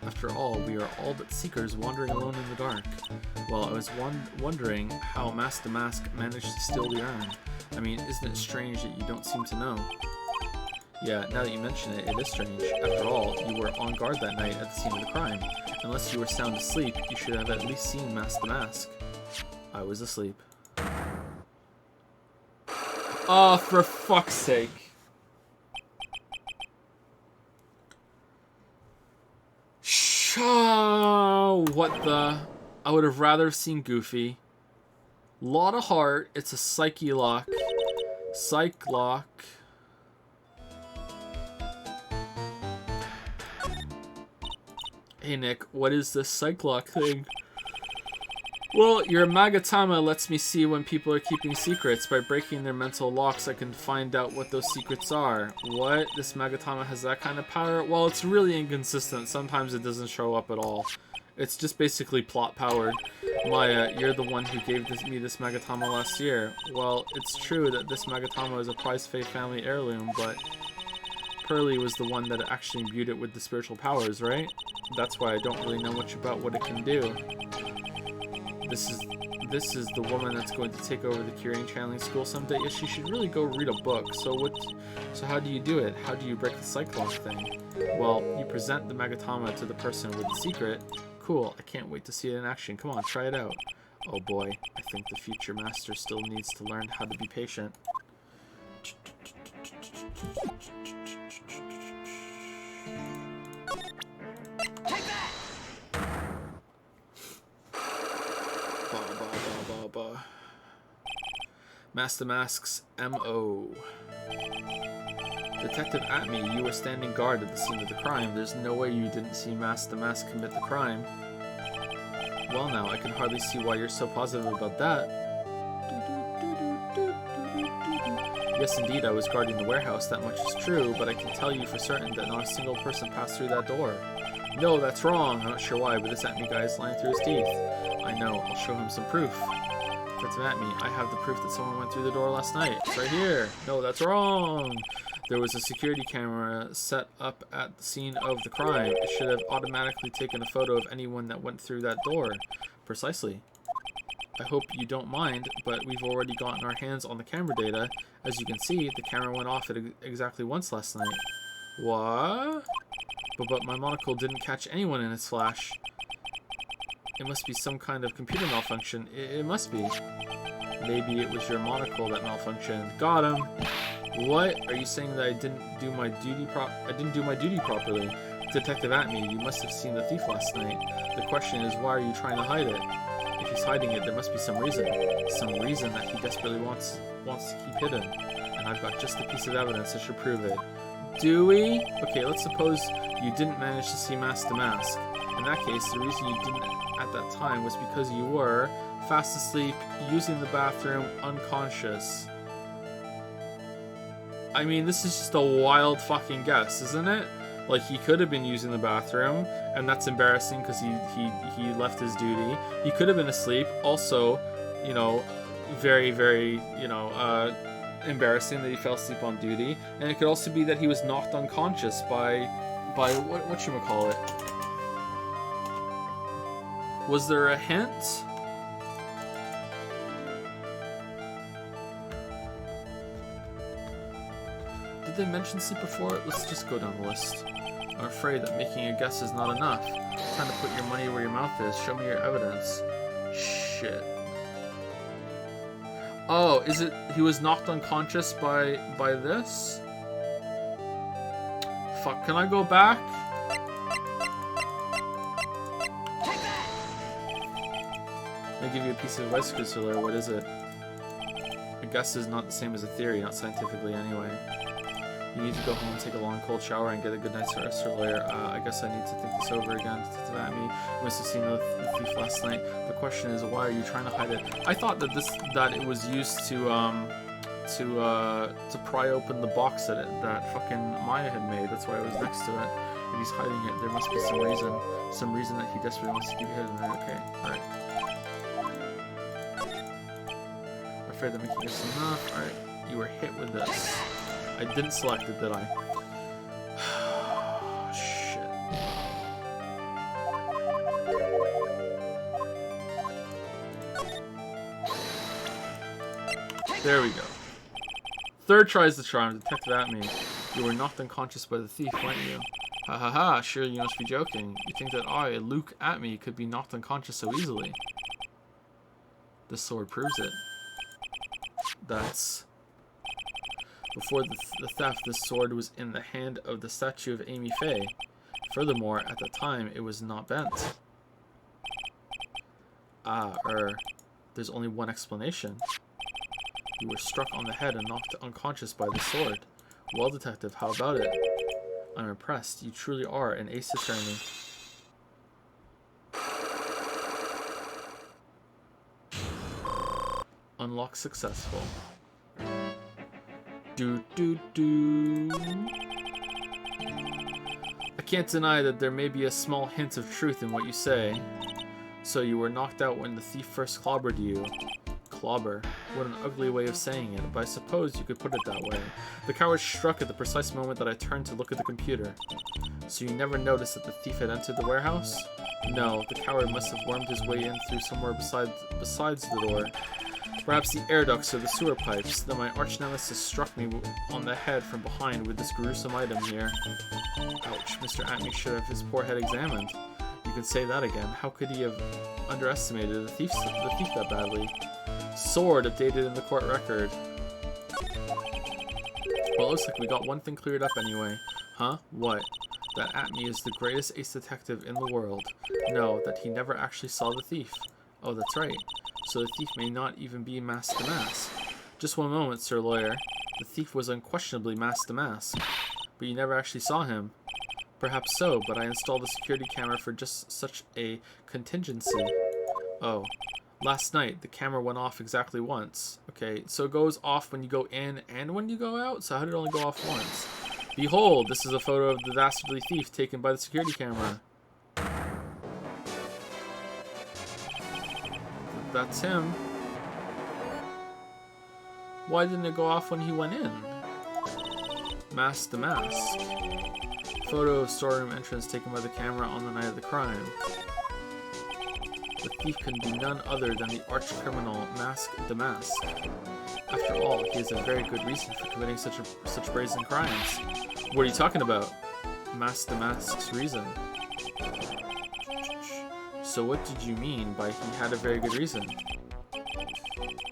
After all, we are all but seekers wandering alone in the dark. Well, I was wondering how Mask the Mask managed to steal the urn. I mean, isn't it strange that you don't seem to know? Yeah, now that you mention it, it is strange. After all, you were on guard that night at the scene of the crime. Unless you were sound asleep, you should have at least seen Mask the Mask. I was asleep. Oh, for fuck's sake. What the? I would have rather seen Goofy. Lot of heart. It's a psyche lock. Psych lock. Hey Nick, what is this psych lock thing? Well, your Magatama lets me see when people are keeping secrets. By breaking their mental locks, I can find out what those secrets are. What? This Magatama has that kind of power? Well, it's really inconsistent. Sometimes it doesn't show up at all. It's just basically plot powered. Maya, you're the one who gave me this Magatama last year. Well, it's true that this Magatama is a prized Fae family heirloom, but Pearly was the one that actually imbued it with the spiritual powers, right? That's why I don't really know much about what it can do. This is the woman that's going to take over the Kyrian channeling school someday. Yeah, she should really go read a book. So how do you do it? How do you break the cyclone thing? Well, you present the Magatama to the person with the secret. Cool, I can't wait to see it in action. Come on, try it out. Oh boy, I think the future master still needs to learn how to be patient. Master Mask's M.O. Detective Atme, you were standing guard at the scene of the crime. There's no way you didn't see Master Mask commit the crime. Well now, I can hardly see why you're so positive about that. Yes indeed, I was guarding the warehouse, that much is true, but I can tell you for certain that not a single person passed through that door. No, that's wrong. I'm not sure why, but this Atme guy is lying through his teeth. I know, I'll show him some proof. Detective Atme, I have the proof that someone went through the door last night. It's right here. No, that's wrong. There was a security camera set up at the scene of the crime. It should have automatically taken a photo of anyone that went through that door. Precisely. I hope you don't mind, but we've already gotten our hands on the camera data. As you can see, the camera went off at exactly once last night. What? But my monocle didn't catch anyone in its flash. It must be some kind of computer malfunction. It must be. Maybe it was your monocle that malfunctioned. Got him. What? Are you saying that I didn't do my duty properly? Detective Atme, you must have seen the thief last night. The question is, why are you trying to hide it? If he's hiding it, there must be some reason. Some reason that he desperately wants to keep hidden. And I've got just a piece of evidence that should prove it. Do we? Okay, let's suppose you didn't manage to see Mask the Mask. In that case, the reason you didn't at that time was because you were fast asleep, using the bathroom, unconscious. I mean, this is just a wild fucking guess, isn't it? Like, he could have been using the bathroom, and that's embarrassing because he left his duty. He could have been asleep, also, you know, very, very, you know, embarrassing that he fell asleep on duty. And it could also be that he was knocked unconscious by whatchamacallit. Was there a hint? Did they mention sleep before? Let's just go down the list. I'm afraid that making a guess is not enough. Time to put your money where your mouth is. Show me your evidence. Shit. Oh, is it he was knocked unconscious by this? Fuck, can I go back? I give you a piece of advice, Crusader. What is it? A guess is not the same as a theory, not scientifically anyway. You need to go home, take a long cold shower, and get a good night's rest, Lawyer. I guess I need to think this over again. Detective Atme, you must have seen the thief last night. The question is, why are you trying to hide it? I thought that it was used to pry open the box that fucking Maya had made. That's why it was next to it. If he's hiding it, there must be some reason that he desperately wants to keep it hidden. Okay, all right. I'm afraid that making this enough. All right, you were hit with this. I didn't select it, did I? Shit. There we go. Third tries the charm. Detective at me. You were knocked unconscious by the thief, weren't you? Ha ha ha, sure you must be joking. You think that I, Luke at me, could be knocked unconscious so easily? This sword proves it. That's... Before the theft, this sword was in the hand of the statue of Amy Faye. Furthermore, at the time, it was not bent. There's only one explanation. You were struck on the head and knocked unconscious by the sword. Well, detective, how about it? I'm impressed. You truly are an ace attorney. Unlock successful. I can't deny that there may be a small hint of truth in what you say. So you were knocked out when the thief first clobbered you. Clobber. What an ugly way of saying it, but I suppose you could put it that way. The coward struck at the precise moment that I turned to look at the computer. So you never noticed that the thief had entered the warehouse? No, the coward must have wormed his way in through somewhere besides the door. Perhaps the air ducts or the sewer pipes. Then my arch nemesis struck me on the head from behind with this gruesome item here. Ouch, Mr. Atney should have his poor head examined. You could say that again. How could he have underestimated the thief that badly? Sword updated in the court record. Well, it looks like we got one thing cleared up anyway. Huh? What? That Atney is the greatest ace detective in the world. No, that he never actually saw the thief. Oh, that's right. So the thief may not even be mask to mask. Just one moment, Sir Lawyer. The thief was unquestionably mask to mask. But you never actually saw him. Perhaps so, but I installed a security camera for just such a contingency. Oh. Last night, the camera went off exactly once. Okay, so it goes off when you go in and when you go out? So how did it only go off once? Behold, this is a photo of the dastardly thief taken by the security camera. That's him. Why didn't it go off when he went in? Mask to mask. Photo of storeroom entrance taken by the camera on the night of the crime. The thief can be none other than the arch-criminal Mask to Mask. After all, he has a very good reason for committing such brazen crimes. What are you talking about? Mask to Mask's reason. So what did you mean by he had a very good reason?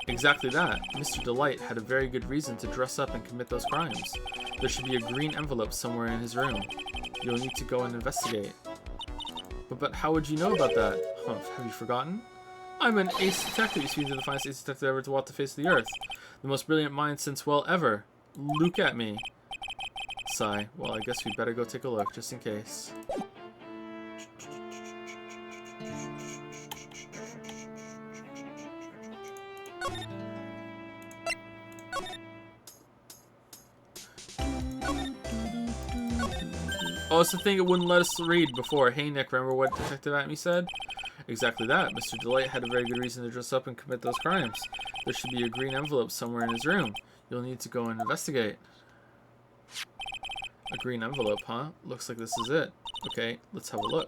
Exactly that. Mr. Delight had a very good reason to dress up and commit those crimes. There should be a green envelope somewhere in his room. You'll need to go and investigate. But how would you know about that? Humph, have you forgotten? I'm an ace detective. You speak to the finest ace detective ever to walk the face of the earth. The most brilliant mind since, well, ever. Look at me. Sigh. Well, I guess we better go take a look, just in case. Oh, it's the thing it wouldn't let us read before. Hey, Nick, remember what Detective Atney said? Exactly that. Mr. Delight had a very good reason to dress up and commit those crimes. There should be a green envelope somewhere in his room. You'll need to go and investigate. A green envelope, huh? Looks like this is it. Okay, let's have a look.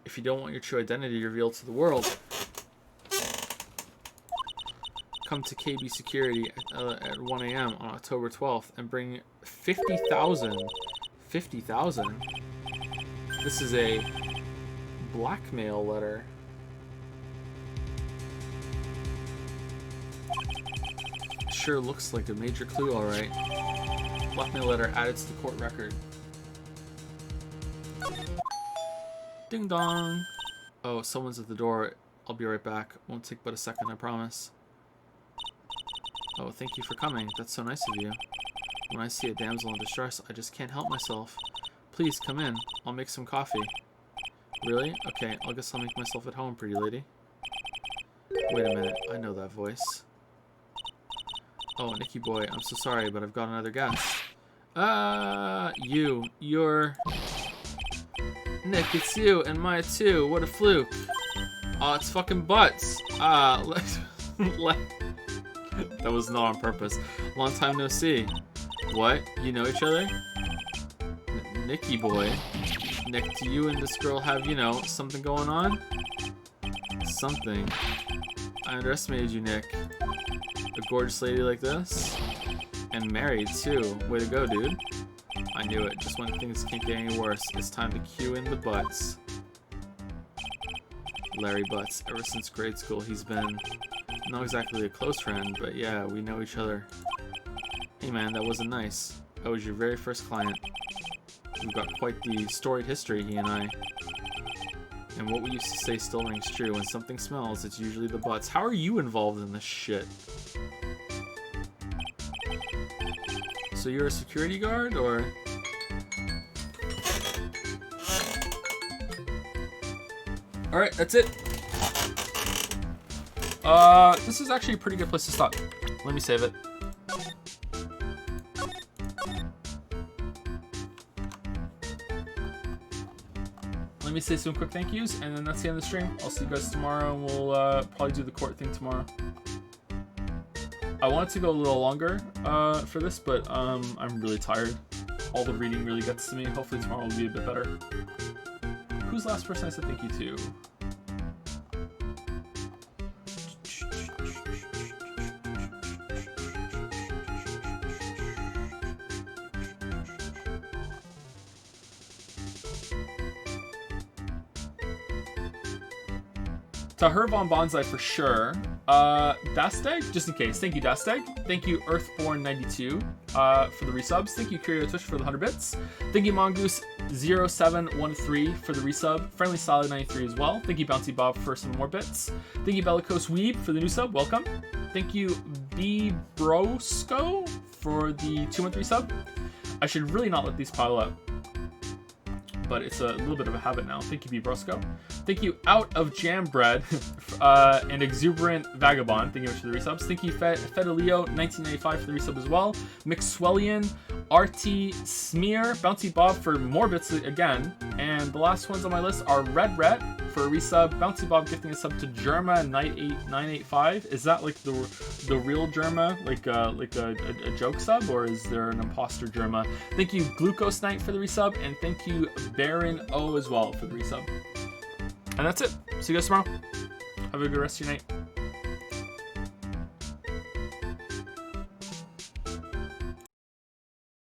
If you don't want your true identity revealed to the world, come to KB Security at 1 a.m. on October 12th and bring 50,000. 50,000? This is a blackmail letter. Sure looks like a major clue, alright. Blackmail letter added to the court record. Ding dong! Oh, someone's at the door. I'll be right back. Won't take but a second, I promise. Oh, thank you for coming. That's so nice of you. When I see a damsel in distress, I just can't help myself. Please, come in. I'll make some coffee. Really? Okay, I guess I'll make myself at home, pretty lady. Wait a minute. I know that voice. Oh, Nicky boy, I'm so sorry, but I've got another guest. You're... Nick, it's you, and Maya too. What a fluke. Oh, it's fucking butts. That was not on purpose. Long time no see. What? You know each other? Nicky boy. Nick, do you and this girl have, you know, something going on? Something. I underestimated you, Nick. a gorgeous lady like this. And married, too. Way to go, dude. I knew it. Just when things can't get any worse, it's time to cue in the butts. Larry Butts. Ever since grade school, he's been not exactly a close friend, but yeah, we know each other. Hey man, that wasn't nice. I was your very first client. We've got quite the storied history, he and I. And what we used to say still rings true. When something smells, it's usually the butts. How are you involved in this shit? So you're a security guard, or? Alright, that's it. This is actually a pretty good place to stop. Let me save it. Let me say some quick thank yous, and then that's the end of the stream. I'll see you guys tomorrow, and we'll probably do the court thing tomorrow. I wanted to go a little longer for this, but I'm really tired. All the reading really gets to me. Hopefully tomorrow will be a bit better. Who's the last person I said thank you to? To her Von Bonsai for sure. Dasteg, just in case. Thank you, Dasteg. Thank you, Earthborn92 for the resubs. Thank you, Curio Tush for the 100 bits. Thank you, Mongoose0713 for the resub. Friendly Solid 93 as well. Thank you, Bouncy Bob for some more bits. Thank you, Bellicose Weeb for the new sub. Welcome. Thank you, B Brosco for the 213 sub. I should really not let these pile up, but it's a little bit of a habit now. Thank you, B Brosco. Thank you, Out of Jam Bread and Exuberant Vagabond. Thank you much for the resubs. Thank you, Fedaleo 1995 for the resub as well. Mixwellian, RT Smear, Bouncy Bob for more bits again. And the last ones on my list are Red Ret for a resub. Bouncy Bob gifting a sub to Germa 985. Is that like the real Germa, like a joke sub, or is there an imposter Germa? Thank you, Glucose Knight for the resub, and thank you, Baron O as well for the resub. And that's it. See you guys tomorrow. Have a good rest of your night.